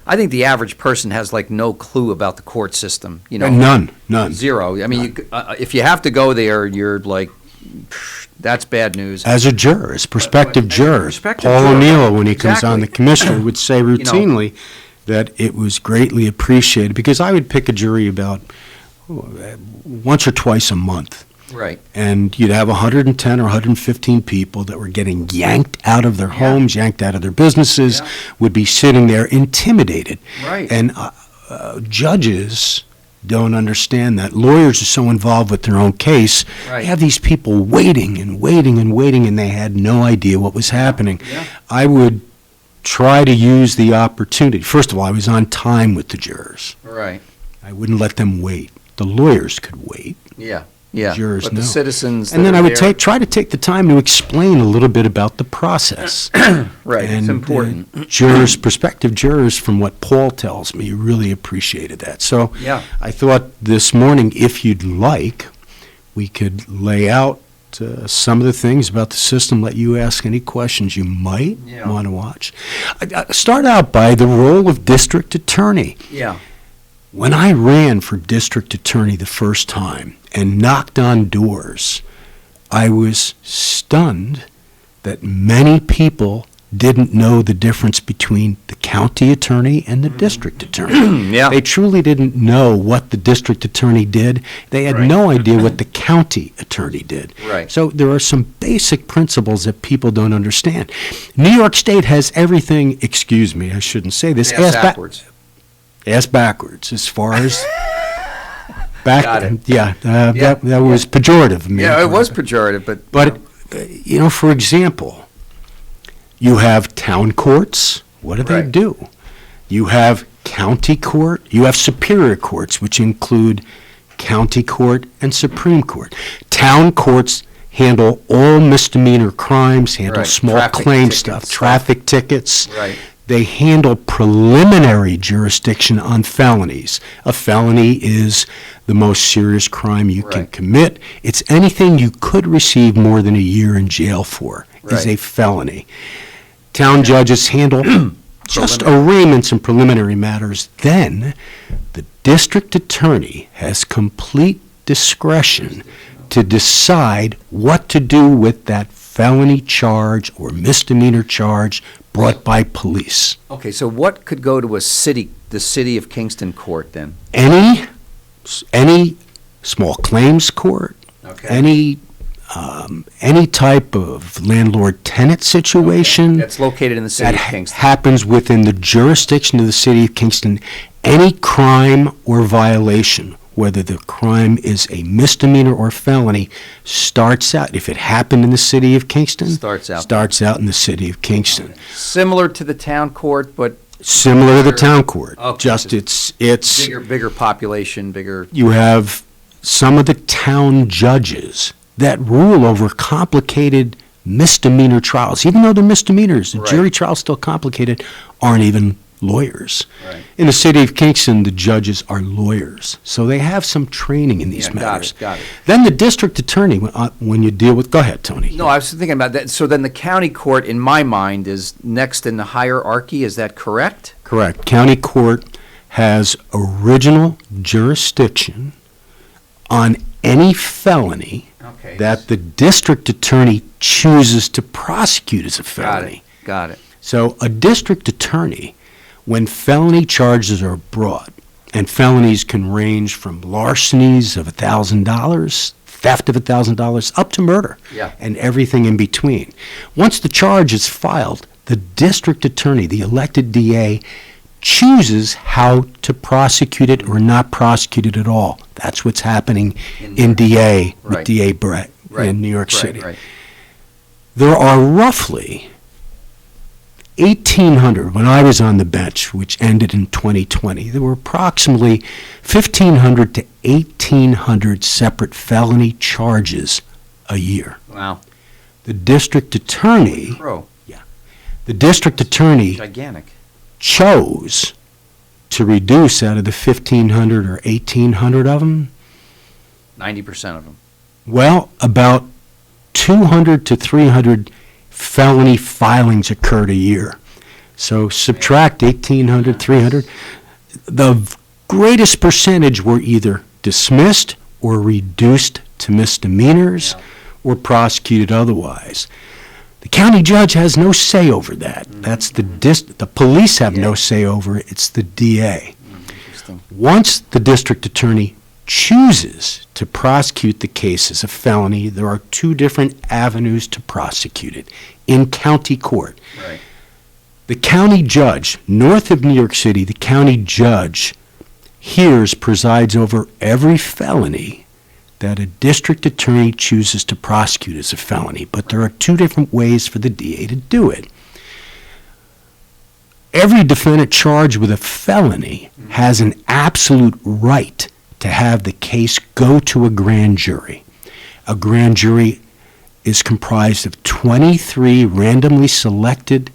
I think the average person has no clue about the court system. None. Zero. I mean, if you have to go there, you're like, that's bad news. As a juror, as prospective jurors, Paul O'Neill, when he comes on, the commissioner would say routinely that it was greatly appreciated, because I would pick a jury about once or twice a month. Right. And you'd have 110 or 115 people that were getting yanked out of their homes, yanked out of their businesses, would be sitting there intimidated. Right. And judges don't understand that. Lawyers are so involved with their own case. They have these people waiting and waiting and waiting, and they had no idea what was happening. Yeah. I would try to use the opportunity. First of all, I was on time with the jurors. Right. I wouldn't let them wait. The lawyers could wait. Yeah. Jurors but know. The citizens. And then I would try to take the time to explain a little bit about the process. Right, and, it's important. Prospective jurors, from what Paul tells me, really appreciated that. So I thought this morning, if you'd like, we could lay out some of the things about the system, let you ask any questions you might want to watch. Start out by the role of district attorney. Yeah. When I ran for district attorney the first time and knocked on doors, I was stunned that many people didn't know the difference between the county attorney and the district attorney. They truly didn't know what the district attorney did. They had no idea what the county attorney did. Right. So there are some basic principles that people don't understand. New York State has everything, excuse me, I shouldn't say this. Backwards. Ass backwards as far as back. Got it. That was pejorative of me. Yeah, it was pejorative, but for example, you have town courts. What do they do? You have county court. You have superior courts, which include county court and Supreme Court. Town courts handle all misdemeanor crimes, handle small claim stuff, traffic tickets. Right. They handle preliminary jurisdiction on felonies. A felony is the most serious crime you can commit. It's anything you could receive more than a year in jail for is a felony. Town judges handle just arraignments and preliminary matters. Then the district attorney has complete discretion to decide what to do with that felony charge or misdemeanor charge brought by police. Okay, so what could go to the city of Kingston court then? Any small claims court, any type of landlord-tenant situation that's located in the city of Kingston. Happens within the jurisdiction of the city of Kingston. Any crime or violation, whether the crime is a misdemeanor or felony, starts out, if it happened in the city of Kingston, starts out in the city of Kingston. Similar to the town court, but similar to the town court. Okay. Just it's bigger population, bigger. You have some of the town judges that rule over complicated misdemeanor trials, even though they're misdemeanors. The jury trial's still complicated, aren't even lawyers. Right. In the city of Kingston, the judges are lawyers, so they have some training in these matters. Got it. Then the district attorney, when you deal with, go ahead, Tony. No, I was thinking about that. So then the county court, in my mind, is next in the hierarchy. Is that correct? Correct. County court has original jurisdiction on any felony that the district attorney chooses to prosecute as a felony. Got it. So a district attorney, when felony charges are brought, and felonies can range from larcenies of $1,000, theft of $1,000, up to murder, and everything in between. Once the charge is filed, the district attorney, the elected DA, chooses how to prosecute it or not prosecute it at all. That's what's happening in DA with DA Brett in New York City. There are roughly 1,800, when I was on the bench, which ended in 2020, there were approximately 1,500 to 1,800 separate felony charges a year. Wow. The district attorney, gigantic, chose to reduce out of the 1,500 or 1,800 of them, 90% of them. Well, about 200 to 300 felony filings occurred a year. So subtract 1,800, 300. The greatest percentage were either dismissed or reduced to misdemeanors or prosecuted otherwise. The county judge has no say over that. That's the police have no say over it. It's the DA. Once the district attorney chooses to prosecute the case as a felony, there are two different avenues to prosecute it in county court. The county judge, north of New York City, the county judge presides over every felony that a district attorney chooses to prosecute as a felony, but there are two different ways for the DA to do it. Every defendant charged with a felony has an absolute right to have the case go to a grand jury. A grand jury is comprised of 23 randomly selected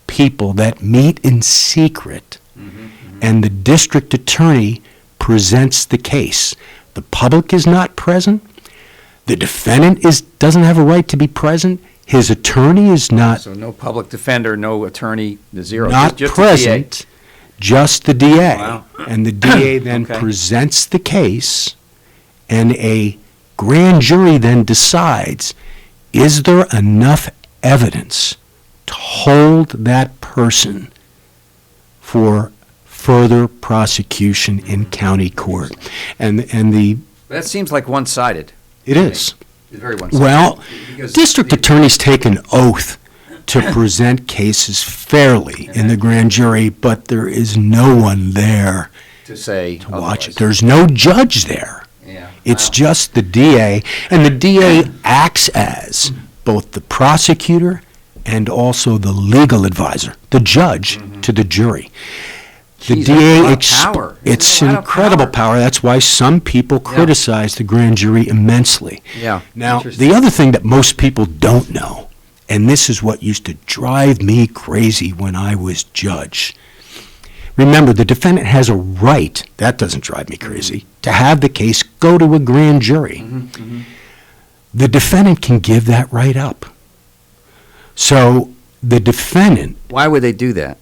people that meet in secret, and the district attorney presents the case. The public is not present. The defendant doesn't have a right to be present. His attorney is not. So no public defender, no attorney, zero. Not just present, just the DA. Wow. And the DA then presents the case, and a grand jury then decides, is there enough evidence to hold that person for further prosecution in county court? And that seems like one-sided. It is. It's very one-sided. Well, district attorneys take an oath to present cases fairly in the grand jury, but there is no one there to watch it. There's no judge there. It's just the DA, and the DA acts as both the prosecutor and also the legal advisor, the judge to the jury. The DA, it's incredible power. That's why some people criticize the grand jury immensely. Now, the other thing that most people don't know, And this is what used to drive me crazy when I was judge. Remember, the defendant has a right, that doesn't drive me crazy, to have the case go to a grand jury. The defendant can give that right up. So the defendant... Why would they do that?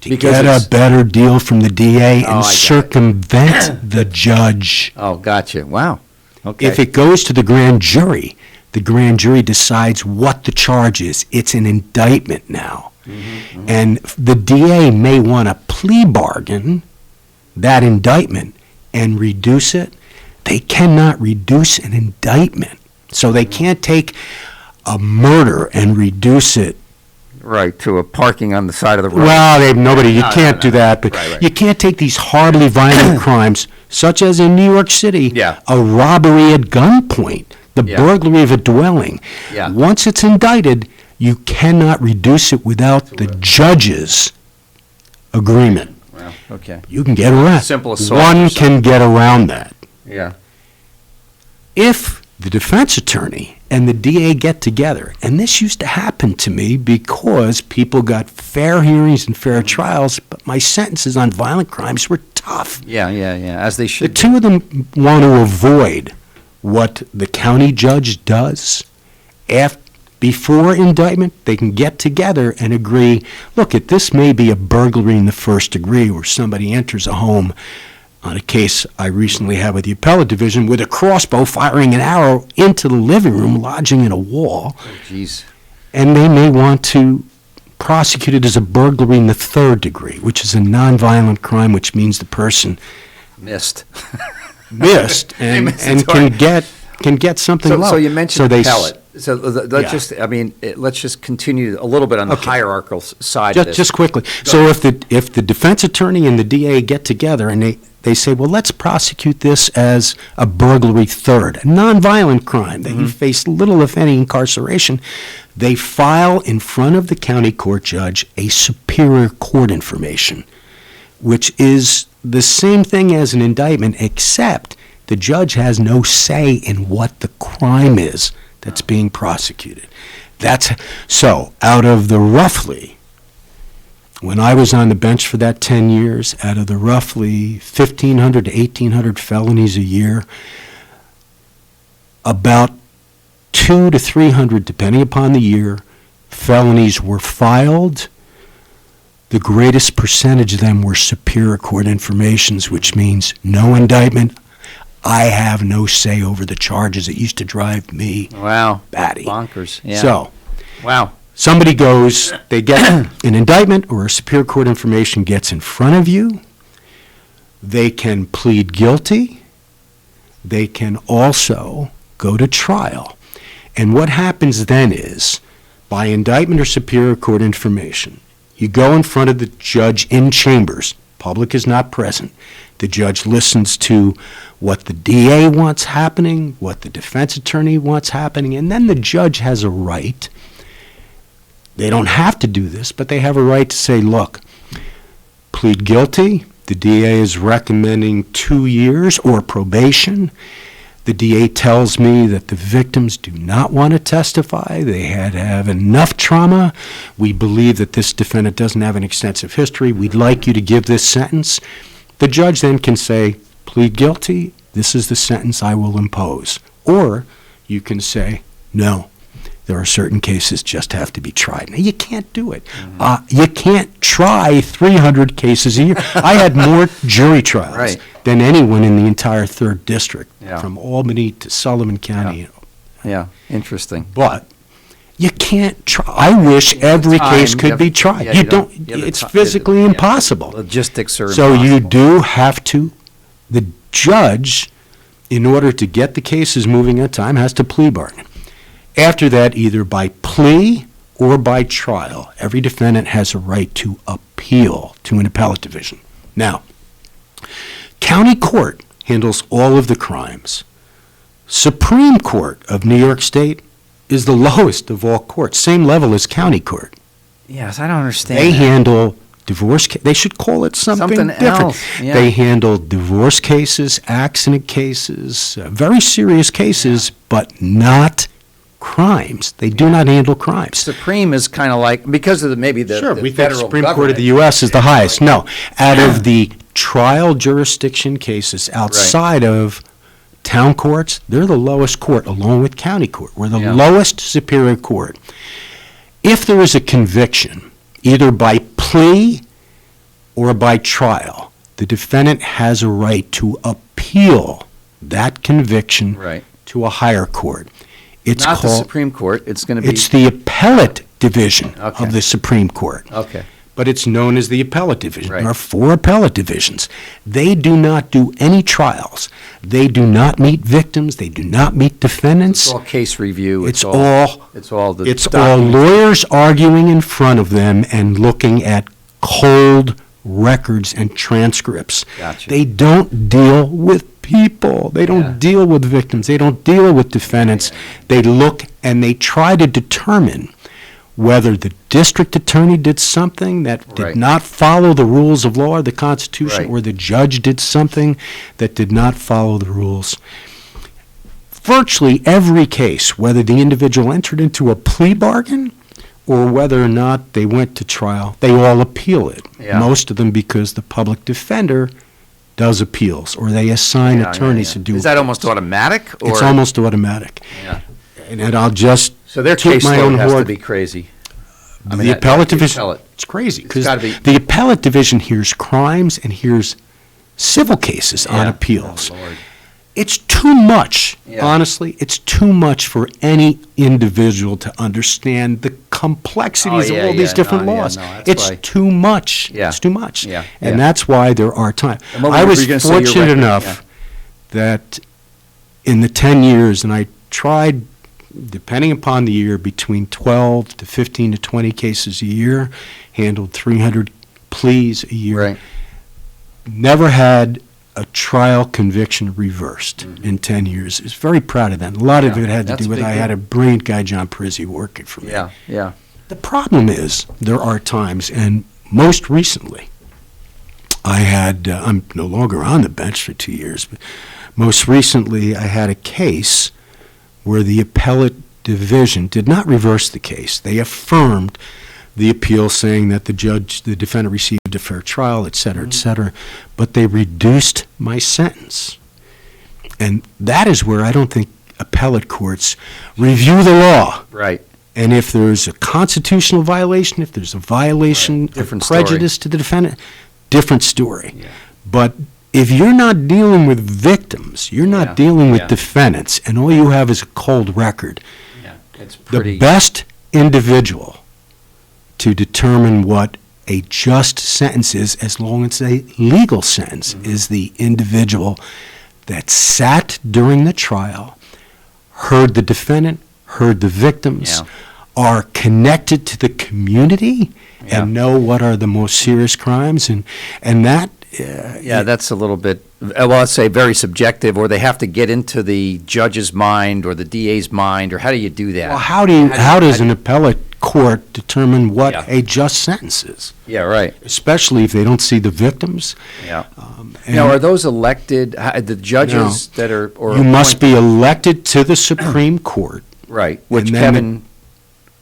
To get a better deal from the DA and circumvent the judge. Oh, gotcha. Wow. Okay. If it goes to the grand jury decides what the charge is. It's an indictment now. And the DA may want to plea bargain that indictment and reduce it. They cannot reduce an indictment. So they can't take a murder and reduce it. Right, to a parking on the side of the road. Well, you can't do that, but you can't take these horribly violent crimes, such as in New York City, a robbery at gunpoint, the burglary of a dwelling. Once it's indicted, you cannot reduce it without the judge's agreement. Well, okay. You can get around. Simple assault. One can get around that. Yeah. If the defense attorney and the DA get together, and this used to happen to me because people got fair hearings and fair trials, but my sentences on violent crimes were tough. Yeah, as they should. The two of them want to avoid what the county judge does. Before indictment, they can get together and agree, look, this may be a burglary in the first degree where somebody enters a home on a case I recently had with the appellate division with a crossbow firing an arrow into the living room, lodging in a wall. Oh, jeez. And they may want to prosecute it as a burglary in the third degree, which is a nonviolent crime, which means the person missed and can get something low. So you mentioned appellate. So let's just continue a little bit on the hierarchical side of this. Just quickly. If the defense attorney and the DA get together and they say, well, let's prosecute this as a burglary third, a nonviolent crime that you face little, if any, incarceration, they file in front of the county court judge a superior court information, which is the same thing as an indictment, except the judge has no say in what the crime is that's being prosecuted. So out of the roughly, when I was on the bench for that 10 years, out of the roughly 1,500 to 1,800 felonies a year, about 200 to 300, depending upon the year, felonies were filed. The greatest percentage of them were superior court informations, which means no indictment. I have no say over the charges. It used to drive me batty. Bonkers. Yeah. So, somebody goes, they get an indictment or a superior court information gets in front of you. They can plead guilty. They can also go to trial. And what happens then is, by indictment or superior court information, you go in front of the judge in chambers. Public is not present. The judge listens to what the DA wants happening, what the defense attorney wants happening, and then the judge has a right. They don't have to do this, but they have a right to say, look, plead guilty. The DA is recommending 2 years or probation. The DA tells me that the victims do not want to testify. They had to have enough trauma. We believe that this defendant doesn't have an extensive history. We'd like you to give this sentence. The judge then can say, plead guilty. This is the sentence I will impose. Or you can say, no, there are certain cases just have to be tried. Now, you can't do it. You can't try 300 cases a year. I had more jury trials than anyone in the entire 3rd District, from Albany to Sullivan County. Yeah, interesting. But you can't try. I wish every case could be tried. You don't. It's physically impossible. Logistics are so impossible. You do have to. The judge, in order to get the cases moving on time, has to plea bargain. After that, either by plea or by trial, every defendant has a right to appeal to an appellate division. Now, county court handles all of the crimes. Supreme Court of New York State is the lowest of all courts, same level as county court. Yes, I don't understand. They handle divorce. They should call it something different. Else. Yeah. They handle divorce cases, accident cases, very serious cases, but not crimes. They do not handle crimes. Supreme is kind of like, because of maybe the Sure, the we think federal Supreme Court of government. the U.S. is the highest. No, out of the trial jurisdiction cases outside of town courts, they're the lowest court, along with county court. We're the lowest superior court. If there is a conviction, either by plea or by trial, the defendant has a right to appeal that conviction to a higher court. It's Not the called, Supreme Court, it's going to be... It's the appellate division of the Supreme Court. Okay. But it's known as the appellate division. There are 4 appellate divisions. They do not do any trials. They do not meet victims. They do not meet defendants. It's all case review. It's all documents. lawyers arguing in front of them and looking at cold records and transcripts. Gotcha. They don't deal with people. They don't deal with victims. They don't deal with defendants. They look and they try to determine whether the district attorney did something that did not follow the rules of law or the Constitution, or the judge did something that did not follow the rules. Virtually every case, whether the individual entered into a plea bargain or whether or not they went to trial, they all appeal it. Yeah. Most of them because the public defender does appeals, or they assign attorneys to do Is that almost automatic? Or? It's almost automatic. Yeah. And I'll just So their toot my own caseload has to horn. be crazy. I mean, The that- appellate the division, appellate. it's crazy, It's because gotta be- the appellate division hears crimes and hears civil cases on appeals. It's too much, honestly, it's too much for any individual to understand the complexities of all these different laws. It's too much. It's too much. And that's why there are times. I was fortunate enough that in the 10 years, and I tried, depending upon the year, between 12 to 15 to 20 cases a year, handled 300 pleas a year. Never had a trial conviction reversed in 10 years. I was very proud of that. A lot of it had to do with I had a brilliant guy, John Prizzi, working for me. The problem is there are times, and most recently, I had, I'm no longer on the bench for 2 years, but most recently I had a case where the appellate division did not reverse the case. They affirmed the appeal, saying that the defendant received a fair trial, et cetera, but they reduced my sentence. And that is where I don't think appellate courts review the law. Right. And if there's a constitutional violation, if there's a violation of prejudice to the defendant, different story. But if you're not dealing with victims, you're not dealing with defendants, and all you have is a cold record, the best individual to determine what a just sentence is, as long as it's a legal sentence, is the individual that sat during the trial, heard the defendant, heard the victims, are connected to the community, and know what are the most serious crimes, and that... that's a little bit, well, let's say very subjective, or they have to get into the judge's mind or the DA's mind, or how do you do that? Well, how does an appellate court determine what a just sentence is? Especially if they don't see the victims. Now, are those elected, the judges that are... or you must be elected to the Supreme Court. Right, which Kevin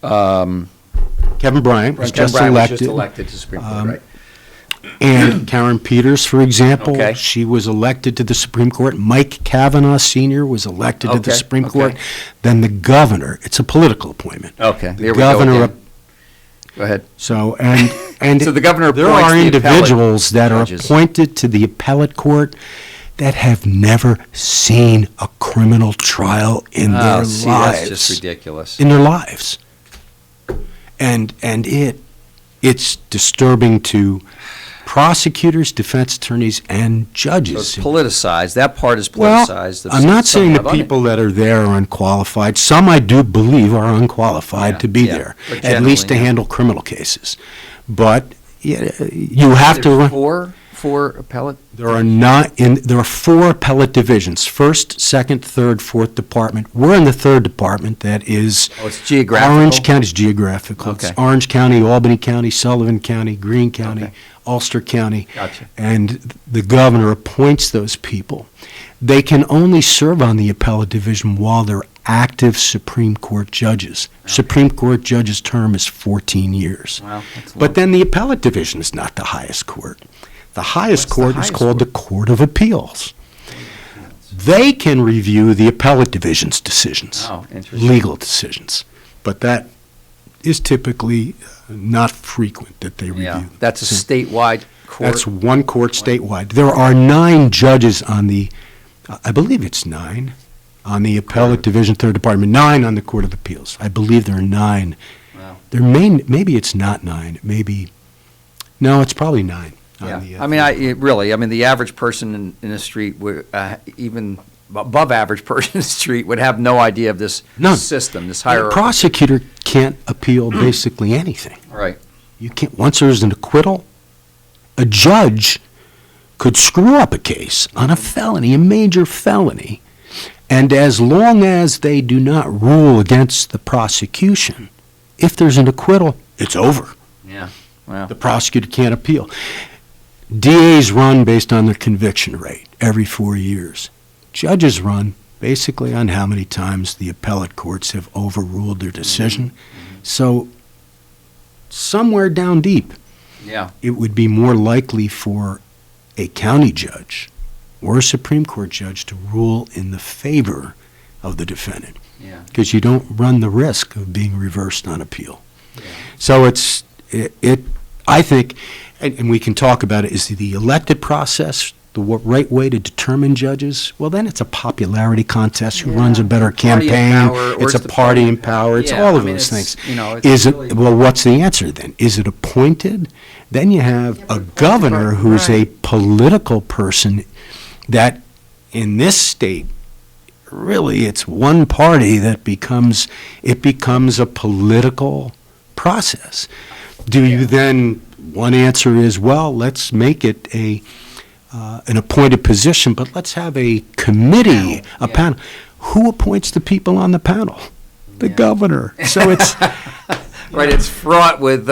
Bryant was just elected. to Supreme Court, right? And Karen Peters, for example, she was elected to the Supreme Court. Mike Kavanaugh Sr. was elected to the Supreme Court. Then the governor, it's a political appointment. The governor. Go ahead. So, and so the governor there appoints are the individuals that are judges. appointed to the appellate court that have never seen a criminal trial in their lives. That's just ridiculous. In their lives. And it's disturbing to prosecutors, defense attorneys, and judges. So it's politicized. That part is Well, politicized. I'm not saying the people that are there are unqualified. Some I do believe are unqualified to be there, But at least to generally, handle criminal cases. But you have to run. Four appellate? There are 4 appellate divisions, 1st, 2nd, 3rd, 4th department. We're in the 3rd department, that is... it's geographical? Orange County's geographical. It's Orange County, Albany County, Sullivan County, Greene County, Ulster County. Gotcha. And the governor appoints those people. They can only serve on the appellate division while they're active Supreme Court judges. Okay. Supreme Court judge's term is 14 years. Wow, that's But then the appellate division is not the highest court. The highest What's the court highest is called court? the Court of Appeals. They can review the appellate division's decisions, Oh, interesting. legal decisions. But that is typically not frequent that they review. Yeah, that's a statewide court. That's one court statewide. There are 9 judges on the, I believe it's 9, on the appellate division, 3rd Department, 9 on the Court of Appeals. I believe there are 9. Wow. Maybe it's not 9, no, it's probably 9. Yeah, the average person in the street, even above average person in the street, would have no idea of this system, this A hierarchy. prosecutor can't appeal basically anything. Right. You can't, once there's an acquittal, a judge could screw up a case on a felony, a major felony, and as long as they do not rule against the prosecution, if there's an acquittal, it's over. Yeah, wow. The prosecutor can't appeal. DAs run based on their conviction rate every 4 years. Judges run basically on how many times the appellate courts have overruled their decision. So somewhere down deep, Yeah. it would be more likely for a county judge or a Supreme Court judge to rule in the favor of the defendant. Yeah. Because you don't run the risk of being reversed on appeal. So I think, and we can talk about it, is the elected process the right way to determine judges? Well, then it's a popularity contest. Who runs a better Party in campaign? power, or It's a the party in power. It's Yeah, all of I mean, those it's, things. you know, it's Is really- it, well, what's the answer then? Is it appointed? Then you have a governor who's a political person that, in this state, really it's one party that becomes a political process. Do you then, one answer is, well, let's make it an appointed position, but let's have a committee, a panel. Who appoints the people on the panel? The governor. So it's Right, it's fraught with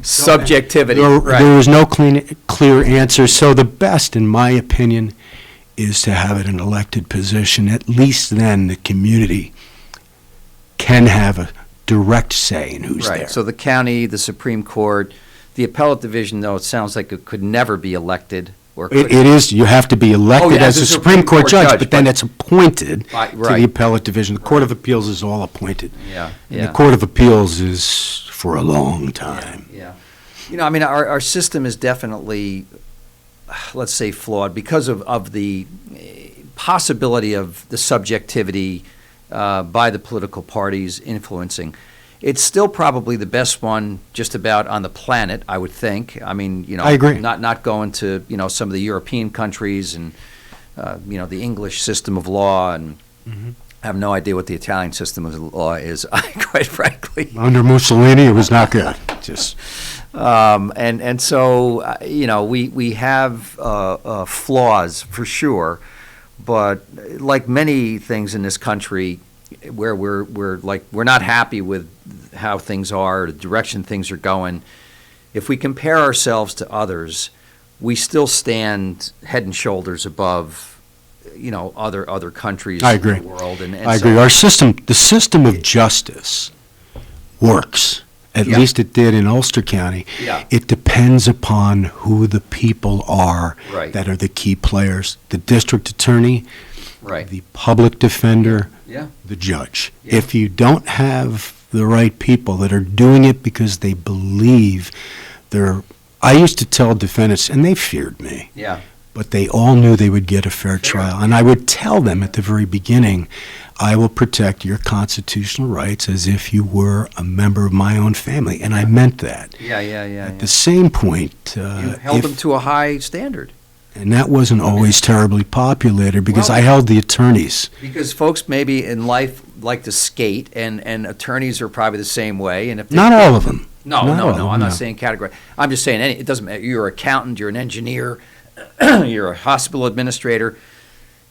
subjectivity. there is no clear answer. So the best, in my opinion, is to have it an elected position. At least then the community can have a direct say in who's Right, there. so the county, the Supreme Court, the appellate division, though, it sounds like it could never be elected. Or It is, you have to be elected as a Supreme Court judge, but then but- it's appointed Right, to right. the appellate division. The Court of Appeals is all appointed. Yeah, And yeah. the Court of Appeals is for a long time. Yeah. You know, I mean, our system is definitely, let's say, flawed because of the possibility of the subjectivity by the political parties influencing. It's still probably the best one just about on the planet, I would think. I mean, you know, I agree. Not going to, you know, some of the European countries and, you know, the English system of law, and I have no idea what the Italian system of law is, quite frankly. Under Mussolini, it was not good. Just And so, you know, we have flaws for sure, but like many things in this country, where we're not happy with how things are, the direction things are going. If we compare ourselves to others, we still stand head and shoulders above, you know, other countries I agree. in the world. And I so- agree. The system of justice works. At Yeah. least it did in Ulster County. Yeah. It depends upon who the people are Right. that are the key players. The district attorney, Right. the public defender, Yeah. the judge. If you don't have the right people that are doing it because they believe I used to tell defendants, and they feared me, Yeah. but they all knew they would get a fair trial. And I would tell them at the very beginning, I will protect your constitutional rights as if you were a member of my own family. And I meant that. Yeah. At the same point, You held them to a high standard. and that wasn't always terribly populated because I held the attorneys. Because folks maybe in life like to skate, and attorneys are probably the same way. And if Not all of them. No, Not all of no. them, I'm not no. saying category. I'm just saying it doesn't matter. You're an accountant. You're an engineer. You're a hospital administrator.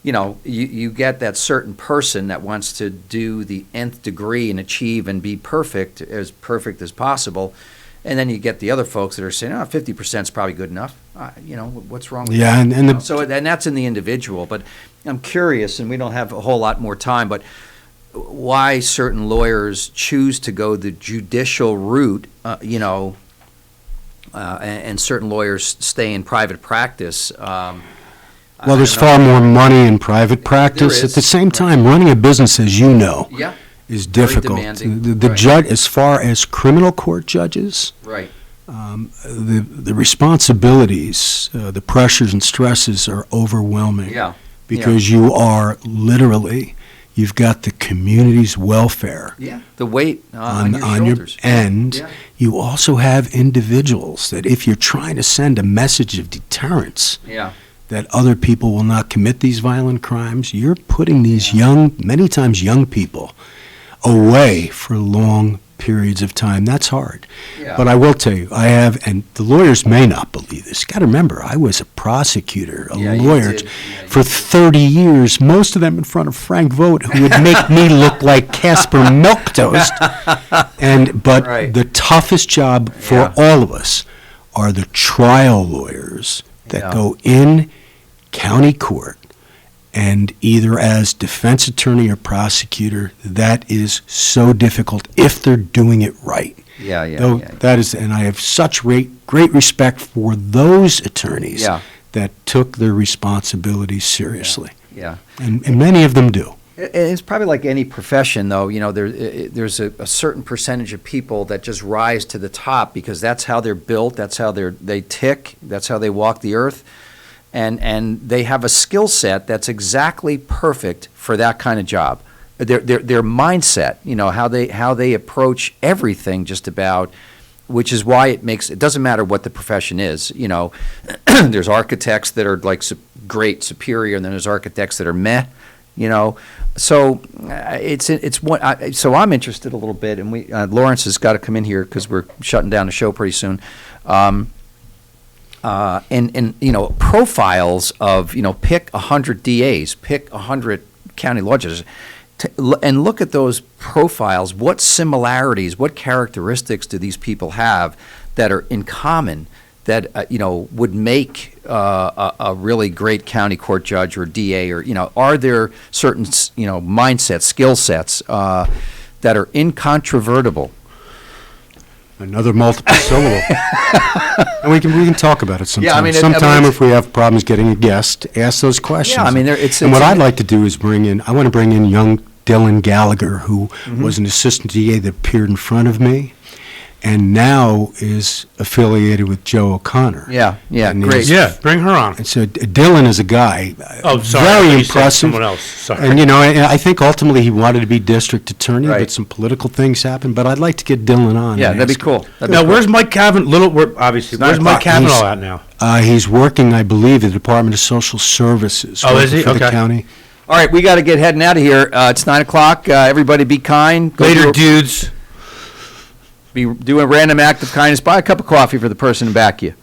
You know, you get that certain person that wants to do the nth degree and achieve and be perfect as possible. And then you get the other folks that are saying, 50% is probably good enough. You know, what's wrong with Yeah, that? and You know, the- so, and that's in the individual. But I'm curious, and we don't have a whole lot more time, but why certain lawyers choose to go the judicial route, and certain lawyers stay in private practice. Well, there's far more money in private practice. At the same time, running a business, as you know, is difficult. The judge, as far as criminal court judges, the responsibilities, the pressures and stresses are overwhelming. Because you are literally, you've got the community's welfare. The weight on your shoulders. And you also have individuals that if you're trying to send a message of deterrence, that other people will not commit these violent crimes, you're putting these many times young people away for long periods of time. That's hard. But I will tell you, and the lawyers may not believe this. You got to remember, I was a prosecutor, a lawyer for 30 years, most of them in front of Frank Vogt, who would make me look like Casper Milquetoast. But the toughest job for all of us are the trial lawyers that go in county court, and either as defense attorney or prosecutor, that is so difficult if they're doing it right. That is, and I have such great respect for those attorneys that took their responsibilities seriously. And many of them do. It's probably like any profession, though. There's a certain percentage of people that just rise to the top because that's how they're built, that's how they tick, that's how they walk the earth. And they have a skill set that's exactly perfect for that kind of job. Their mindset, how they approach everything just about, which is why it doesn't matter what the profession is. There's architects that are like great, superior, and then there's architects that are meh. So it's one. So I'm interested a little bit, and Lawrence has got to come in here because we're shutting down the show pretty soon. And profiles of, pick 100 DAs, pick 100 county law judges, and look at those profiles. What similarities, what characteristics do these people have that are in common that, would make a really great county court judge or DA, or, are there certain, mindsets, skill sets that are incontrovertible? Another multiple syllable. And we can talk about it sometime. Yeah, I mean, sometime if we have problems getting a guest, ask those questions. Yeah, what I'd like to do is I want to bring in young Dylan Gallagher, who was an assistant DA that appeared in front of me, and now is affiliated with Joe O'Connor. Great. Bring her on. And so Dylan is a guy, very impressive. Someone else. Sorry. And and I think ultimately he wanted to be district attorney, but some political things happened. But I'd like to get Dylan on. Yeah, that'd be cool. Where's Mike Kavanaugh? Where's Mike Kavanaugh at now? He's working, I believe, at the Department of Social Services. Is he? For the county. All right, we got to get heading out of here. It's 9:00. Everybody be kind. Later, dudes. Be doing a random act of kindness. Buy a cup of coffee for the person back you.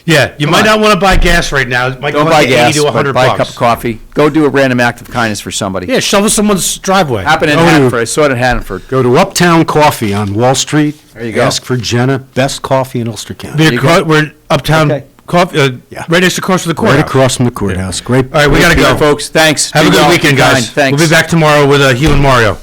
Yeah, you might not want to buy gas right now. It might Don't buy gas, $80 to $100. Buy a cup of coffee. Go do a random act of kindness for somebody. Yeah, shovel someone's driveway. Happened in Hanford. I saw it in Hanford. Go to Uptown Coffee on Wall Street. There you go. Ask for Jenna. Best coffee in Ulster County. We're Uptown Coffee, right next across from the courthouse. Right across from the courthouse. Great. All right, we got to go, folks. Thanks. Have a good weekend, guys. Thanks. We'll be back tomorrow with Hugh and Mario.